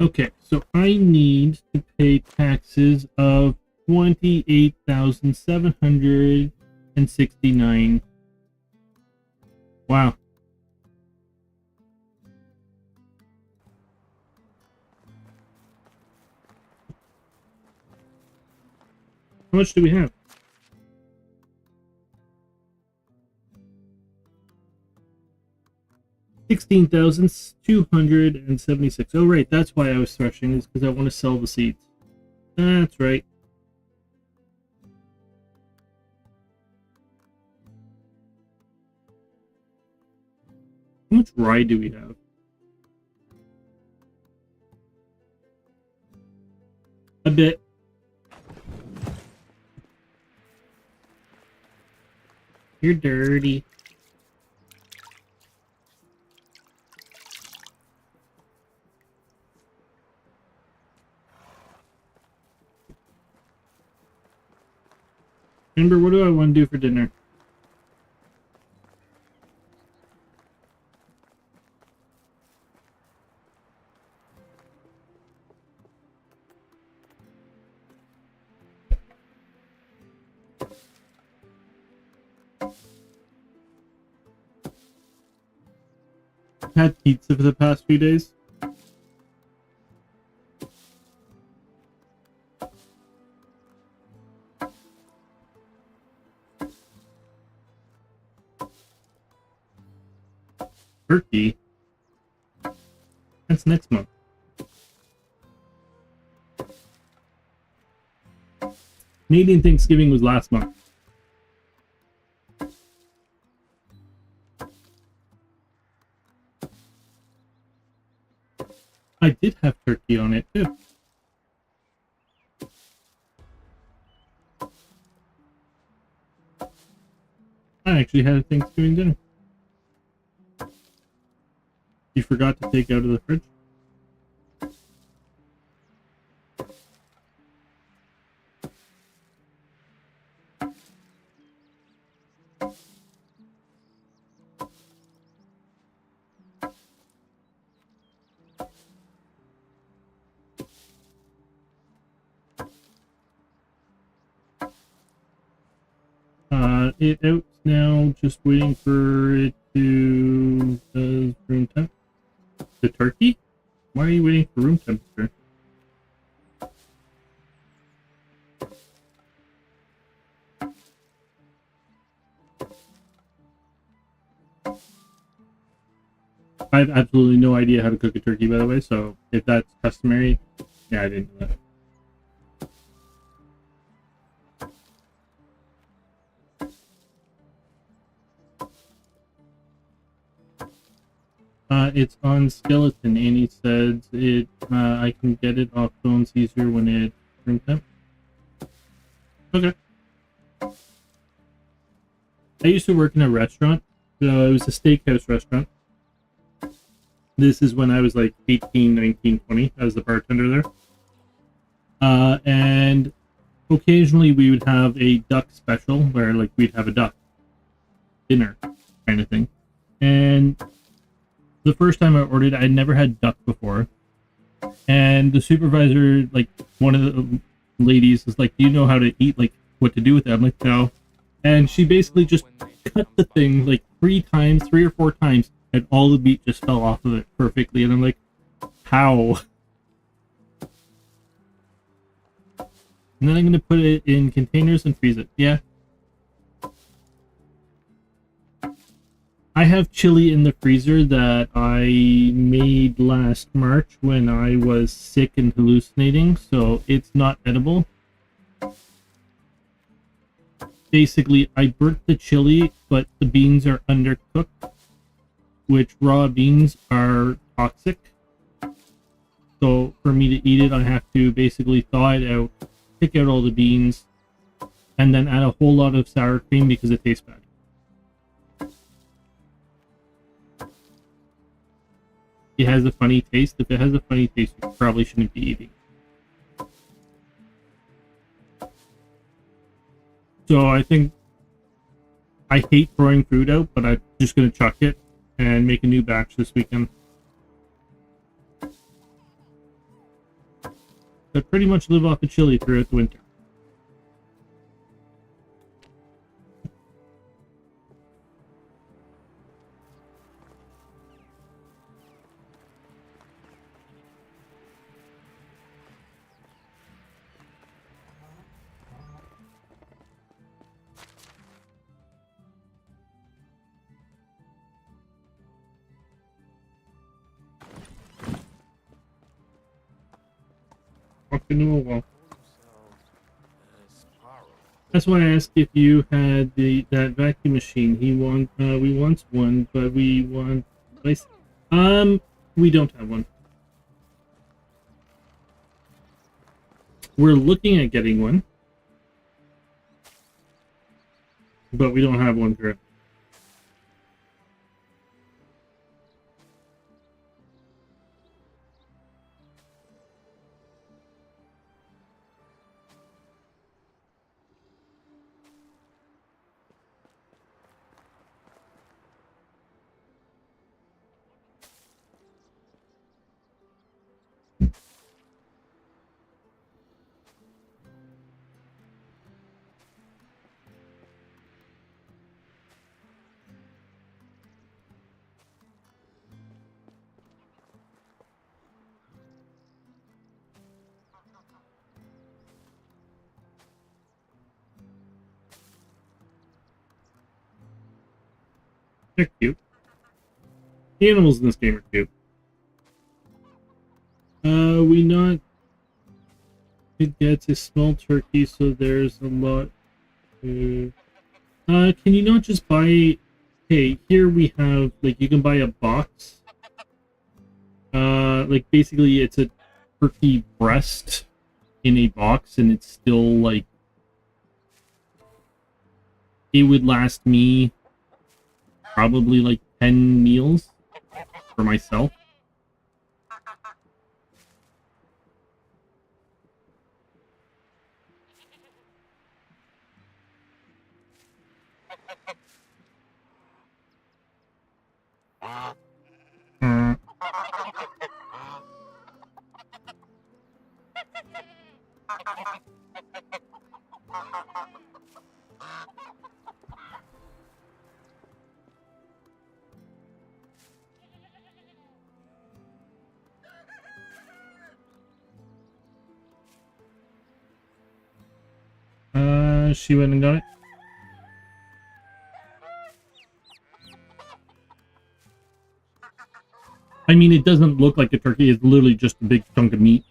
Okay, so I need to pay taxes of 28,769. Wow. How much do we have? $16,276. Oh, right. That's why I was threshing, is because I want to sell the seeds. That's right. How much rye do we have? A bit. You're dirty. Remember, what do I want to do for dinner? Had pizza for the past few days. Turkey? That's next month. Canadian Thanksgiving was last month. I did have turkey on it too. I actually had a Thanksgiving dinner. You forgot to take out of the fridge? It out now, just waiting for it to room temp. The turkey? Why are you waiting for room temperature? I have absolutely no idea how to cook a turkey, by the way, so if that's customary, yeah, I didn't know that. It's on skeleton, and he said it. I can get it off bones easier when it's room temp. Okay. I used to work in a restaurant. So it was a steakhouse restaurant. This is when I was like 18, 19, 20. I was the bartender there. And occasionally we would have a duck special where like we'd have a duck dinner kind of thing. And the first time I ordered, I'd never had duck before. And the supervisor, like one of the ladies, was like, "Do you know how to eat? Like what to do with it?" I'm like, "No." And she basically just cut the thing like 3 or 4 times, and all the meat just fell off of it perfectly. And I'm like, "How?" And then I'm gonna put it in containers and freeze it. Yeah. I have chili in the freezer that I made last March when I was sick and hallucinating, so it's not edible. Basically, I burnt the chili, but the beans are undercooked, which raw beans are toxic. So for me to eat it, I have to basically thaw it out, pick out all the beans, and then add a whole lot of sour cream because it tastes bad. It has a funny taste. If it has a funny taste, you probably shouldn't be eating. So I think I hate throwing food out, but I'm just going to chuck it and make a new batch this weekend. that pretty much live off of chili throughout the winter. Walk into a wall. That's why I asked if you had that vacuum machine. We want one, but we want we don't have one. We're looking at getting one, but we don't have one currently. They're cute. The animals in this game are cute. We not. It gets a small turkey, so there's a lot. Can you not just buy? Hey, here we have like you can buy a box. Like basically it's a turkey breast in a box, and it's still like it would last me probably like 10 meals for myself. She went and got it. I mean, it doesn't look like a turkey. It's literally just a big chunk of meat.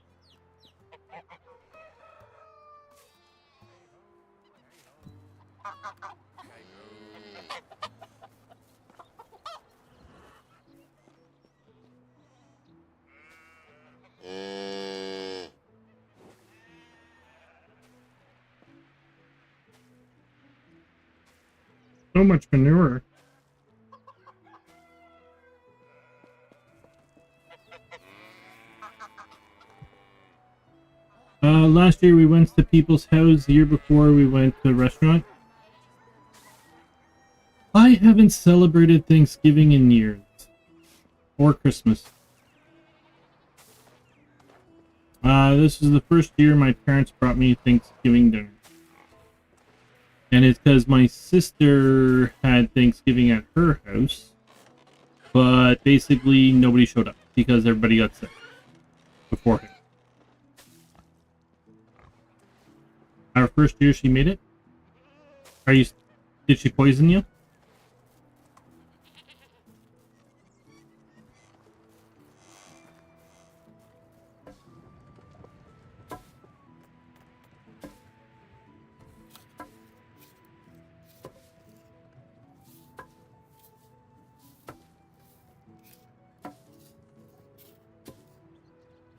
So much manure. Last year we went to people's house. The year before we went to a restaurant. I haven't celebrated Thanksgiving in years. Or Christmas. This is the first year my parents brought me Thanksgiving dinner. And it's because my sister had Thanksgiving at her house. But basically nobody showed up because everybody got sick beforehand. Our first year she made it? Did she poison you?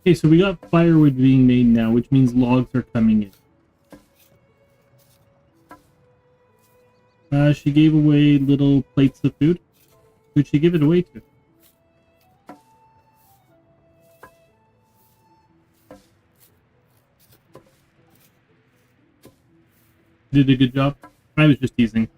Okay, so we got firewood being made now, which means logs are coming in. She gave away little plates of food. Who'd she give it away to? Did a good job. I was just teasing.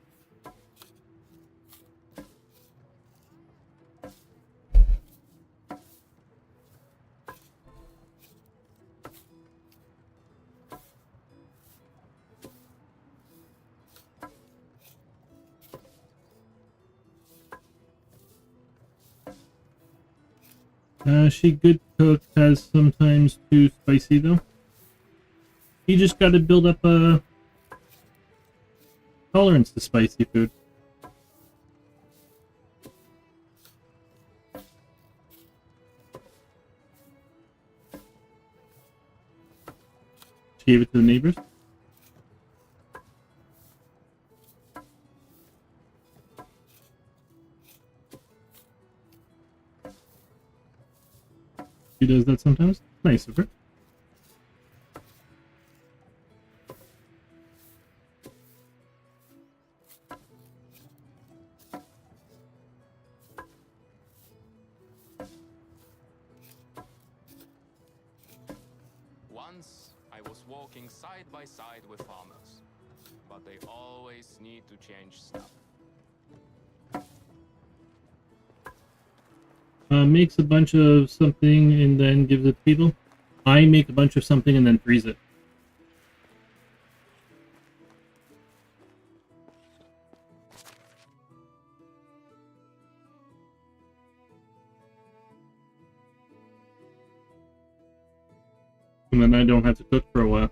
She good cook, has sometimes too spicy though. You just got to build up a tolerance to spicy food. She gave it to the neighbors. She does that sometimes. Nice of her. Once, I was walking side by side with farmers, but they always need to change stuff. Makes a bunch of something and then gives it to people. I make a bunch of something and then freeze it. And then I don't have to cook for a while.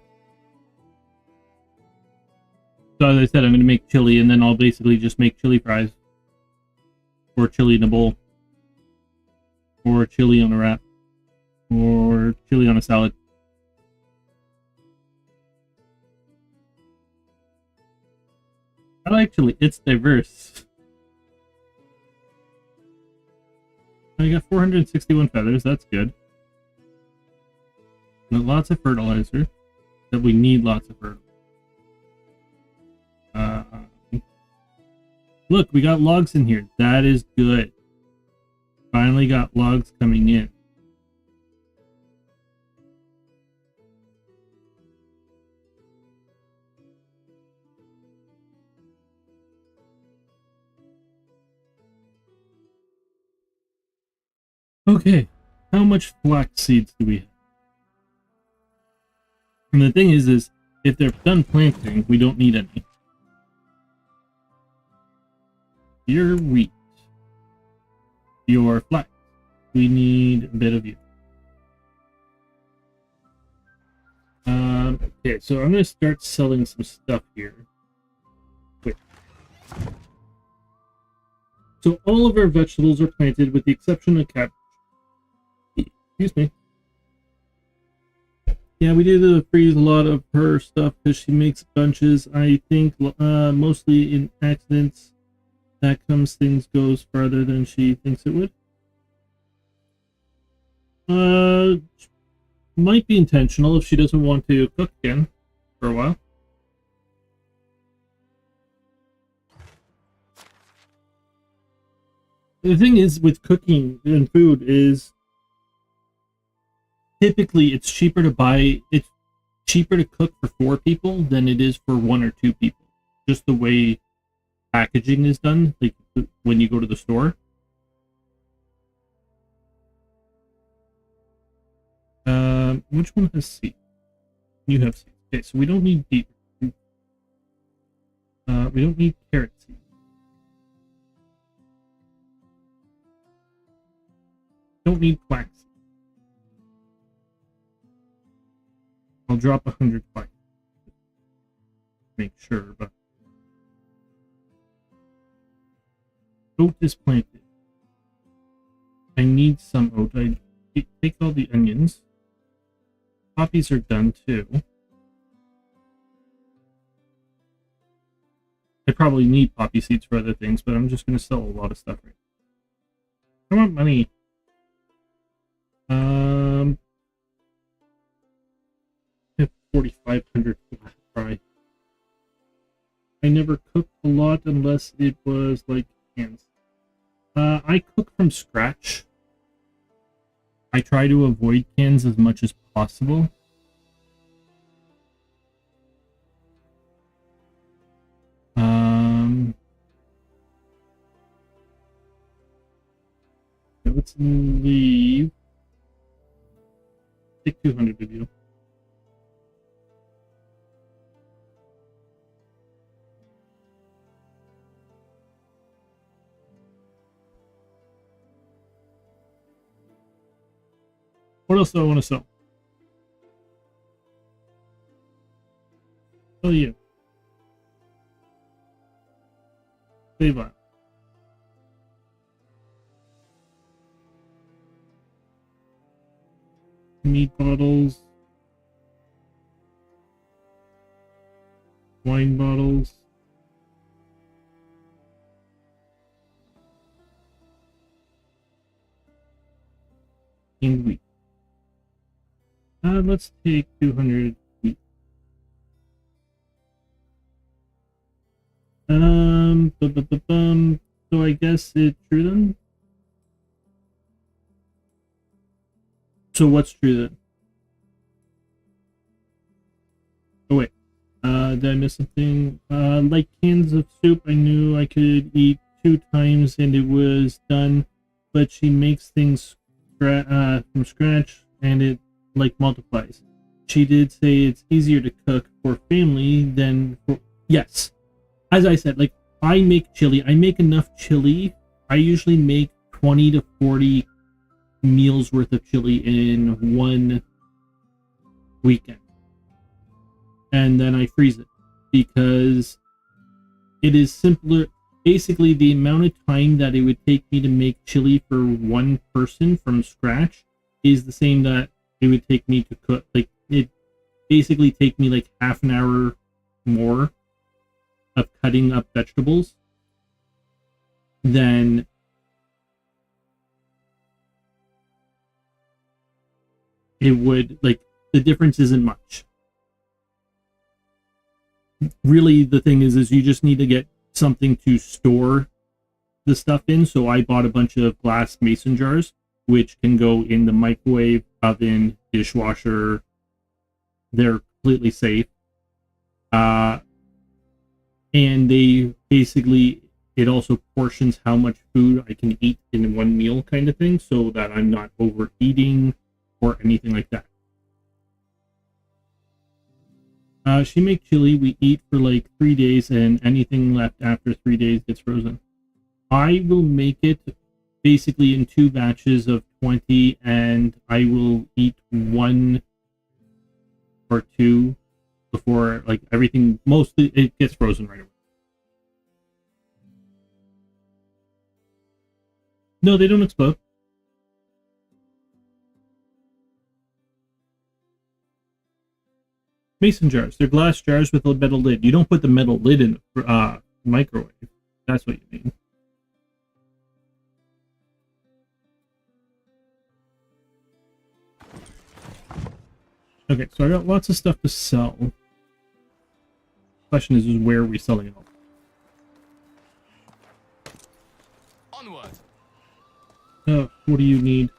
So as I said, I'm going to make chili, and then I'll basically just make chili fries. Or chili in a bowl. Or chili on a wrap. Or chili on a salad. I like chili. It's diverse. I got 461 feathers. That's good. But lots of fertilizer. That we need lots of fertilizer. Look, we got logs in here. That is good. Finally got logs coming in. Okay, how much flax seeds do we have? And the thing is if they're done planting, we don't need any. Your wheat. Your flax. We need a bit of you. Okay, so I'm going to start selling some stuff here. Quick. So all of our vegetables are planted with the exception of cabbage. Excuse me. Yeah, we did freeze a lot of her stuff because she makes bunches. I think mostly in accidents. That comes things goes farther than she thinks it would. Might be intentional if she doesn't want to cook again for a while. The thing is with cooking and food is typically it's cheaper to cook for 4 people than it is for 1 or 2 people. Just the way packaging is done, like when you go to the store. Which one has seeds? You have seeds. Okay, so we don't need beet. We don't need carrot seeds. Don't need flax. I'll drop 100 flax. Make sure, but oat is planted. I need some oat. I take all the onions. Poppies are done too. I probably need poppy seeds for other things, but I'm just going to sell a lot of stuff right now. I want money. I have 4,500 flat fry. I never cooked a lot unless it was like cans. I cook from scratch. I try to avoid cans as much as possible. Let's leave. Take 200 of you. What else do I want to sell? Oh, you. Save on. Meat bottles. Wine bottles. And wheat. Let's take 200 wheat. So I guess it's true then? So what's true then? Oh wait, did I miss something? Like cans of soup, I knew I could eat 2 times and it was done, but she makes things from scratch and it like multiplies. She did say it's easier to cook for family than for, yes. As I said, like I make chili. I make enough chili. I usually make 20 to 40 meals worth of chili in one weekend. And then I freeze it because it is simpler. Basically, the amount of time that it would take me to make chili for one person from scratch is the same that it would take me to cook. Like, it basically take me like half an hour more of cutting up vegetables than it would, like, the difference isn't much. Really, the thing is you just need to get something to store the stuff in. So I bought a bunch of glass mason jars, which can go in the microwave, oven, dishwasher. They're completely safe. And they basically, it also portions how much food I can eat in one meal kind of thing, so that I'm not overeating or anything like that. She makes chili. We eat for like 3 days, and anything left after 3 days gets frozen. I will make it basically in 2 batches of 20, and I will eat 1 or 2 before, like, everything, mostly it gets frozen right away. No, they don't explode. Mason jars. They're glass jars with a metal lid. You don't put the metal lid in the microwave. That's what you mean. Okay, so I got lots of stuff to sell. Question is where are we selling it all? Onward. What do you need?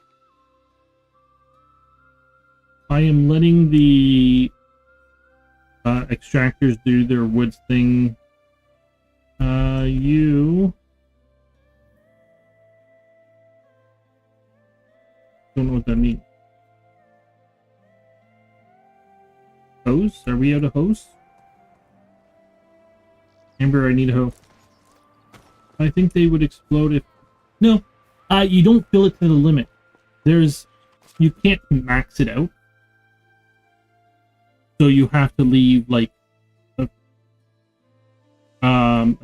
I am letting the extractors do their woods thing. You don't know what that means. Hose? Are we out of hose? Amber, I need a hoe. I think they would explode if... No, you don't fill it to the limit. You can't max it out. So you have to leave, like, a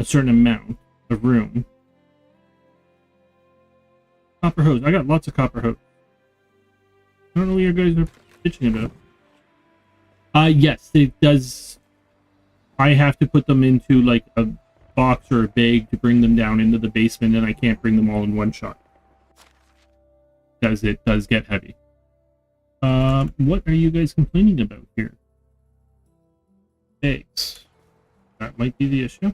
certain amount of room. Copper hose. I got lots of copper hose. I don't know what you guys are bitching about. Yes, it does. I have to put them into, like, a box or a bag to bring them down into the basement, and I can't bring them all in one shot. Because it does get heavy. What are you guys complaining about here? Bags. That might be the issue.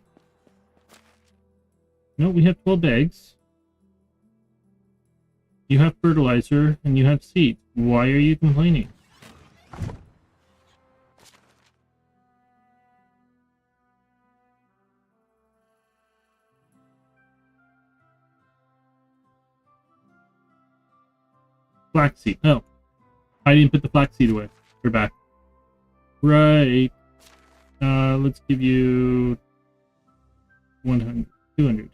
No, we have 12 bags. You have fertilizer, and you have seeds. Why are you complaining? Flaxseed. Oh. I didn't put the flaxseed away. We're back. Right. Let's give you 100, 200.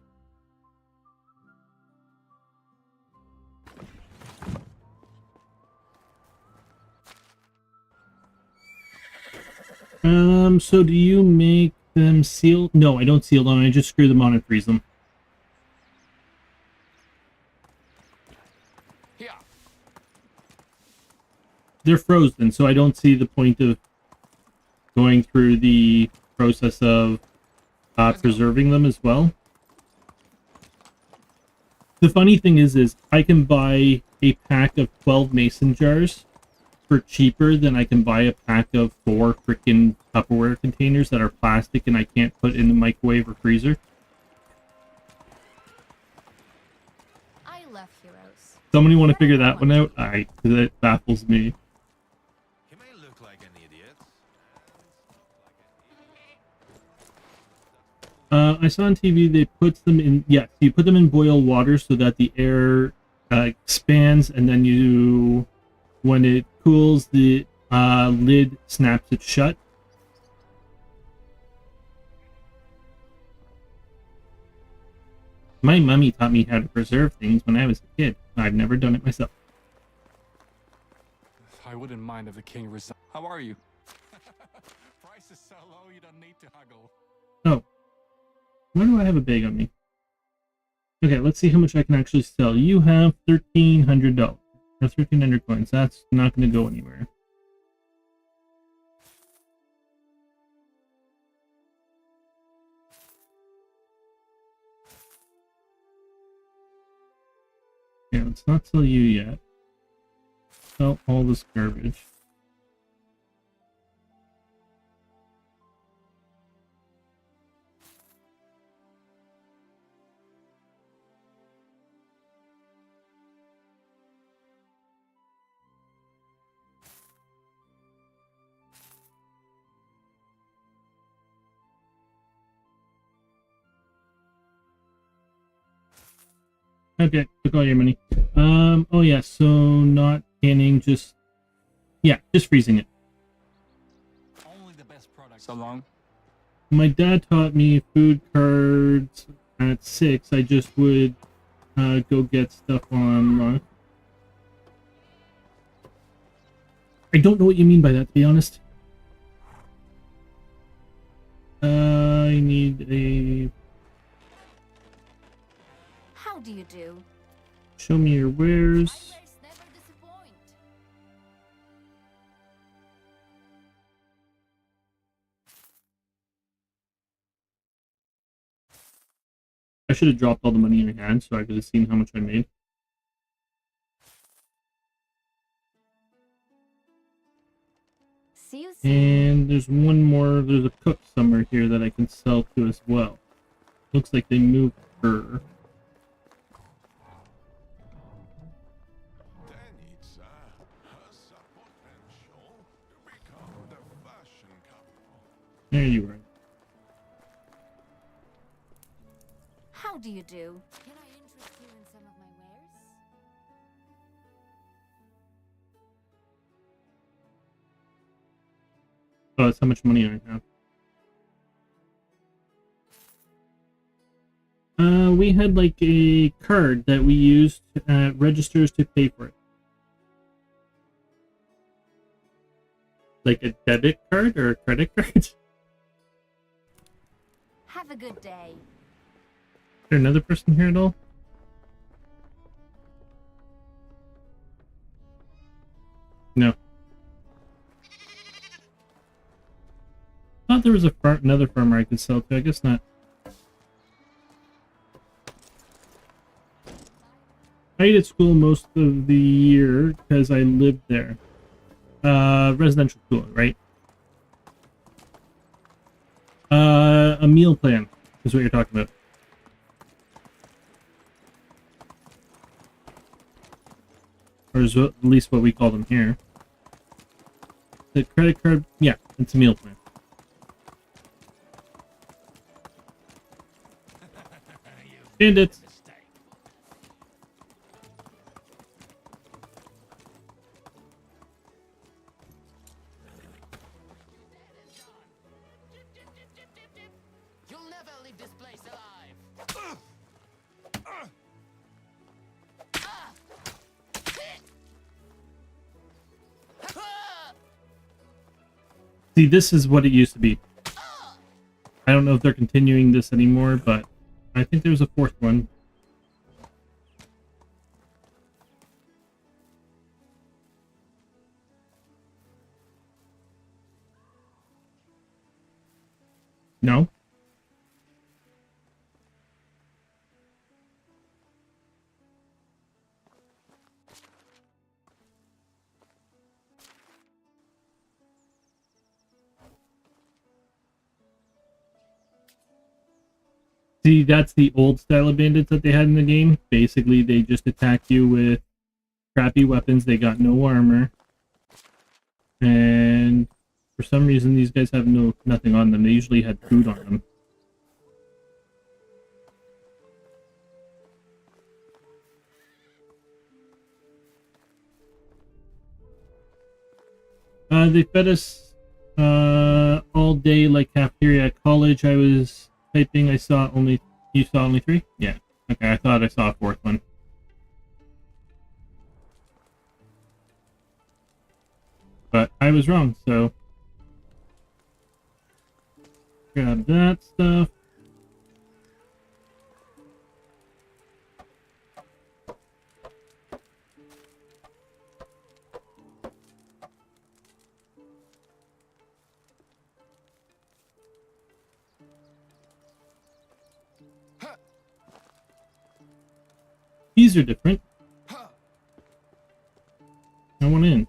So do you make them sealed? No, I don't seal them. I just screw them on and freeze them. Here. They're frozen, so I don't see the point of going through the process of preserving them as well. The funny thing is I can buy a pack of 12 mason jars for cheaper than I can buy a pack of 4 freaking Tupperware containers that are plastic and I can't put in the microwave or freezer. I love heroes. Somebody want to figure that one out? Because it baffles me. He may look like an idiot. I saw on TV they put them in, yes, you put them in boiled water so that the air expands, and then you, when it cools, the lid snaps it shut. My mummy taught me how to preserve things when I was a kid. I've never done it myself. I wouldn't mind if the king resigned. How are you? Price is so low you don't need to haggle. Oh. Why do I have a bag on me? Okay, let's see how much I can actually sell. You have $1,300. Or 1,300 coins. That's not going to go anywhere. Yeah, let's not sell you yet. Sell all this garbage. Okay, took all your money. Oh yeah, so not canning, just, yeah, just freezing it. Only the best products. So long. My dad taught me food cards at 6. I just would go get stuff online. I don't know what you mean by that, to be honest. I need a... How do you do? Show me your wares. Buyers never disappoint. I should have dropped all the money in I had so I could have seen how much I made. See you soon. And there's one more, there's a cook somewhere here that I can sell to as well. Looks like they moved her. Danica has a potential to become the fashion capital. There you are. How do you do? Can I interest you in some of my wares? Oh, that's how much money I have. We had like a card that we used registers to pay for it. Like a debit card or a credit card? Is Have a good day. there another person here at all? No. Thought there was another farmer I could sell to. I guess not. I ate at school most of the year because I lived there. Residential school, right? A meal plan is what you're talking about. Or is at least what we call them here. The credit card, yeah, it's a meal plan. Bandits! You'll never leave this place alive. See, this is what it used to be. I don't know if they're continuing this anymore, but I think there's a fourth one. No? See, that's the old style of bandits that they had in the game. Basically, they just attack you with crappy weapons. They got no armor. And for some reason, these guys have nothing on them. They usually had food on them. They fed us all day like cafeteria at college. I was typing. You saw only 3? Yeah. Okay, I thought I saw a fourth one. But I was wrong, so grab that stuff. These are different. I want in.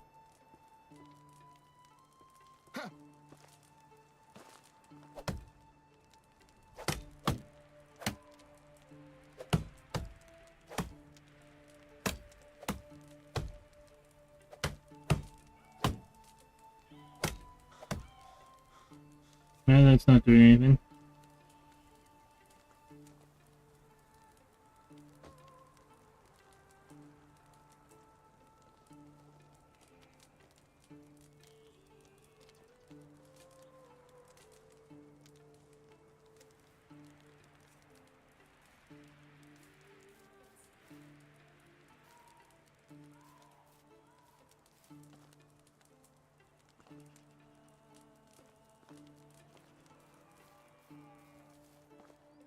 No, that's not doing anything.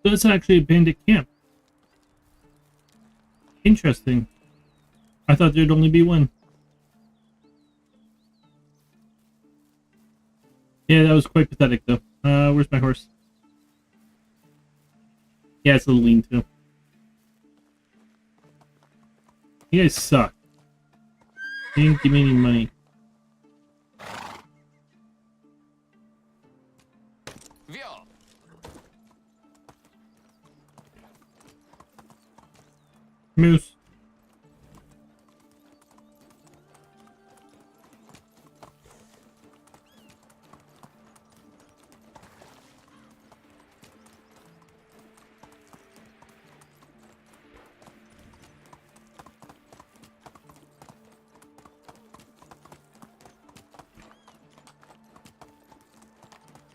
So it's actually a bandit camp. Interesting. I thought there'd only be one. Yeah, that was quite pathetic, though. Where's my horse? Yeah, it's a little lean, too. You guys suck. You didn't give me any money. Vio! Moose.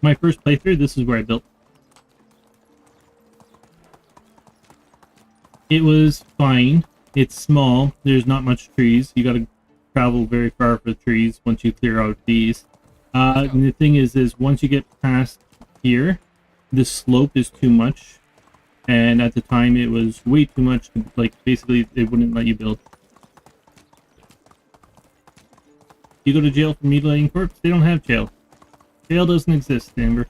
My first playthrough, this is where I built. It was fine. It's small. There's not much trees. You gotta travel very far for the trees once you clear out these. And the thing is once you get past here, the slope is too much. And at the time, it was way too much. Like, basically, they wouldn't let you build. You go to jail for mutilating corpse? They don't have jail. Jail doesn't exist, Amber.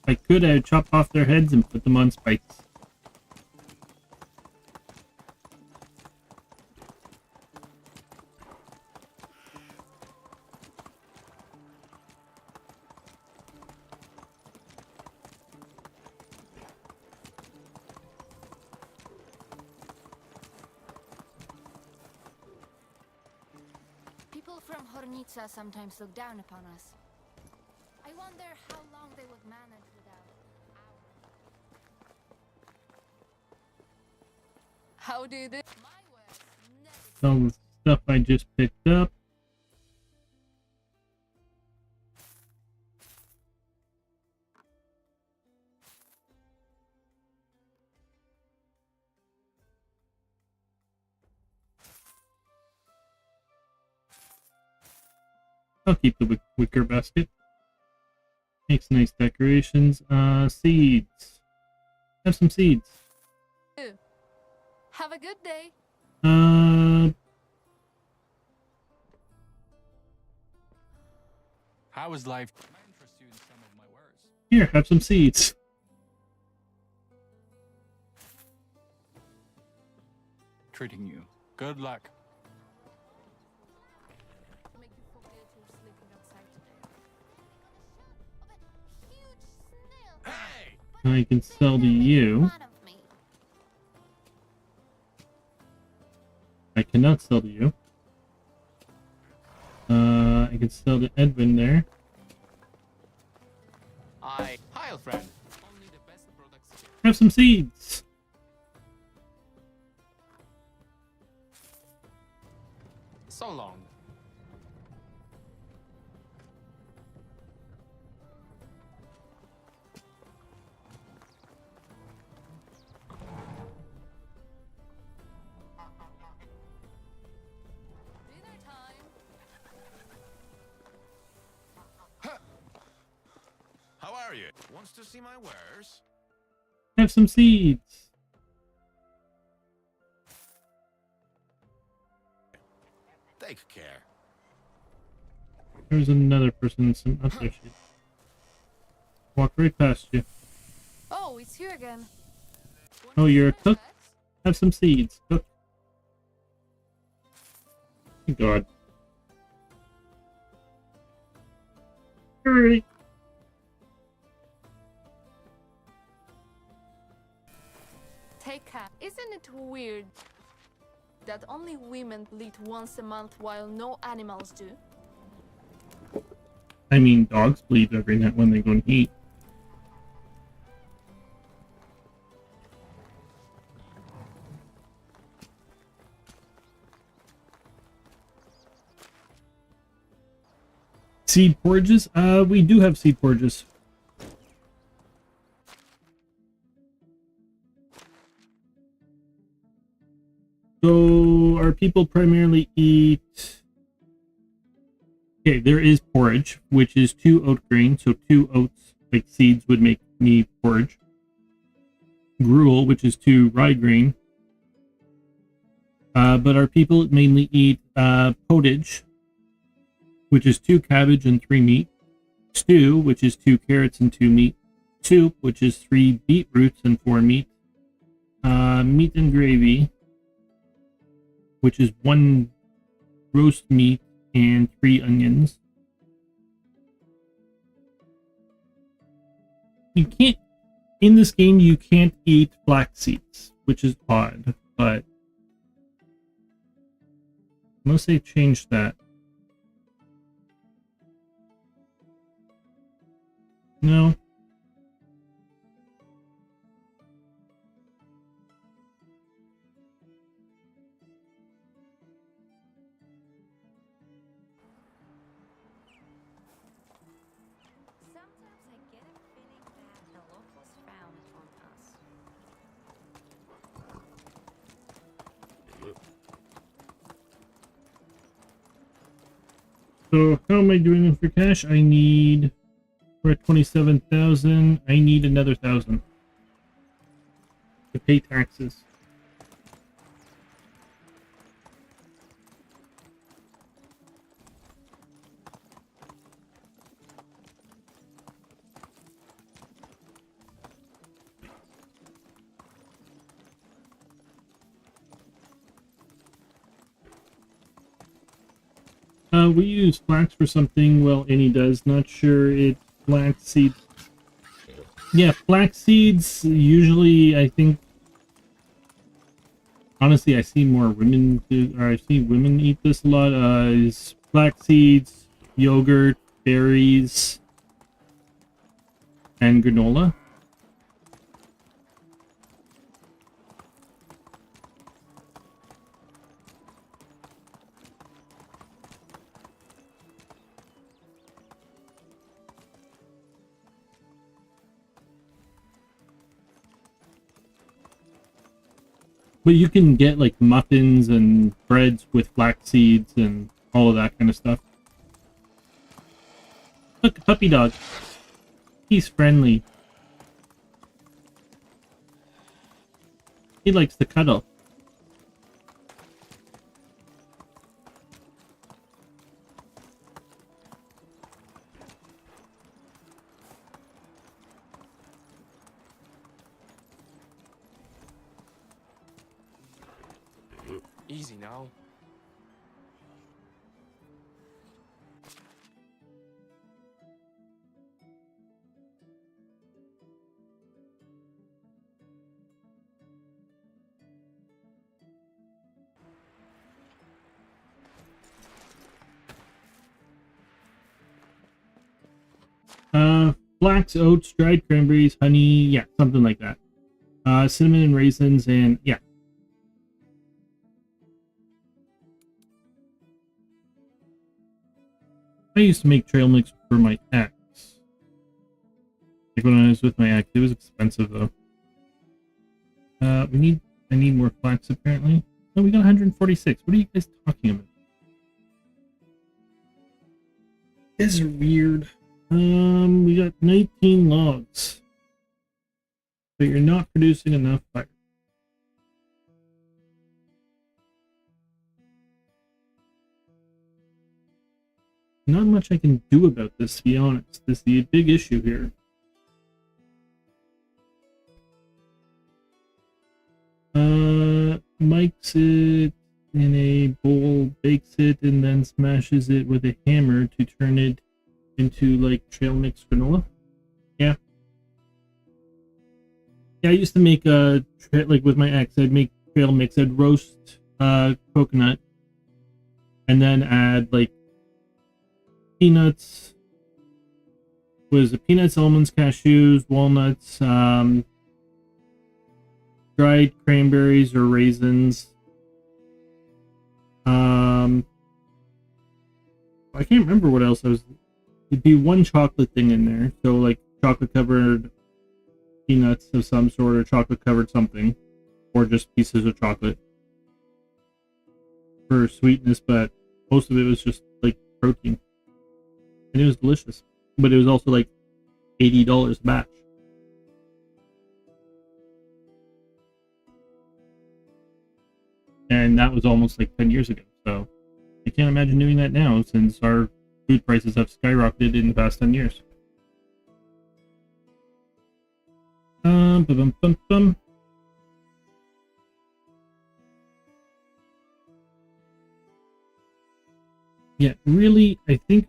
If I could, I would chop off their heads and put them on spikes. from Hornica sometimes look down upon us. I wonder how long they would manage without our... How do you do? My words never... All the stuff I just picked up. I'll keep the wicker basket. Makes nice decorations. Seeds. Have some seeds. Have a good day. How is life? Can I interest you in some of my wares? Here, have some seeds. Treating you. Good luck. Make you forget you're sleeping outside today. Hey! I can sell to you. Fun of me. I cannot sell to you. I can sell to Edwin there. Hi, friend. Only the best products here. Have some seeds. So long. Dinner time. How are you? Wants to see my wares? Have some seeds. Take care. There's another person in some other shit. Walk right past you. Oh, it's you again. Oh, you're a cook? Have some seeds. Cook. Good God. Hurry. Take care. Isn't it weird that only women bleed once a month while no animals do? I mean, dogs bleed every night when they go and eat. Seed porridges? We do have seed porridges. So, our people primarily eat... Okay, there is porridge, which is 2 oat grain, so 2 oats, like seeds, would make me porridge. Gruel, which is 2 rye grain. But our people mainly eat pottage, which is 2 cabbage and 3 meat. Stew, which is 2 carrots and 2 meat. Soup, which is 3 beetroots and 4 meat. Meat and gravy, which is 1 roast meat and 3 onions. You can't, in this game, you can't eat flax seeds, which is odd, but unless they changed that. No. Sometimes I get a feeling that the locals frown on us. So how am I doing for cash? I need, we're at 27,000. I need another 1,000 to pay taxes. We use flax for something. Well, Annie does. Not sure it. Flax seeds. Yeah, flax seeds. Usually, I think. Honestly, I see more women do, or I see women eat this a lot. Is flax seeds, yogurt, berries, and granola. But you can get like muffins and breads with flax seeds and all of that kind of stuff. Look, a puppy dog. He's friendly. He likes to cuddle. Easy now. Flax, oats, dried cranberries, honey, yeah, something like that. Cinnamon and raisins, and yeah. I used to make trail mix for my ex. Like when I was with my ex, it was expensive though. I need more flax apparently. Oh, we got 146. What are you guys talking about? This is weird. We got 19 logs. But you're not producing enough fire. Not much I can do about this, to be honest. This is the big issue here. Mikes it in a bowl, bakes it, and then smashes it with a hammer to turn it into like trail mix granola. Yeah. Yeah, I used to make like with my ex, I'd make trail mix. I'd roast coconut and then add like peanuts. Was it peanuts, almonds, cashews, walnuts, dried cranberries or raisins. I can't remember what else I was. It'd be one chocolate thing in there, so like chocolate covered peanuts of some sort, or chocolate covered something, or just pieces of chocolate for sweetness. But most of it was just like protein, and it was delicious. But it was also like $80 a batch. And that was almost like 10 years ago. So I can't imagine doing that now since our food prices have skyrocketed in the past 10 years. Bum, bum, bum, bum. Yeah, really, I think.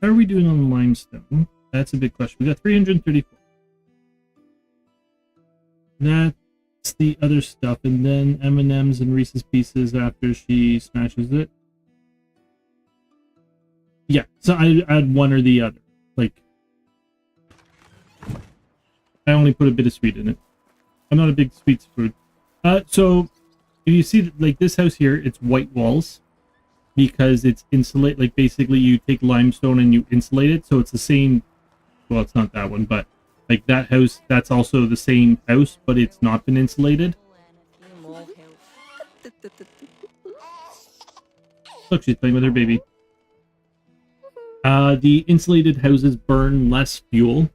How are we doing on limestone? That's a big question. We got 334. That's the other stuff, and then M&M's and Reese's Pieces after she smashes it. Yeah, so I add one or the other. Like, I only put a bit of sweet in it. I'm not a big sweets food. So if you see like this house here, it's white walls because it's insulate. Like basically, you take limestone and you insulate it, so it's the same. Well, it's not that one, but like that house, that's also the same house, but it's not been insulated. Look, she's playing with her baby. The insulated houses burn less fuel,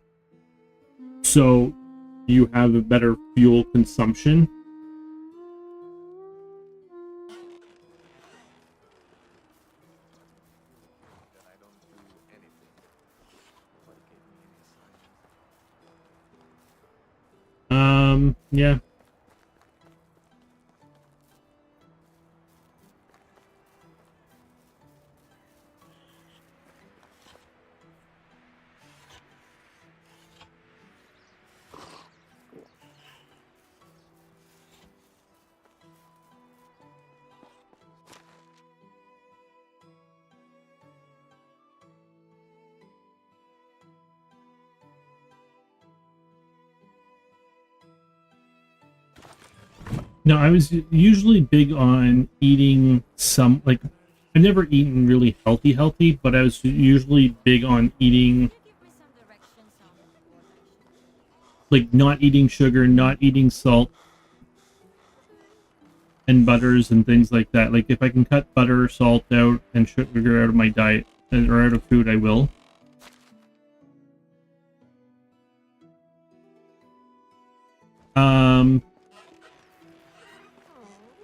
so you have a better fuel consumption. Yeah. No, I was usually big on eating some, like, I've never eaten really healthy, but I was usually big on eating, like, not eating sugar, not eating salt, and butters and things like that. Like, if I can cut butter, salt out, and sugar out of my diet, or out of food, I will.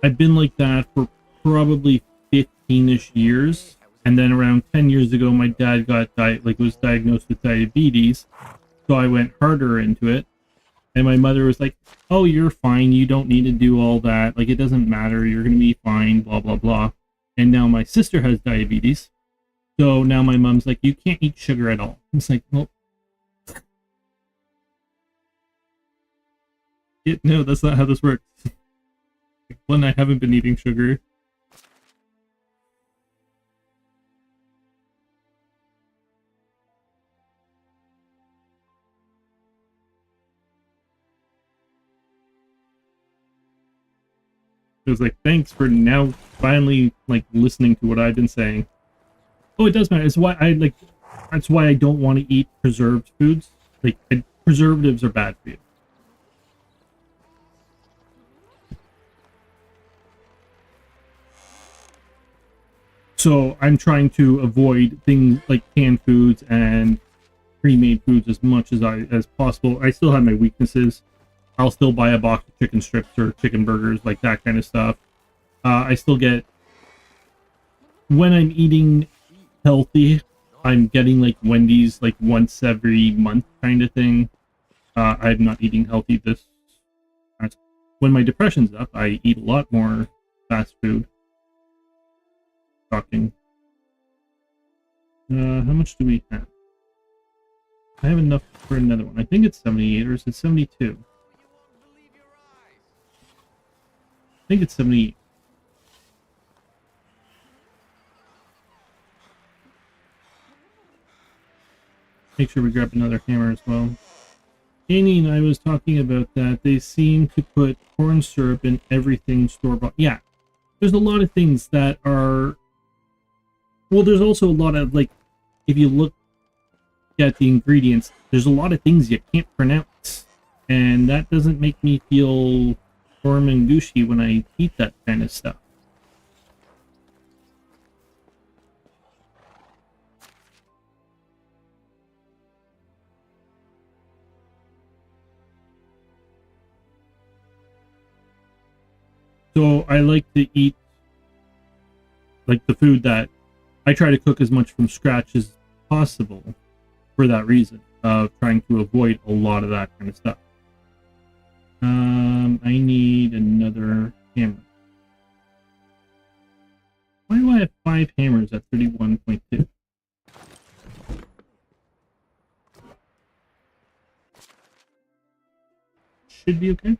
I've been like that for probably 15-ish years, and then around 10 years ago, my dad was diagnosed with diabetes, so I went harder into it, and my mother was like, oh, you're fine, you don't need to do all that, like, it doesn't matter, you're gonna be fine, blah, blah, blah. And now my sister has diabetes, so now my mom's like, you can't eat sugar at all. It's like, well, no, that's not how this works. One, I haven't been eating sugar. It was like, thanks for now finally, like, listening to what I've been saying. Oh, it does matter. It's why that's why I don't want to eat preserved foods. Like, preservatives are bad for you. So I'm trying to avoid things like canned foods and pre-made foods as much as possible. I still have my weaknesses. I'll still buy a box of chicken strips or chicken burgers, like that kind of stuff. I still get, when I'm eating healthy, I'm getting like Wendy's like once every month kind of thing. I'm not eating healthy when my depression's up, I eat a lot more fast food. Shocking. How much do we have? I have enough for another one. I think it's 78, or is it 72? I think it's 78. Make sure we grab another hammer as well. Annie and I was talking about that. They seem to put corn syrup in everything store-bought. Yeah. There's a lot of things that are... Well, there's also a lot of, like, if you look at the ingredients, there's a lot of things you can't pronounce. And that doesn't make me feel warm and gushy when I eat that kind of stuff. So I like to eat, like, the food that I try to cook as much from scratch as possible for that reason of trying to avoid a lot of that kind of stuff. I need another hammer. Why do I have 5 hammers at 31.2? Should be okay.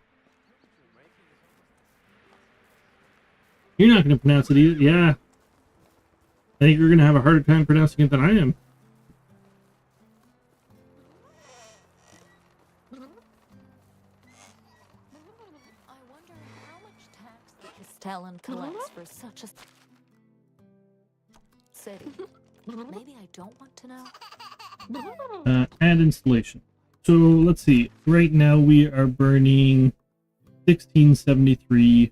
You're not going to pronounce it either. Yeah. I think you're going to have a harder time pronouncing it than I am. I wonder how much tax the Castellan collects for such a city. Maybe I don't want to know. Add installation. So let's see. Right now we are burning 1673.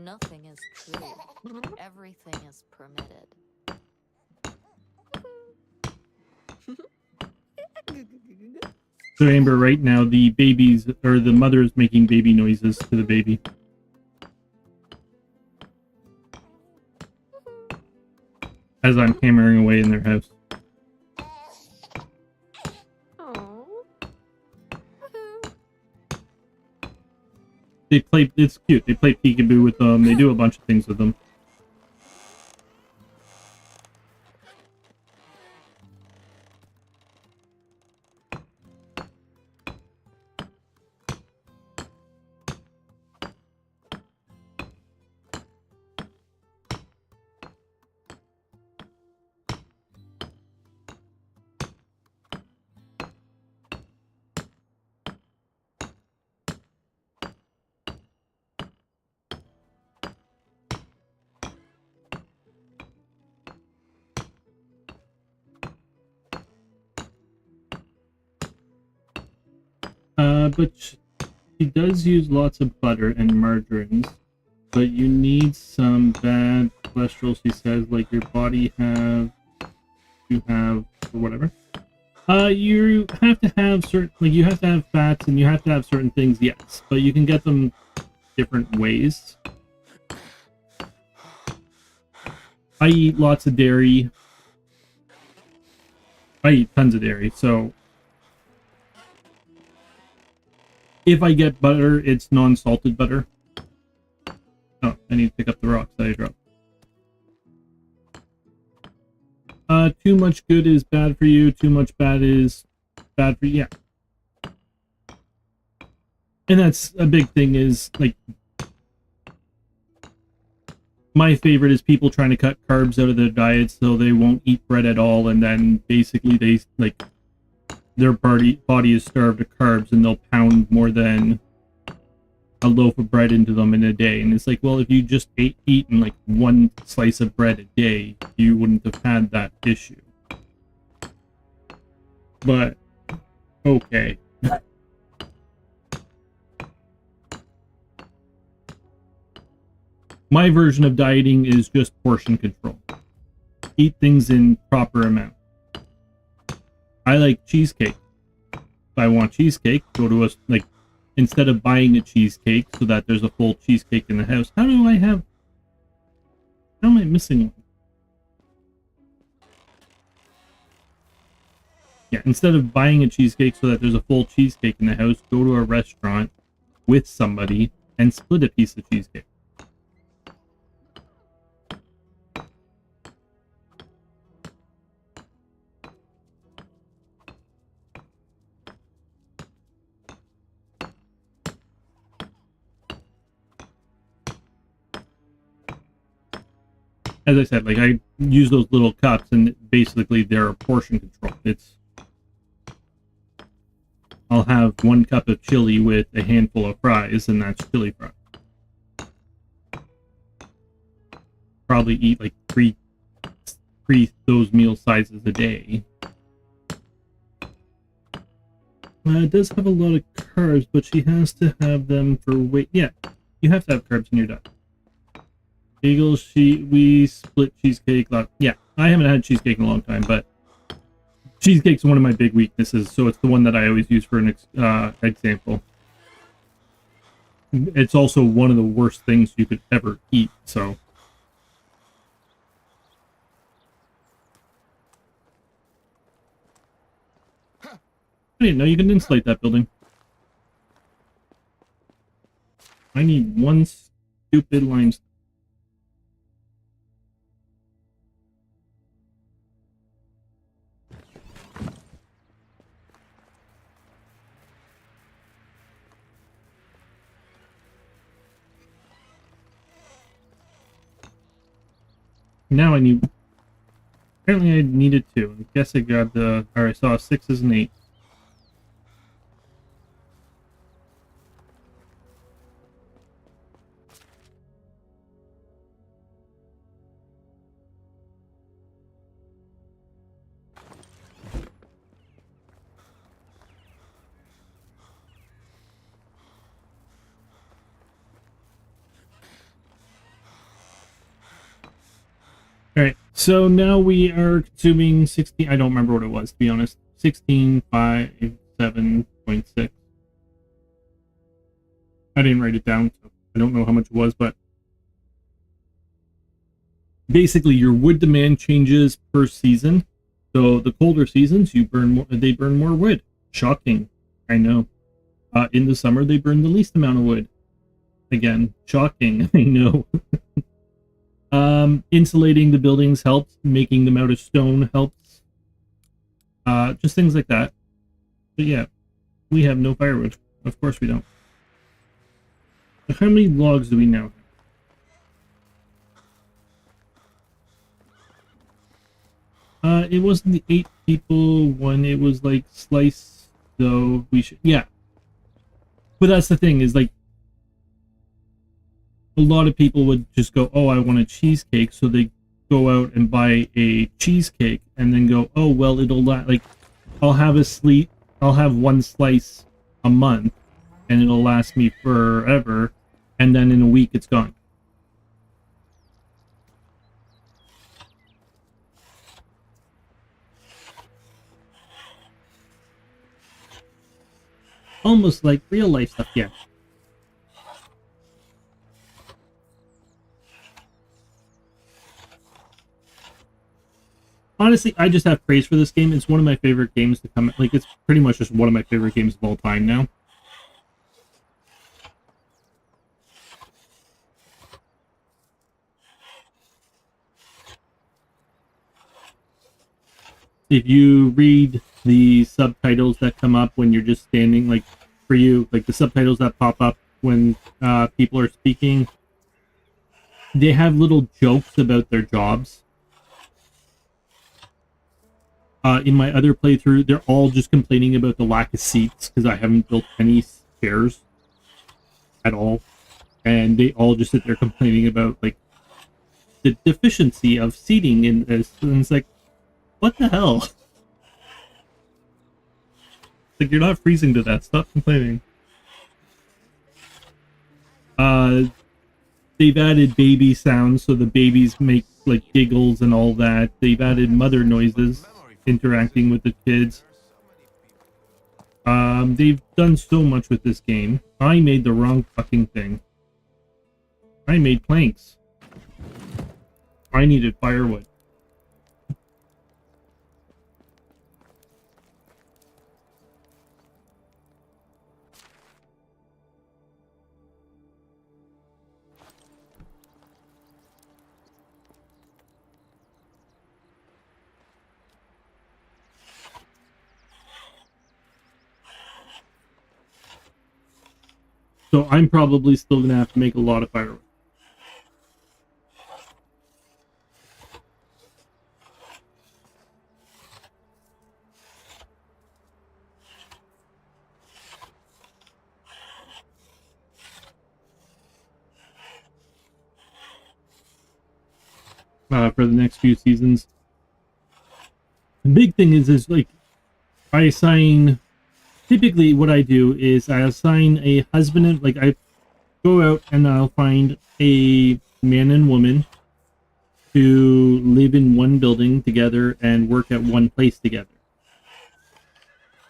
Nothing is true. Everything is permitted. So Amber, right now the babies, or the mother is making baby noises to the baby. As I'm hammering away in their house. They play. It's cute. They play peekaboo with them. They do a bunch of things with them. But she does use lots of butter and margarines, but you need some bad cholesterol, she says, like your body or whatever. You have to have certain, like you have to have fats and you have to have certain things, yes, but you can get them different ways. I eat lots of dairy. I eat tons of dairy, so if I get butter, it's non-salted butter. Oh, I need to pick up the rocks that I dropped. Too much good is bad for you. Too much bad is bad for you. Yeah. And that's a big thing is, like, my favorite is people trying to cut carbs out of their diet so they won't eat bread at all, and then basically they, like, their body is starved of carbs and they'll pound more than a loaf of bread into them in a day. And it's like, well, if you just eaten like one slice of bread a day, you wouldn't have had that issue. But, okay. My version of dieting is just portion control. Eat things in proper amount. I like cheesecake. If I want cheesecake, go to instead of buying a cheesecake so that there's a full cheesecake in the house. How am I missing one? Yeah, instead of buying a cheesecake so that there's a full cheesecake in the house, go to a restaurant with somebody and split a piece of cheesecake. As I said, like, I use those little cups, and basically they're portion control. I'll have 1 cup of chili with a handful of fries, and that's chili fries. Probably eat like three those meal sizes a day. It does have a lot of carbs, but she has to have them for weight. Yeah, you have to have carbs in your diet. Eagles, we split cheesecake. Yeah, I haven't had cheesecake in a long time, but cheesecake's one of my big weaknesses, so it's the one that I always use for an example. It's also one of the worst things you could ever eat, so. I didn't know you can insulate that building. I need one stupid limestone. Now I need... Apparently I needed 2. I guess I grabbed the... Or I saw 6s and 8s. Alright, so now we are consuming 16, I don't remember what it was, to be honest. 1657.6. I didn't write it down, so I don't know how much it was, but basically your wood demand changes per season. So the colder seasons, they burn more wood. Shocking, I know. In the summer, they burn the least amount of wood. again. Shocking, I know. Insulating the buildings helps. Making them out of stone helps. Just things like that. But yeah, we have no firewood. Of course we don't. So how many logs do we now have? It wasn't the 8 people one. It was like slice, though. We should, yeah. But that's the thing, is like, a lot of people would just go, oh, I want a cheesecake, so they go out and buy a cheesecake, and then go, oh, well, it'll like, I'll have one slice a month, and it'll last me forever, and then in a week it's gone. Almost like real life stuff, yeah. Honestly, I just have praise for this game. It's one of my favorite games to come. Like, it's pretty much just one of my favorite games of all time now. If you read the subtitles that come up when you're just standing, like, for you, like the subtitles that pop up when people are speaking, they have little jokes about their jobs. In my other playthrough, they're all just complaining about the lack of seats because I haven't built any chairs at all. And they all just sit there complaining about, like, the deficiency of seating in this. And it's like, what the hell? Like, you're not freezing to that. Stop complaining. They've added baby sounds so the babies make, like, giggles and all that. They've added mother noises interacting with the kids. They've done so much with this game. I made the wrong fucking thing. I made planks. I needed firewood. So I'm probably still gonna have to make a lot of firewood. For the next few seasons. The big thing is like, I assign, typically what I do is I assign a husband and, like, I go out and I'll find a man and woman to live in one building together and work at one place together,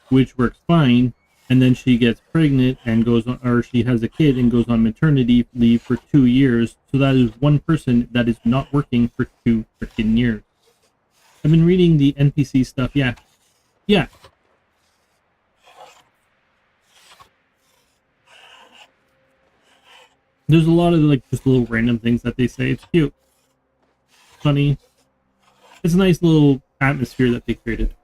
which works fine. And then she gets pregnant and goes on, or she has a kid and goes on maternity leave for 2 years. So that is one person that is not working for 2 freaking years. I've been reading the NPC stuff. Yeah. Yeah. There's a lot of, like, just little random things that they say. It's cute. Funny. It's a nice little atmosphere that they created.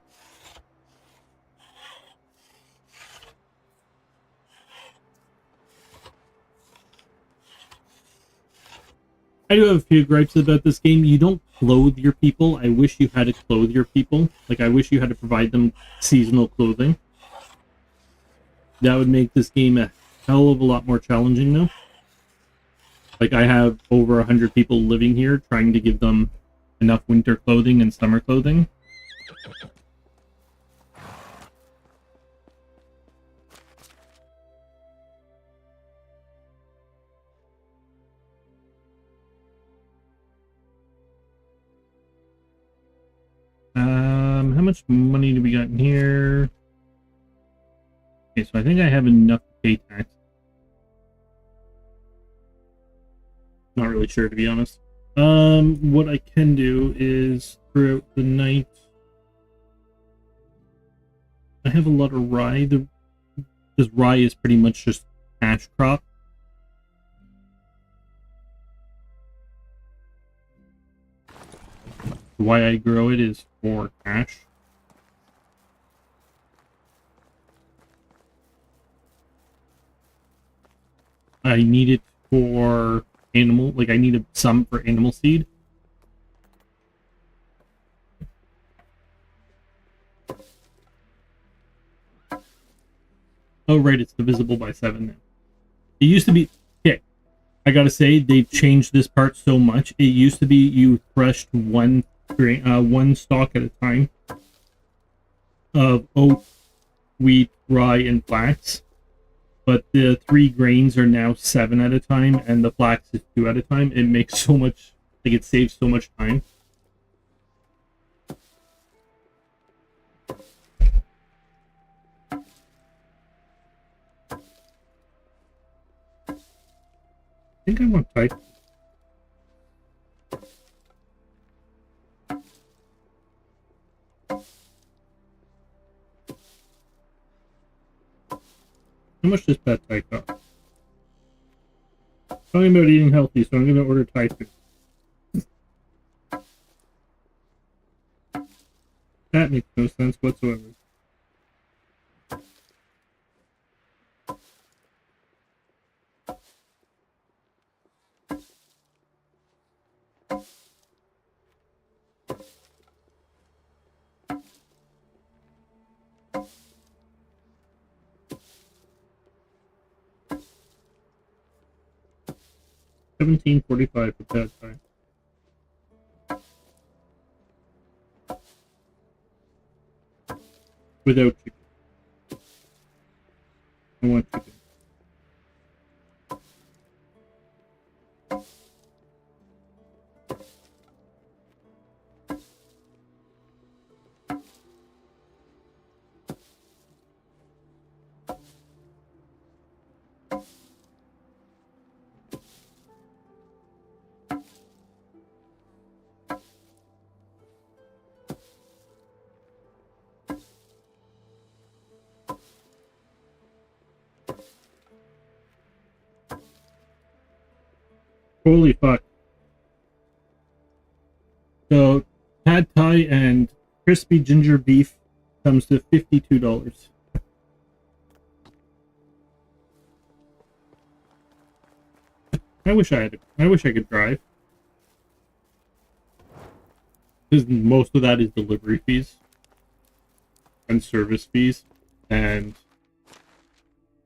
I do have a few gripes about this game. You don't clothe your people. I wish you had to clothe your people. Like, I wish you had to provide them seasonal clothing. That would make this game a hell of a lot more challenging, though. Like, I have over 100 people living here, trying to give them enough winter clothing and summer clothing. How much money do we got in here? Okay, so I think I have enough to pay tax. Not really sure, to be honest. What I can do is throughout the night, I have a lot of rye. Because rye is pretty much just cash crop. why I grow it is for cash. I need it for animal, like I need some for animal seed. Oh right, it's divisible by 7 now. It used to be, okay, I gotta say, they've changed this part so much. It used to be you threshed one stalk at a time of oat, wheat, rye, and flax. But the 3 grains are now 7 at a time, and the flax is 2 at a time. It makes so much, like it saves so much time. I think I want type. How much does pad thai cost? Talking about eating healthy, so I'm going to order Thai food. That makes no sense whatsoever. $17.45 for pad thai. Without chicken. I want chicken. Holy fuck. So, pad thai and crispy ginger beef comes to $52. I wish I could drive. Because most of that is delivery fees and service fees and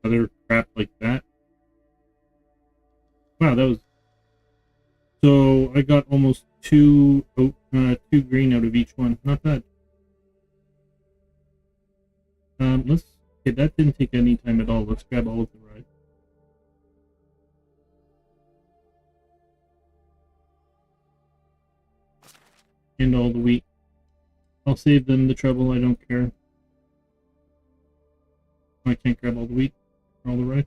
other crap like that. Wow, that was... So I got almost 2 grain out of each one. Not bad. Okay, that didn't take any time at all. Let's grab all of the rye. And all the wheat. I'll save them the trouble, I don't care. I can't grab all the wheat or all the rye.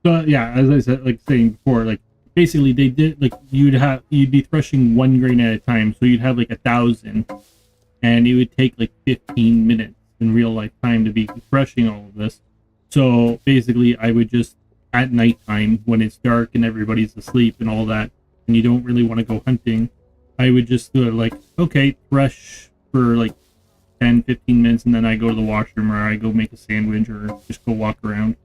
So yeah, as I said, like saying before, like basically they did like you'd be threshing 1 grain at a time, so you'd have like 1,000, and it would take like 15 minutes in real life time to be threshing all of this. So basically, I would just at nighttime when it's dark and everybody's asleep and all that, and you don't really want to go hunting, I would just like okay, thresh for like 10-15 minutes, and then I go to the washroom or I go make a sandwich or just go walk around.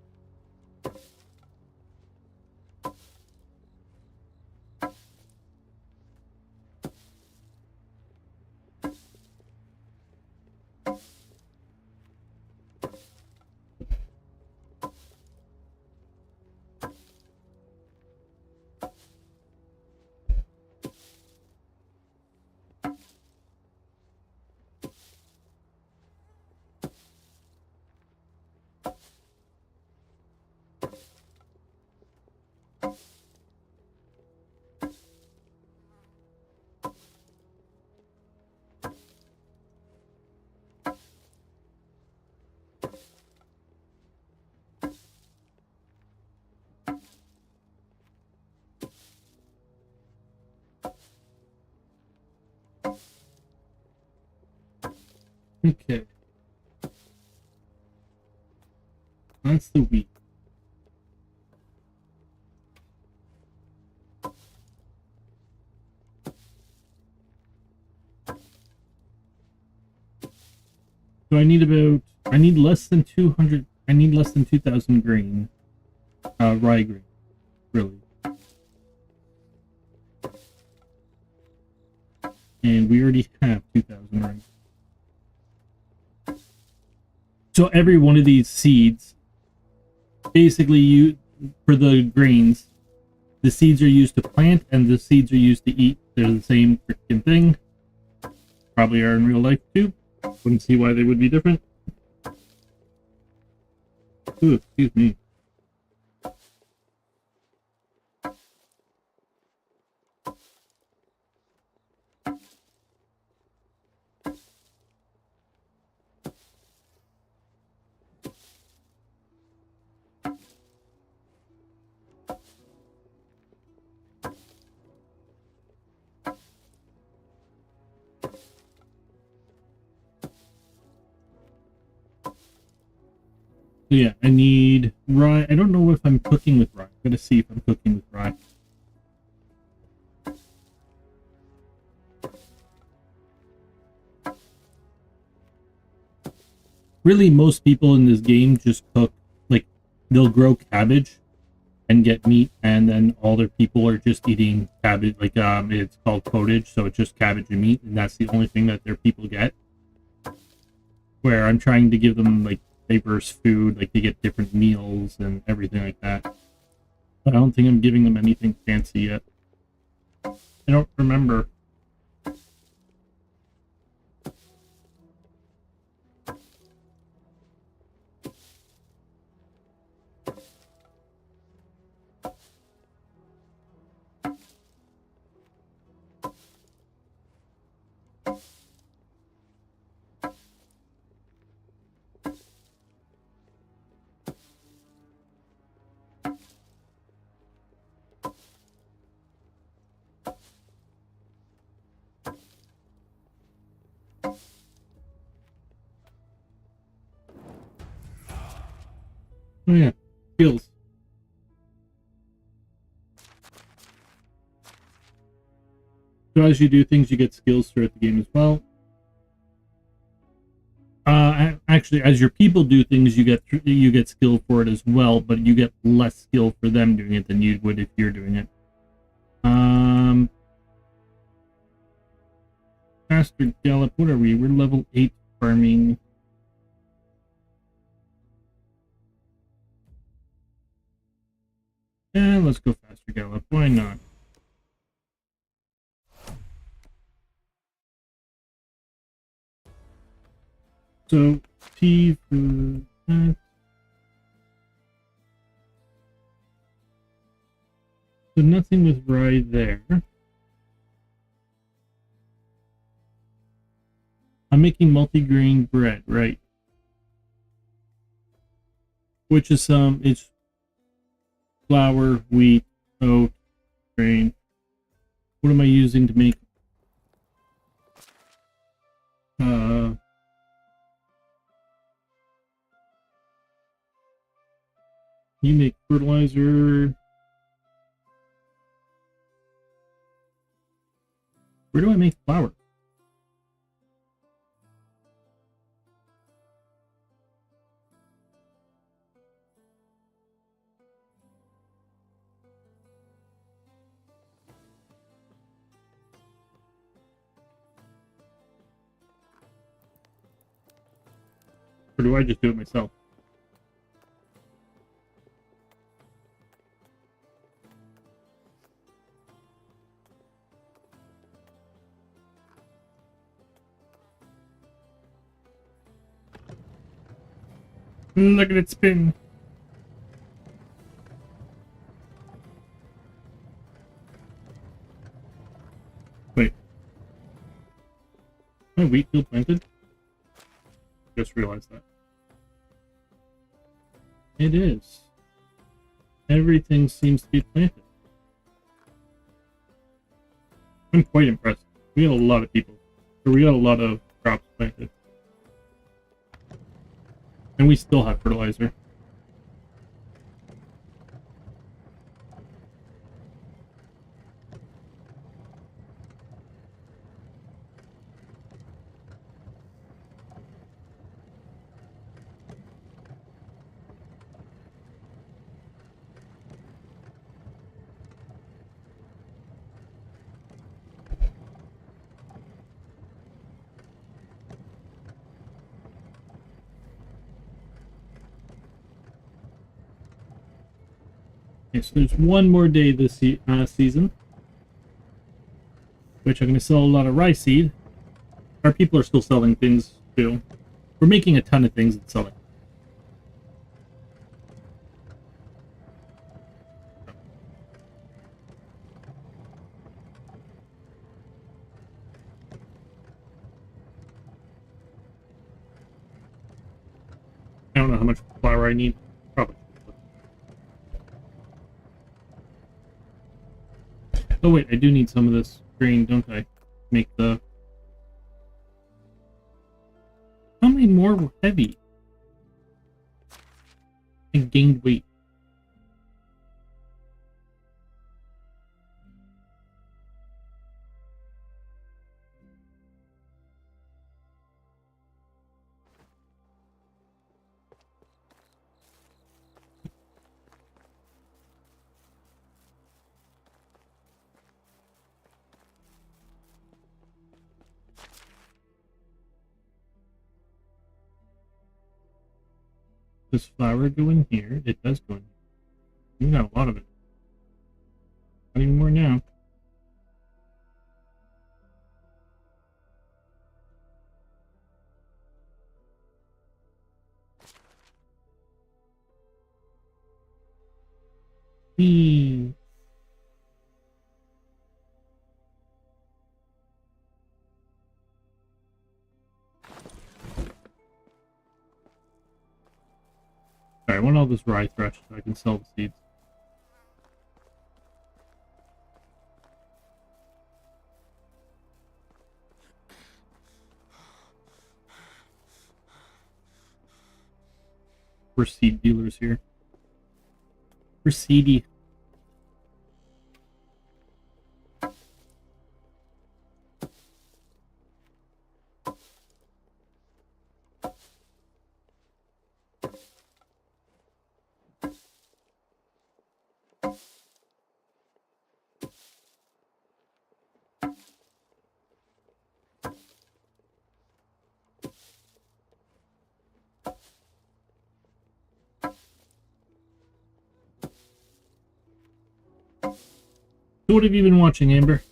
Okay. That's the wheat. So I need less than 200, I need less than 2,000 grain, rye grain, really. And we already have 2,000 rye. So every one of these seeds, basically for the grains, the seeds are used to plant and the seeds are used to eat. They're the same freaking thing. Probably are in real life too. Wouldn't see why they would be different. Ooh, excuse me. So yeah, I need rye. I don't know if I'm cooking with rye. I'm gonna see if I'm cooking with rye. Really, most people in this game just cook, like, they'll grow cabbage and get meat, and then all their people are just eating cabbage, like, it's called pottage, so it's just cabbage and meat, and that's the only thing that their people get. Where I'm trying to give them, like, diverse food, like they get different meals and everything like that. But I don't think I'm giving them anything fancy yet. I don't remember. Oh yeah, skills. So as you do things, you get skills throughout the game as well. Actually, as your people do things, you get skill for it as well, but you get less skill for them doing it than you would if you're doing it. Faster gallop. What are we? We're level 8 farming. Yeah, let's go faster gallop. Why not? So, T for that. So nothing with rye there. I'm making multi-grain bread, right? Which is it's flour, wheat, oat, grain. What am I using to make? You make fertilizer. Where do I make flour? Or do I just do it myself? Look at it spin. Wait. My wheat field planted? Just realized that. It is. Everything seems to be planted. I'm quite impressed. We got a lot of people. Or we got a lot of crops planted. And we still have fertilizer. Okay, so there's one more day this season, which I'm going to sell a lot of rice seed. Our people are still selling things too. We're making a ton of things and selling. I don't know how much flour I need. Probably. Oh wait, I do need some of this grain, don't I? Make the... How many more were heavy? I gained weight. Does flour go in here? It does go in here. We got a lot of it. Not even more now. Whee! Alright, I want all this rye thresh so I can sell the seeds. We're seed dealers here. We're seedy. So what have you been watching, Amber?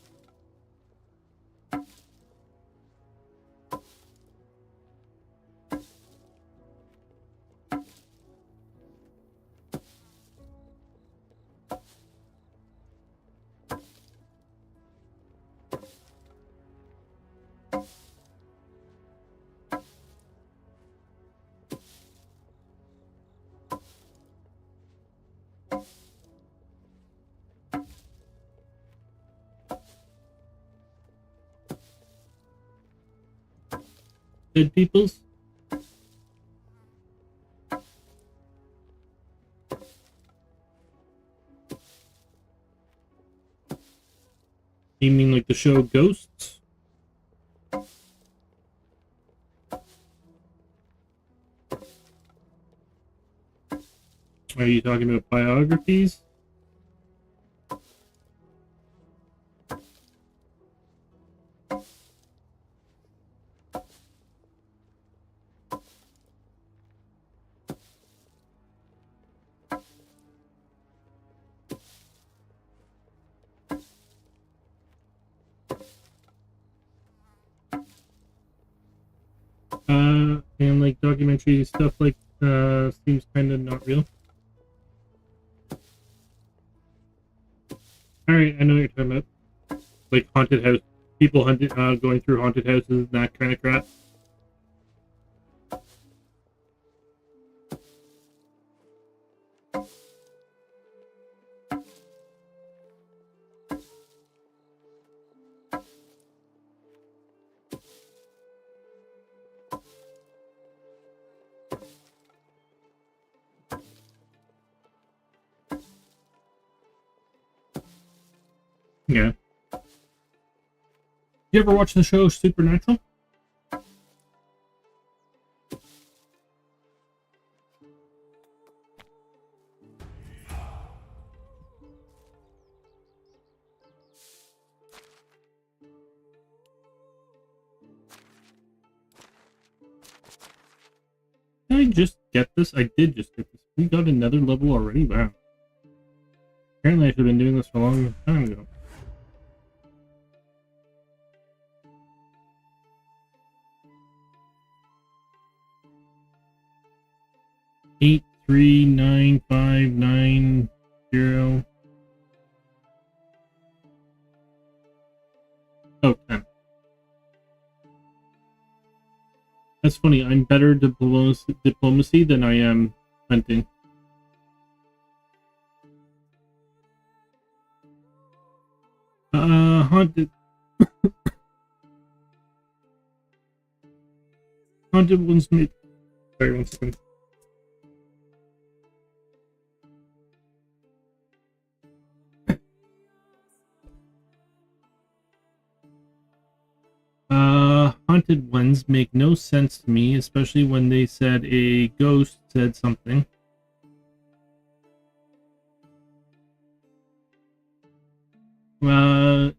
Good peoples? You mean like the show Ghosts? Are you talking about biographies? And like documentary stuff like seems kind of not real. Alright, I know what you're talking about. Like haunted house, people hunted, going through haunted houses and that kind of crap. Yeah. You ever watch the show Supernatural? Did I just get this? I did just get this. We got another level already? Wow. Apparently I should have been doing this for a long time ago. Eight, 3, 9, 5, 9, 0. Oh, 10. That's funny. I'm better diplomacy than I am hunting. Haunted. Haunted ones made. Sorry, 1 second. Haunted ones make no sense to me, especially when they said a ghost said something.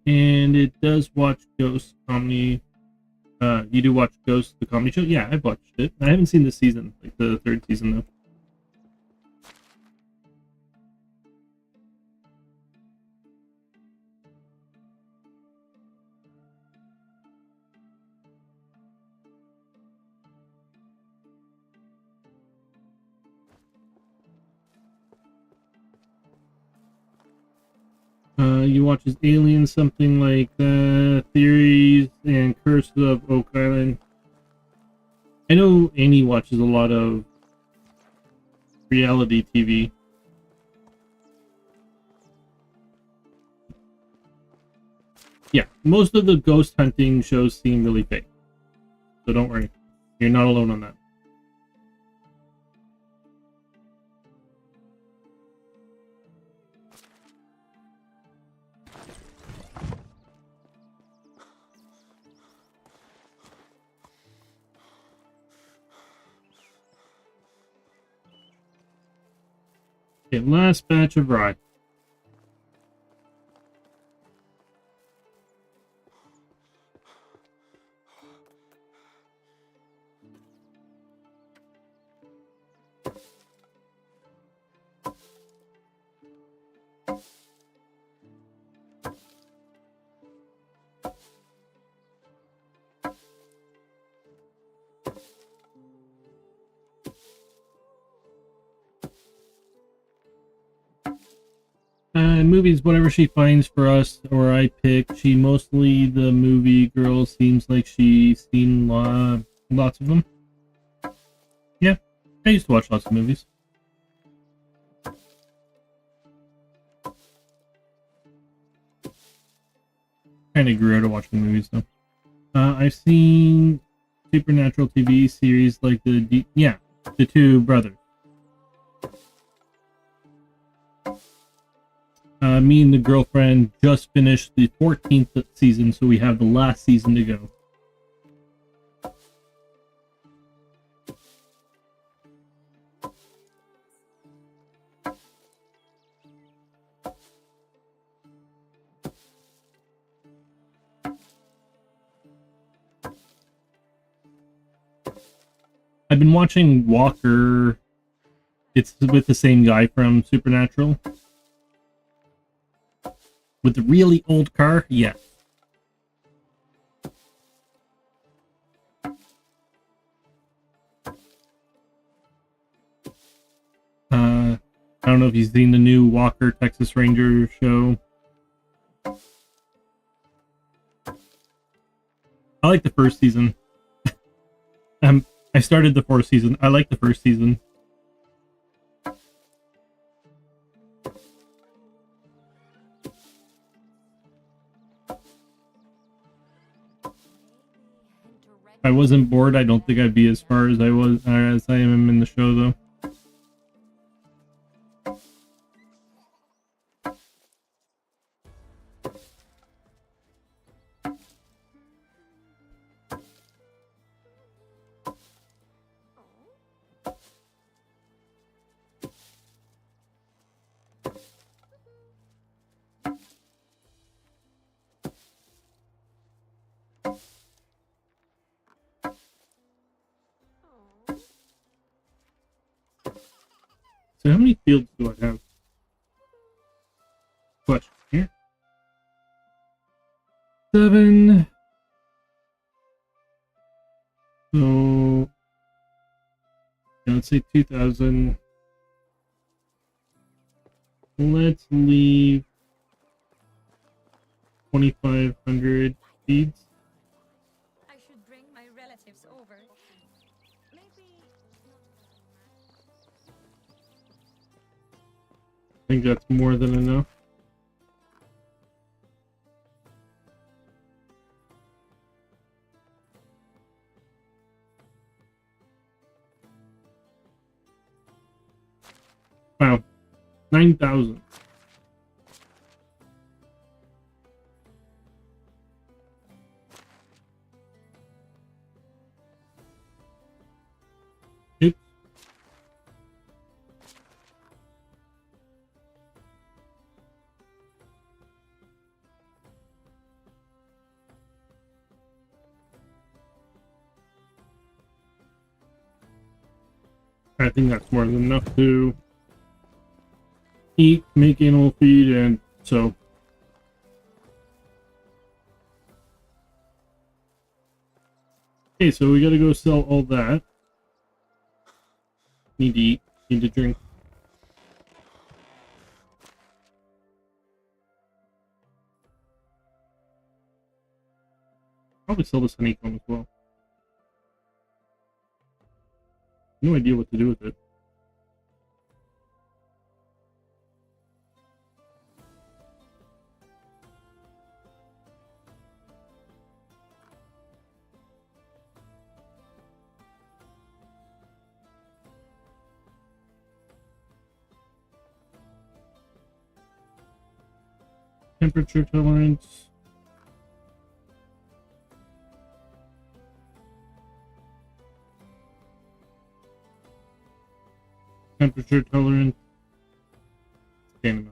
And it does watch Ghost comedy. You do watch Ghost, the comedy show? Yeah, I've watched it. I haven't seen this season, like the 3rd season though. You watch as Alien, something like Theories and Curse of Oak Island. I know Annie watches a lot of reality TV. Yeah, most of the ghost hunting shows seem really fake. So don't worry. You're not alone on that. Okay, last batch of rye. Movies, whatever she finds for us or I pick, she mostly the movie girl seems like she's seen lots of them. Yeah, I used to watch lots of movies. Kind of grew out of watching movies though. I've seen Supernatural TV series like the two brothers. Me and the girlfriend just finished the 14th season, so we have the last season to go. I've been watching Walker. It's with the same guy from Supernatural. With the really old car? Yeah. I don't know if you've seen the new Walker Texas Ranger show. I like the first season. I started the 4th season. I like the first season. If I wasn't bored, I don't think I'd be as far as I am in the show, though. So how many fields do I have? Question here. 7. So yeah, let's say 2,000. Let's leave 2,500 seeds. I should bring my relatives over. Maybe I think that's more than enough. Wow, 9,000. Oops. I think that's more than enough to eat, make animal feed, and so. Okay, so we gotta go sell all that. Need to eat, need to drink. Probably sell this honeycomb as well. No idea what to do with it. Temperature tolerance. Temperature tolerance. Stamina.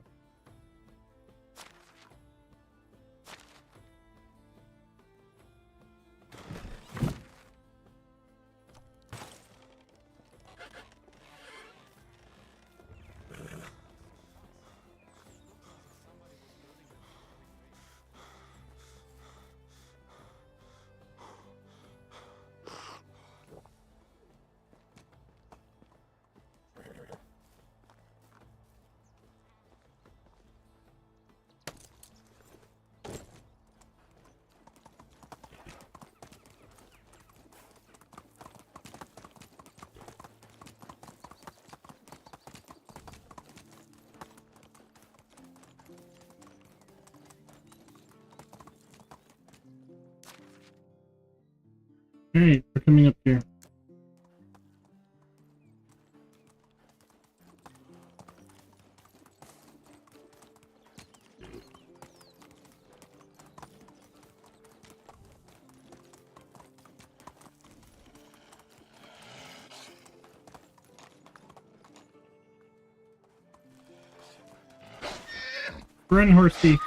Alright, we're coming up here. Run, horsey.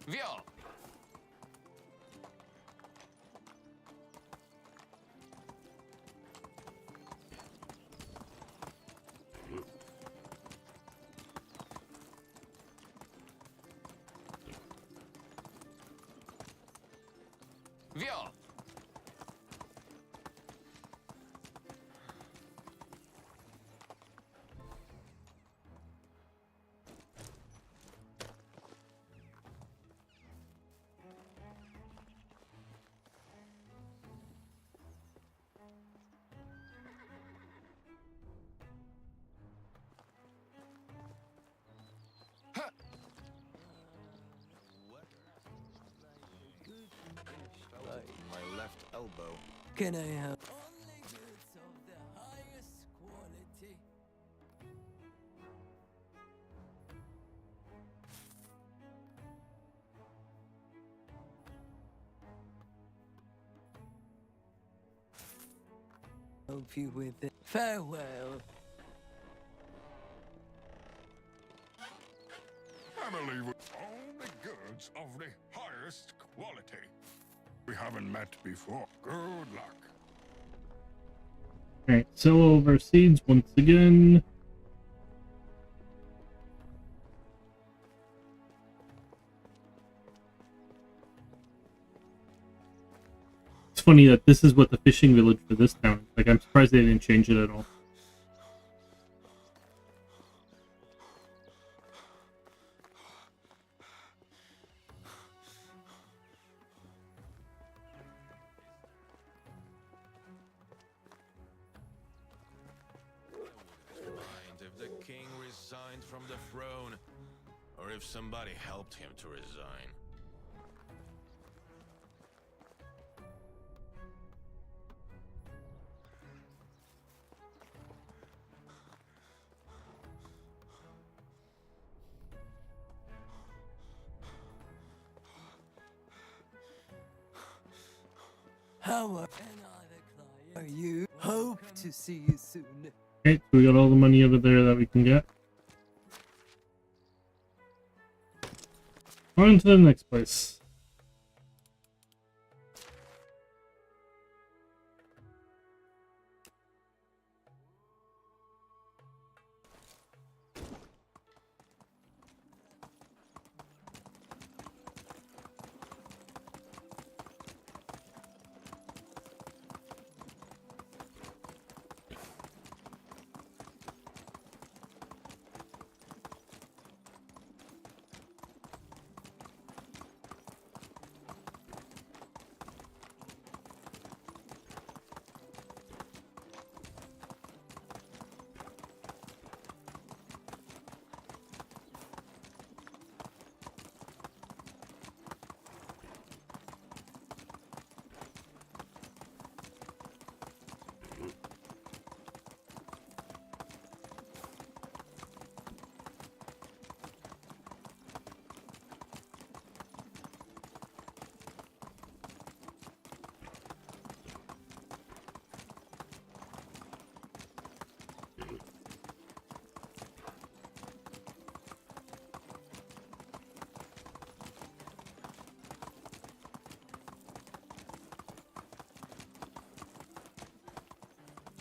Vio! Vio! My left elbow. Can I have only goods of the highest quality? Of help you with it. Farewell. Family with only goods of the highest quality. We haven't met before. Good luck. Alright, sell all of our seeds once again. It's funny that this is what the fishing village for this town is. Like, I'm surprised they didn't change it at all. Mind if the king resigned from the throne, or if somebody helped him to resign. How are you? Hope to see you soon. Okay, so we got all the money over there that we can get. On to the next place.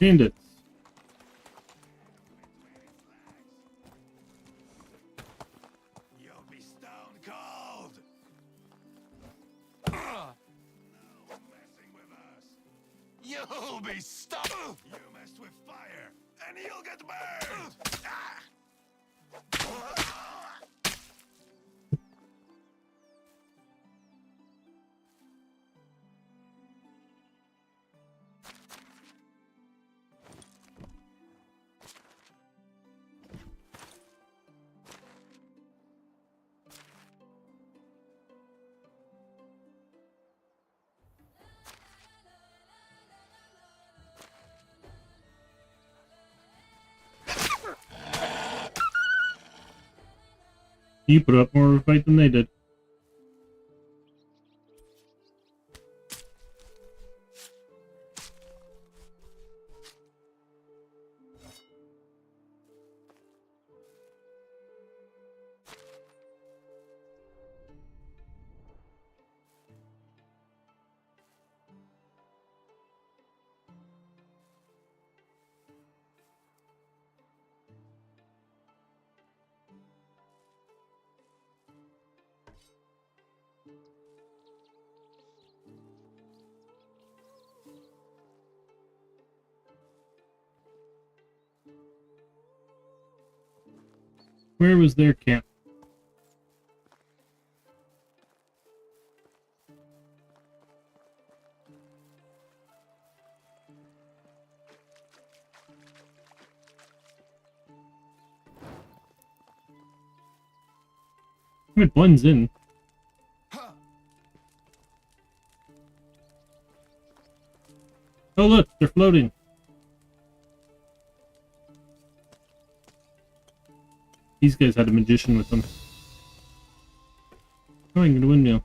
Bandits. You'll be stone cold. No messing with us. You'll be stuck. You messed with fire, and you'll get burned. Ah! You put up more of a fight than they did. Where was their camp? It blends in. Oh look, they're floating. These guys had a magician with them. Oh, I can get a windmill.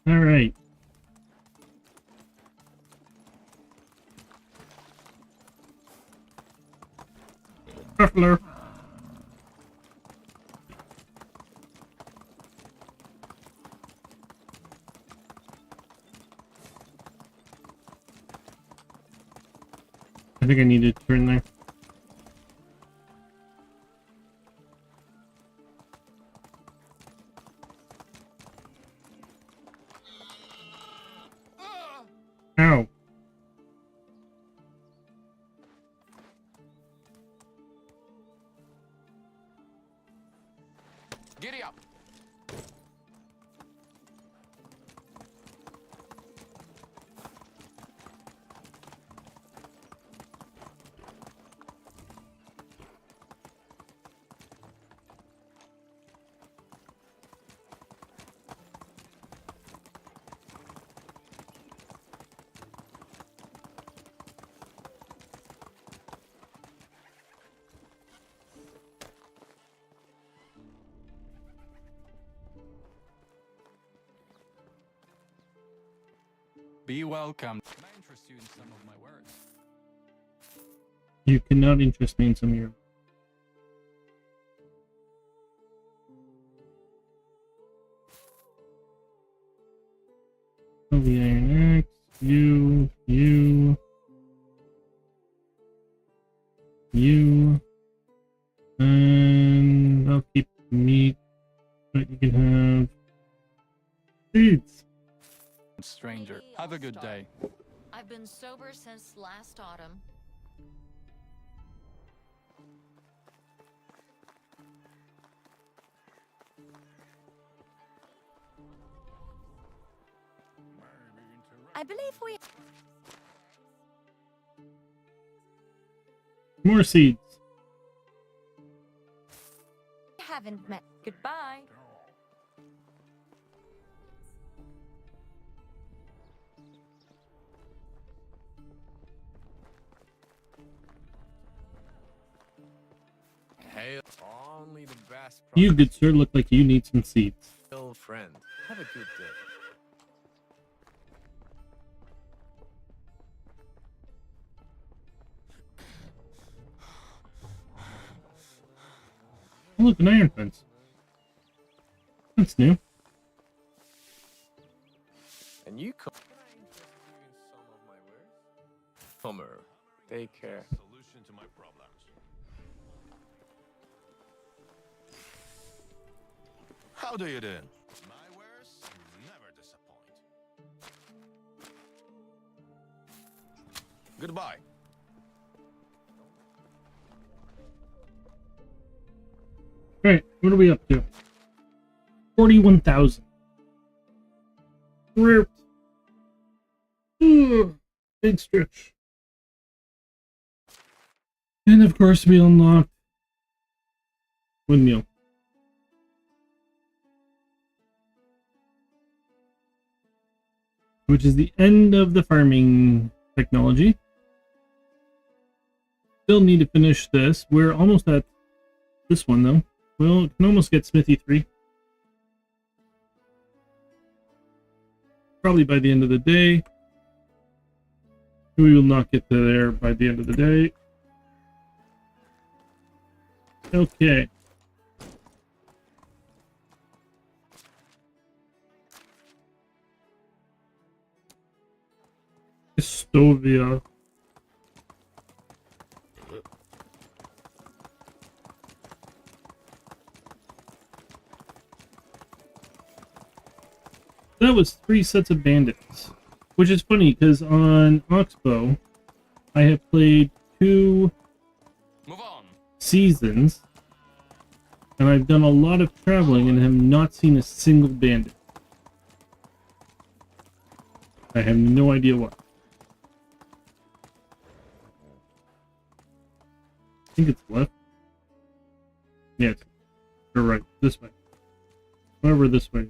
All right. Ruffler. I think I need to turn there. Ow. Giddy up. Be welcome. Can I interest you in some of my words? You cannot interest me in some of your... Oh, the Iron Axe, you, and I'll keep meat, but you can have seeds. Stranger, have a good day. I've been sober since last autumn. I believe we More seeds. haven't met. Goodbye. Hey, only the best. You, good sir, look like you need some seeds. Old friend. Have a good day. Oh, look, an iron fence. That's new. And you come. Can I interest you in some of my wares? Homer, take care. Solution to my problems. How do you do? My wares never disappoint. Goodbye. Alright, what are we up to? 41,000. Ripped. Big stretch. And of course we unlocked windmill. Which is the end of the farming technology. Still need to finish this. We're almost at this one though. Well, can almost get Smithy 3. Probably by the end of the day. We will not get to there by the end of the day. Okay. Estovia. That was 3 sets of bandits. Which is funny, because on Oxbow, I have played 2 seasons, and I've done a lot of traveling and have not seen a single bandit. I have no idea why. I think it's left. Yeah, you're right. This way. Whatever this way.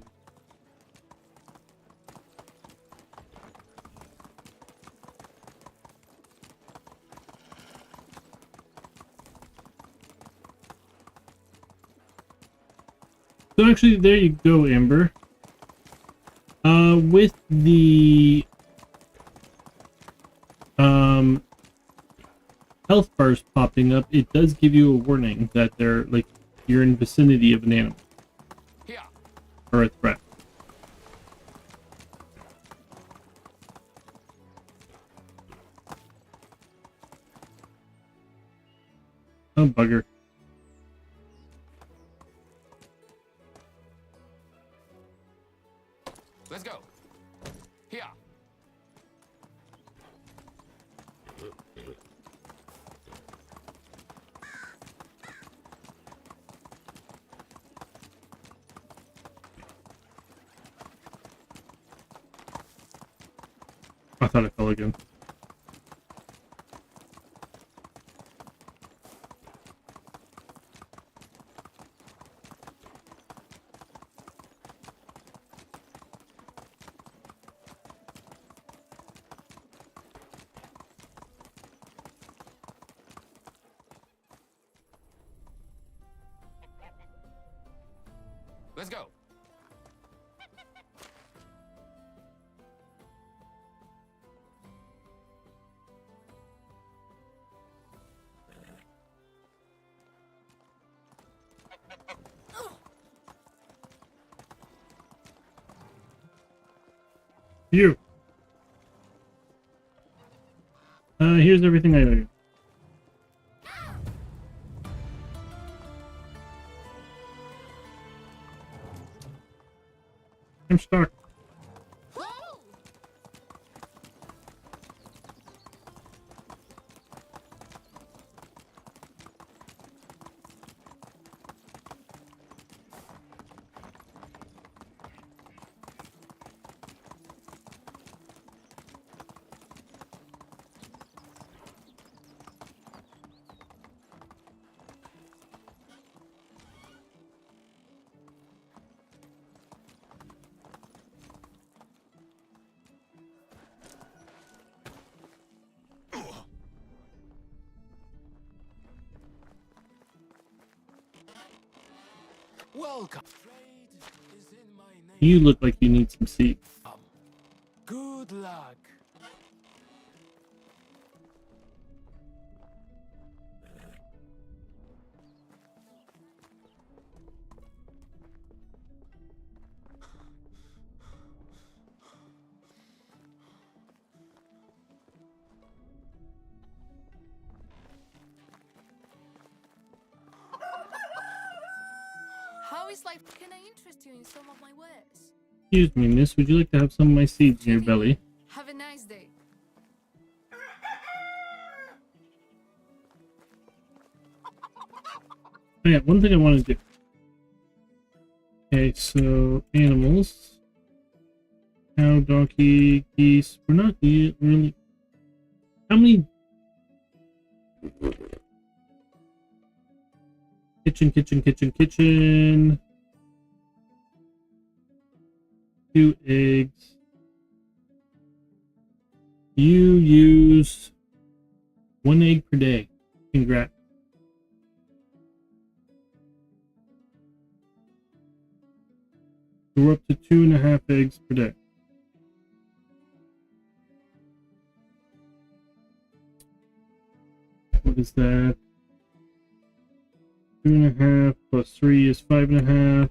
So actually, there you go, Amber. With the health bars popping up, it does give you a warning that they're like you're in vicinity of an animal or a threat. Oh, bugger. Let's go. Here. I thought I fell again. Let's go. You. Here's everything I owe you. I'm stuck. Welcome. You look like you need some seeds. Good luck. How is life? Can I interest you in some of my wares? Excuse me, miss. Would you like to have some of my seeds in your belly? Have a nice day. Oh yeah, one thing I want to do. Okay, so animals. Cow, donkey, geese. We're not really... How many... Kitchen. 2 eggs. You use 1 egg per day. Congrats. So we're up to 2.5 eggs per day. What is that? 2.5 plus 3 is 5.5.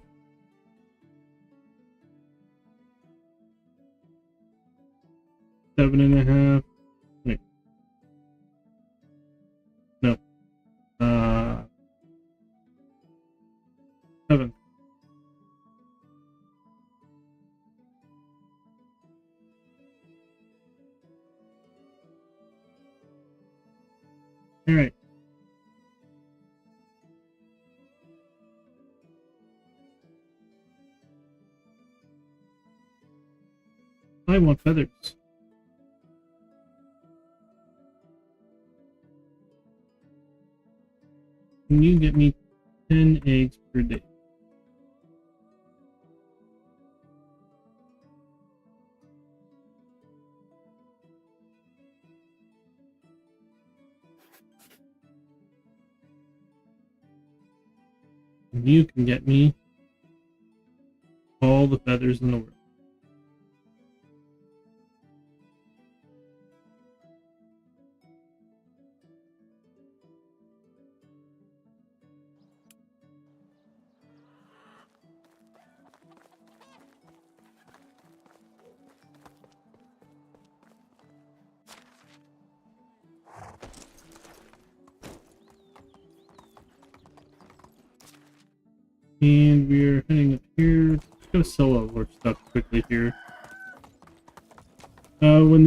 7.5. Wait. No. 7. All right. I want feathers. Can you get me 10 eggs per day? And you can get me the feathers in the world. And we're heading up here. Just gonna sell all our stuff quickly here. When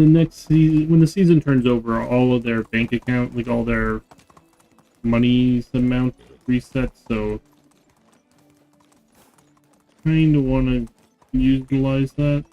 the season turns over, all of their bank account, like all their money's amount resets. So, kind of want to utilize that.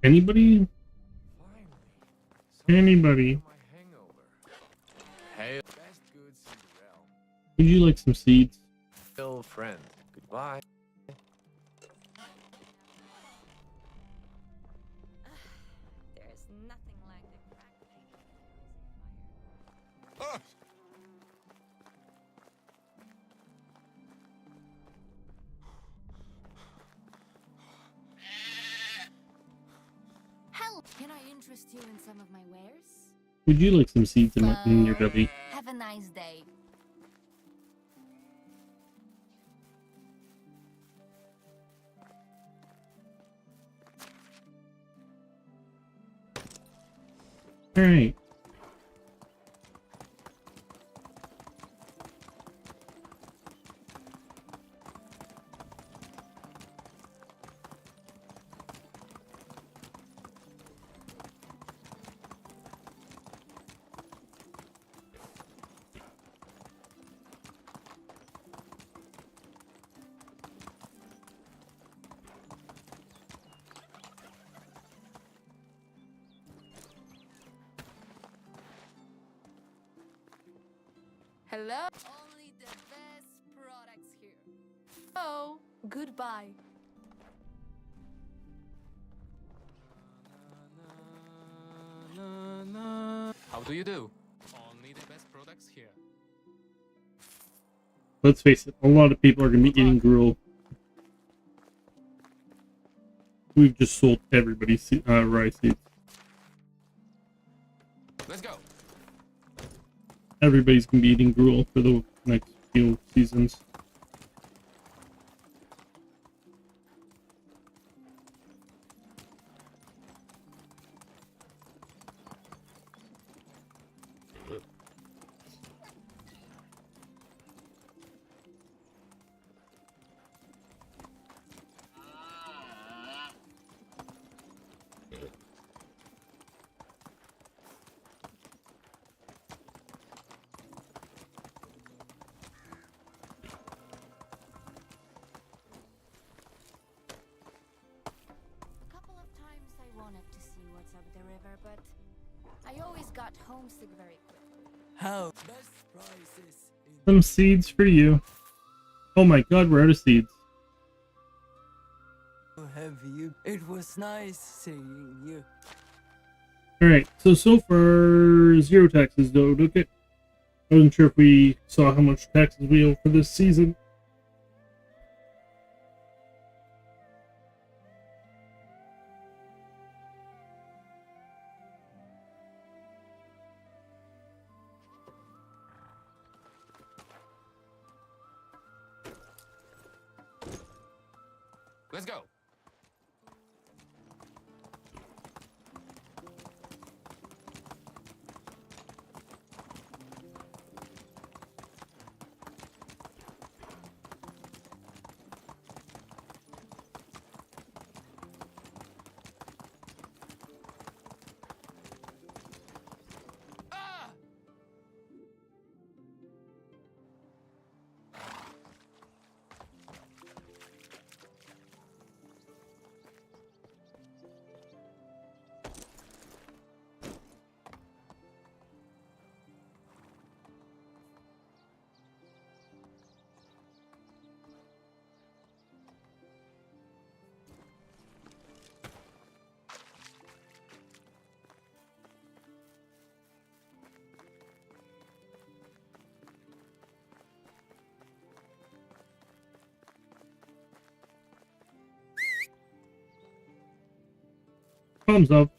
Anybody? Anybody? Hey, best goods in the realm. Would you like some seeds? Still friend. Goodbye. There's nothing like the crackling of a cozy fire. Help! Can I interest you in some of my wares? Would you like some seeds in your belly? Have a nice day. Alright. Hello? Only the best products here. Oh, goodbye. How do you do? Only the best products here. Let's face it, a lot of people are going to be eating gruel. We've just sold everybody rice seeds. Let's go. Everybody's going to be eating gruel for the next few seasons. But I always got homesick very quickly. How? Best prices in Some seeds for you. Oh my god, we're out of seeds. have you? It was nice seeing you. Alright, so far, 0 taxes though, okay? I wasn't sure if we saw how much taxes we owe for this season. Let's go. Problem solved.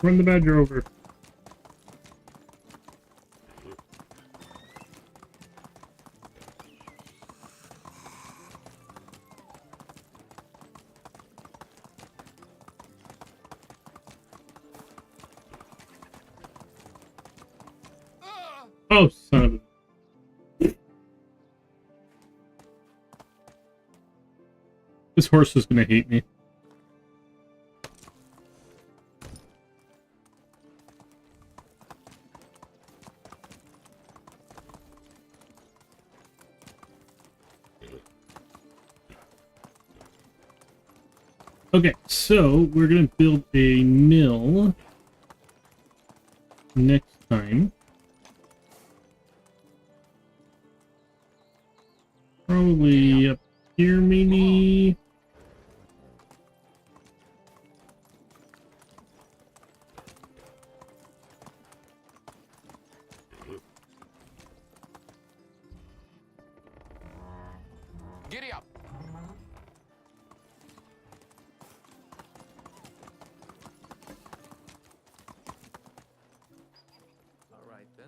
Run the badger over. Oh, son of a... This horse is gonna hate me. Okay, so we're gonna build a mill next time. Probably up here, maybe. Giddy up. All right then.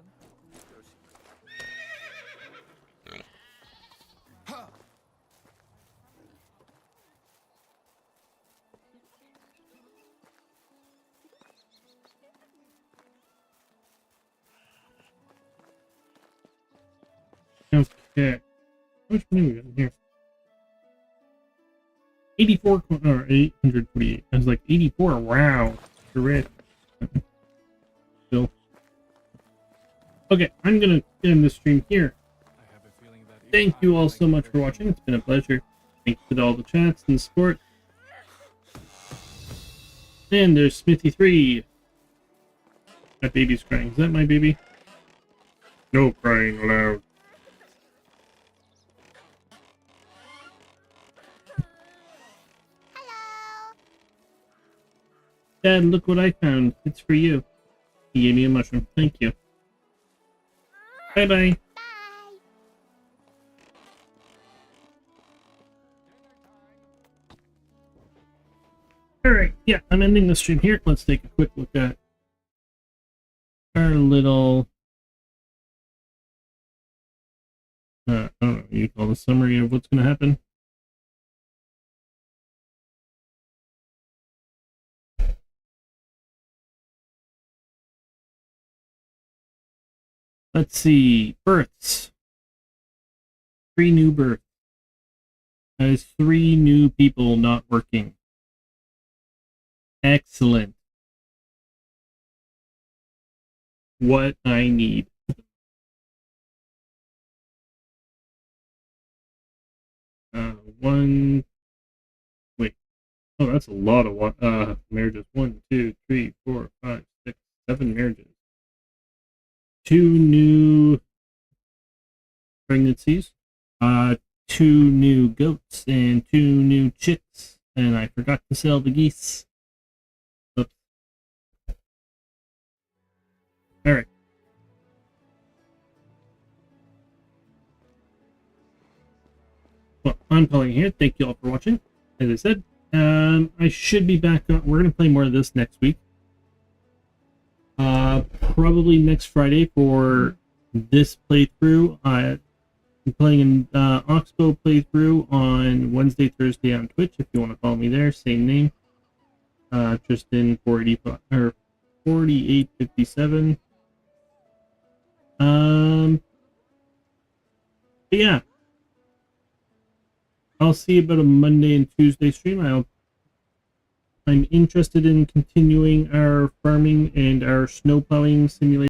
Your secret. Okay. How much money we got in here? 84 or 848. I was like 84. Wow. You're rich. Still. Okay, I'm gonna end this stream here. I have a feeling that Thank you all so much for watching. It's been a pleasure. Thanks to all the chats and support. And there's Smithy3. That baby's crying. Is that my baby? No crying aloud. Dad, look what I found. It's for you. He gave me a mushroom. Thank you. Bye-bye. Alright, yeah, I'm ending the stream here. Let's take a quick look at our little... I don't know what you call the summary of what's going to happen. Let's see. Births. 3 new births. That is 3 new people not working. Excellent. What I need. One. Wait. Oh, that's a lot of marriages. 1, 2, 3, 4, 5, 6, 7 marriages. 2 new pregnancies. 2 new goats and 2 new chicks. And I forgot to sell the geese. Oops. Alright. Well, I'm calling here. Thank you all for watching. As I said, I should be back on. We're going to play more of this next week. Probably next Friday for this playthrough. I'm playing an Oxbow playthrough on Wednesday, Thursday on Twitch. If you want to follow me there, same name. Tristan 480 or 4857. But yeah, I'll see about a Monday and Tuesday stream. I'm interested in continuing our farming and our snow plowing simulation.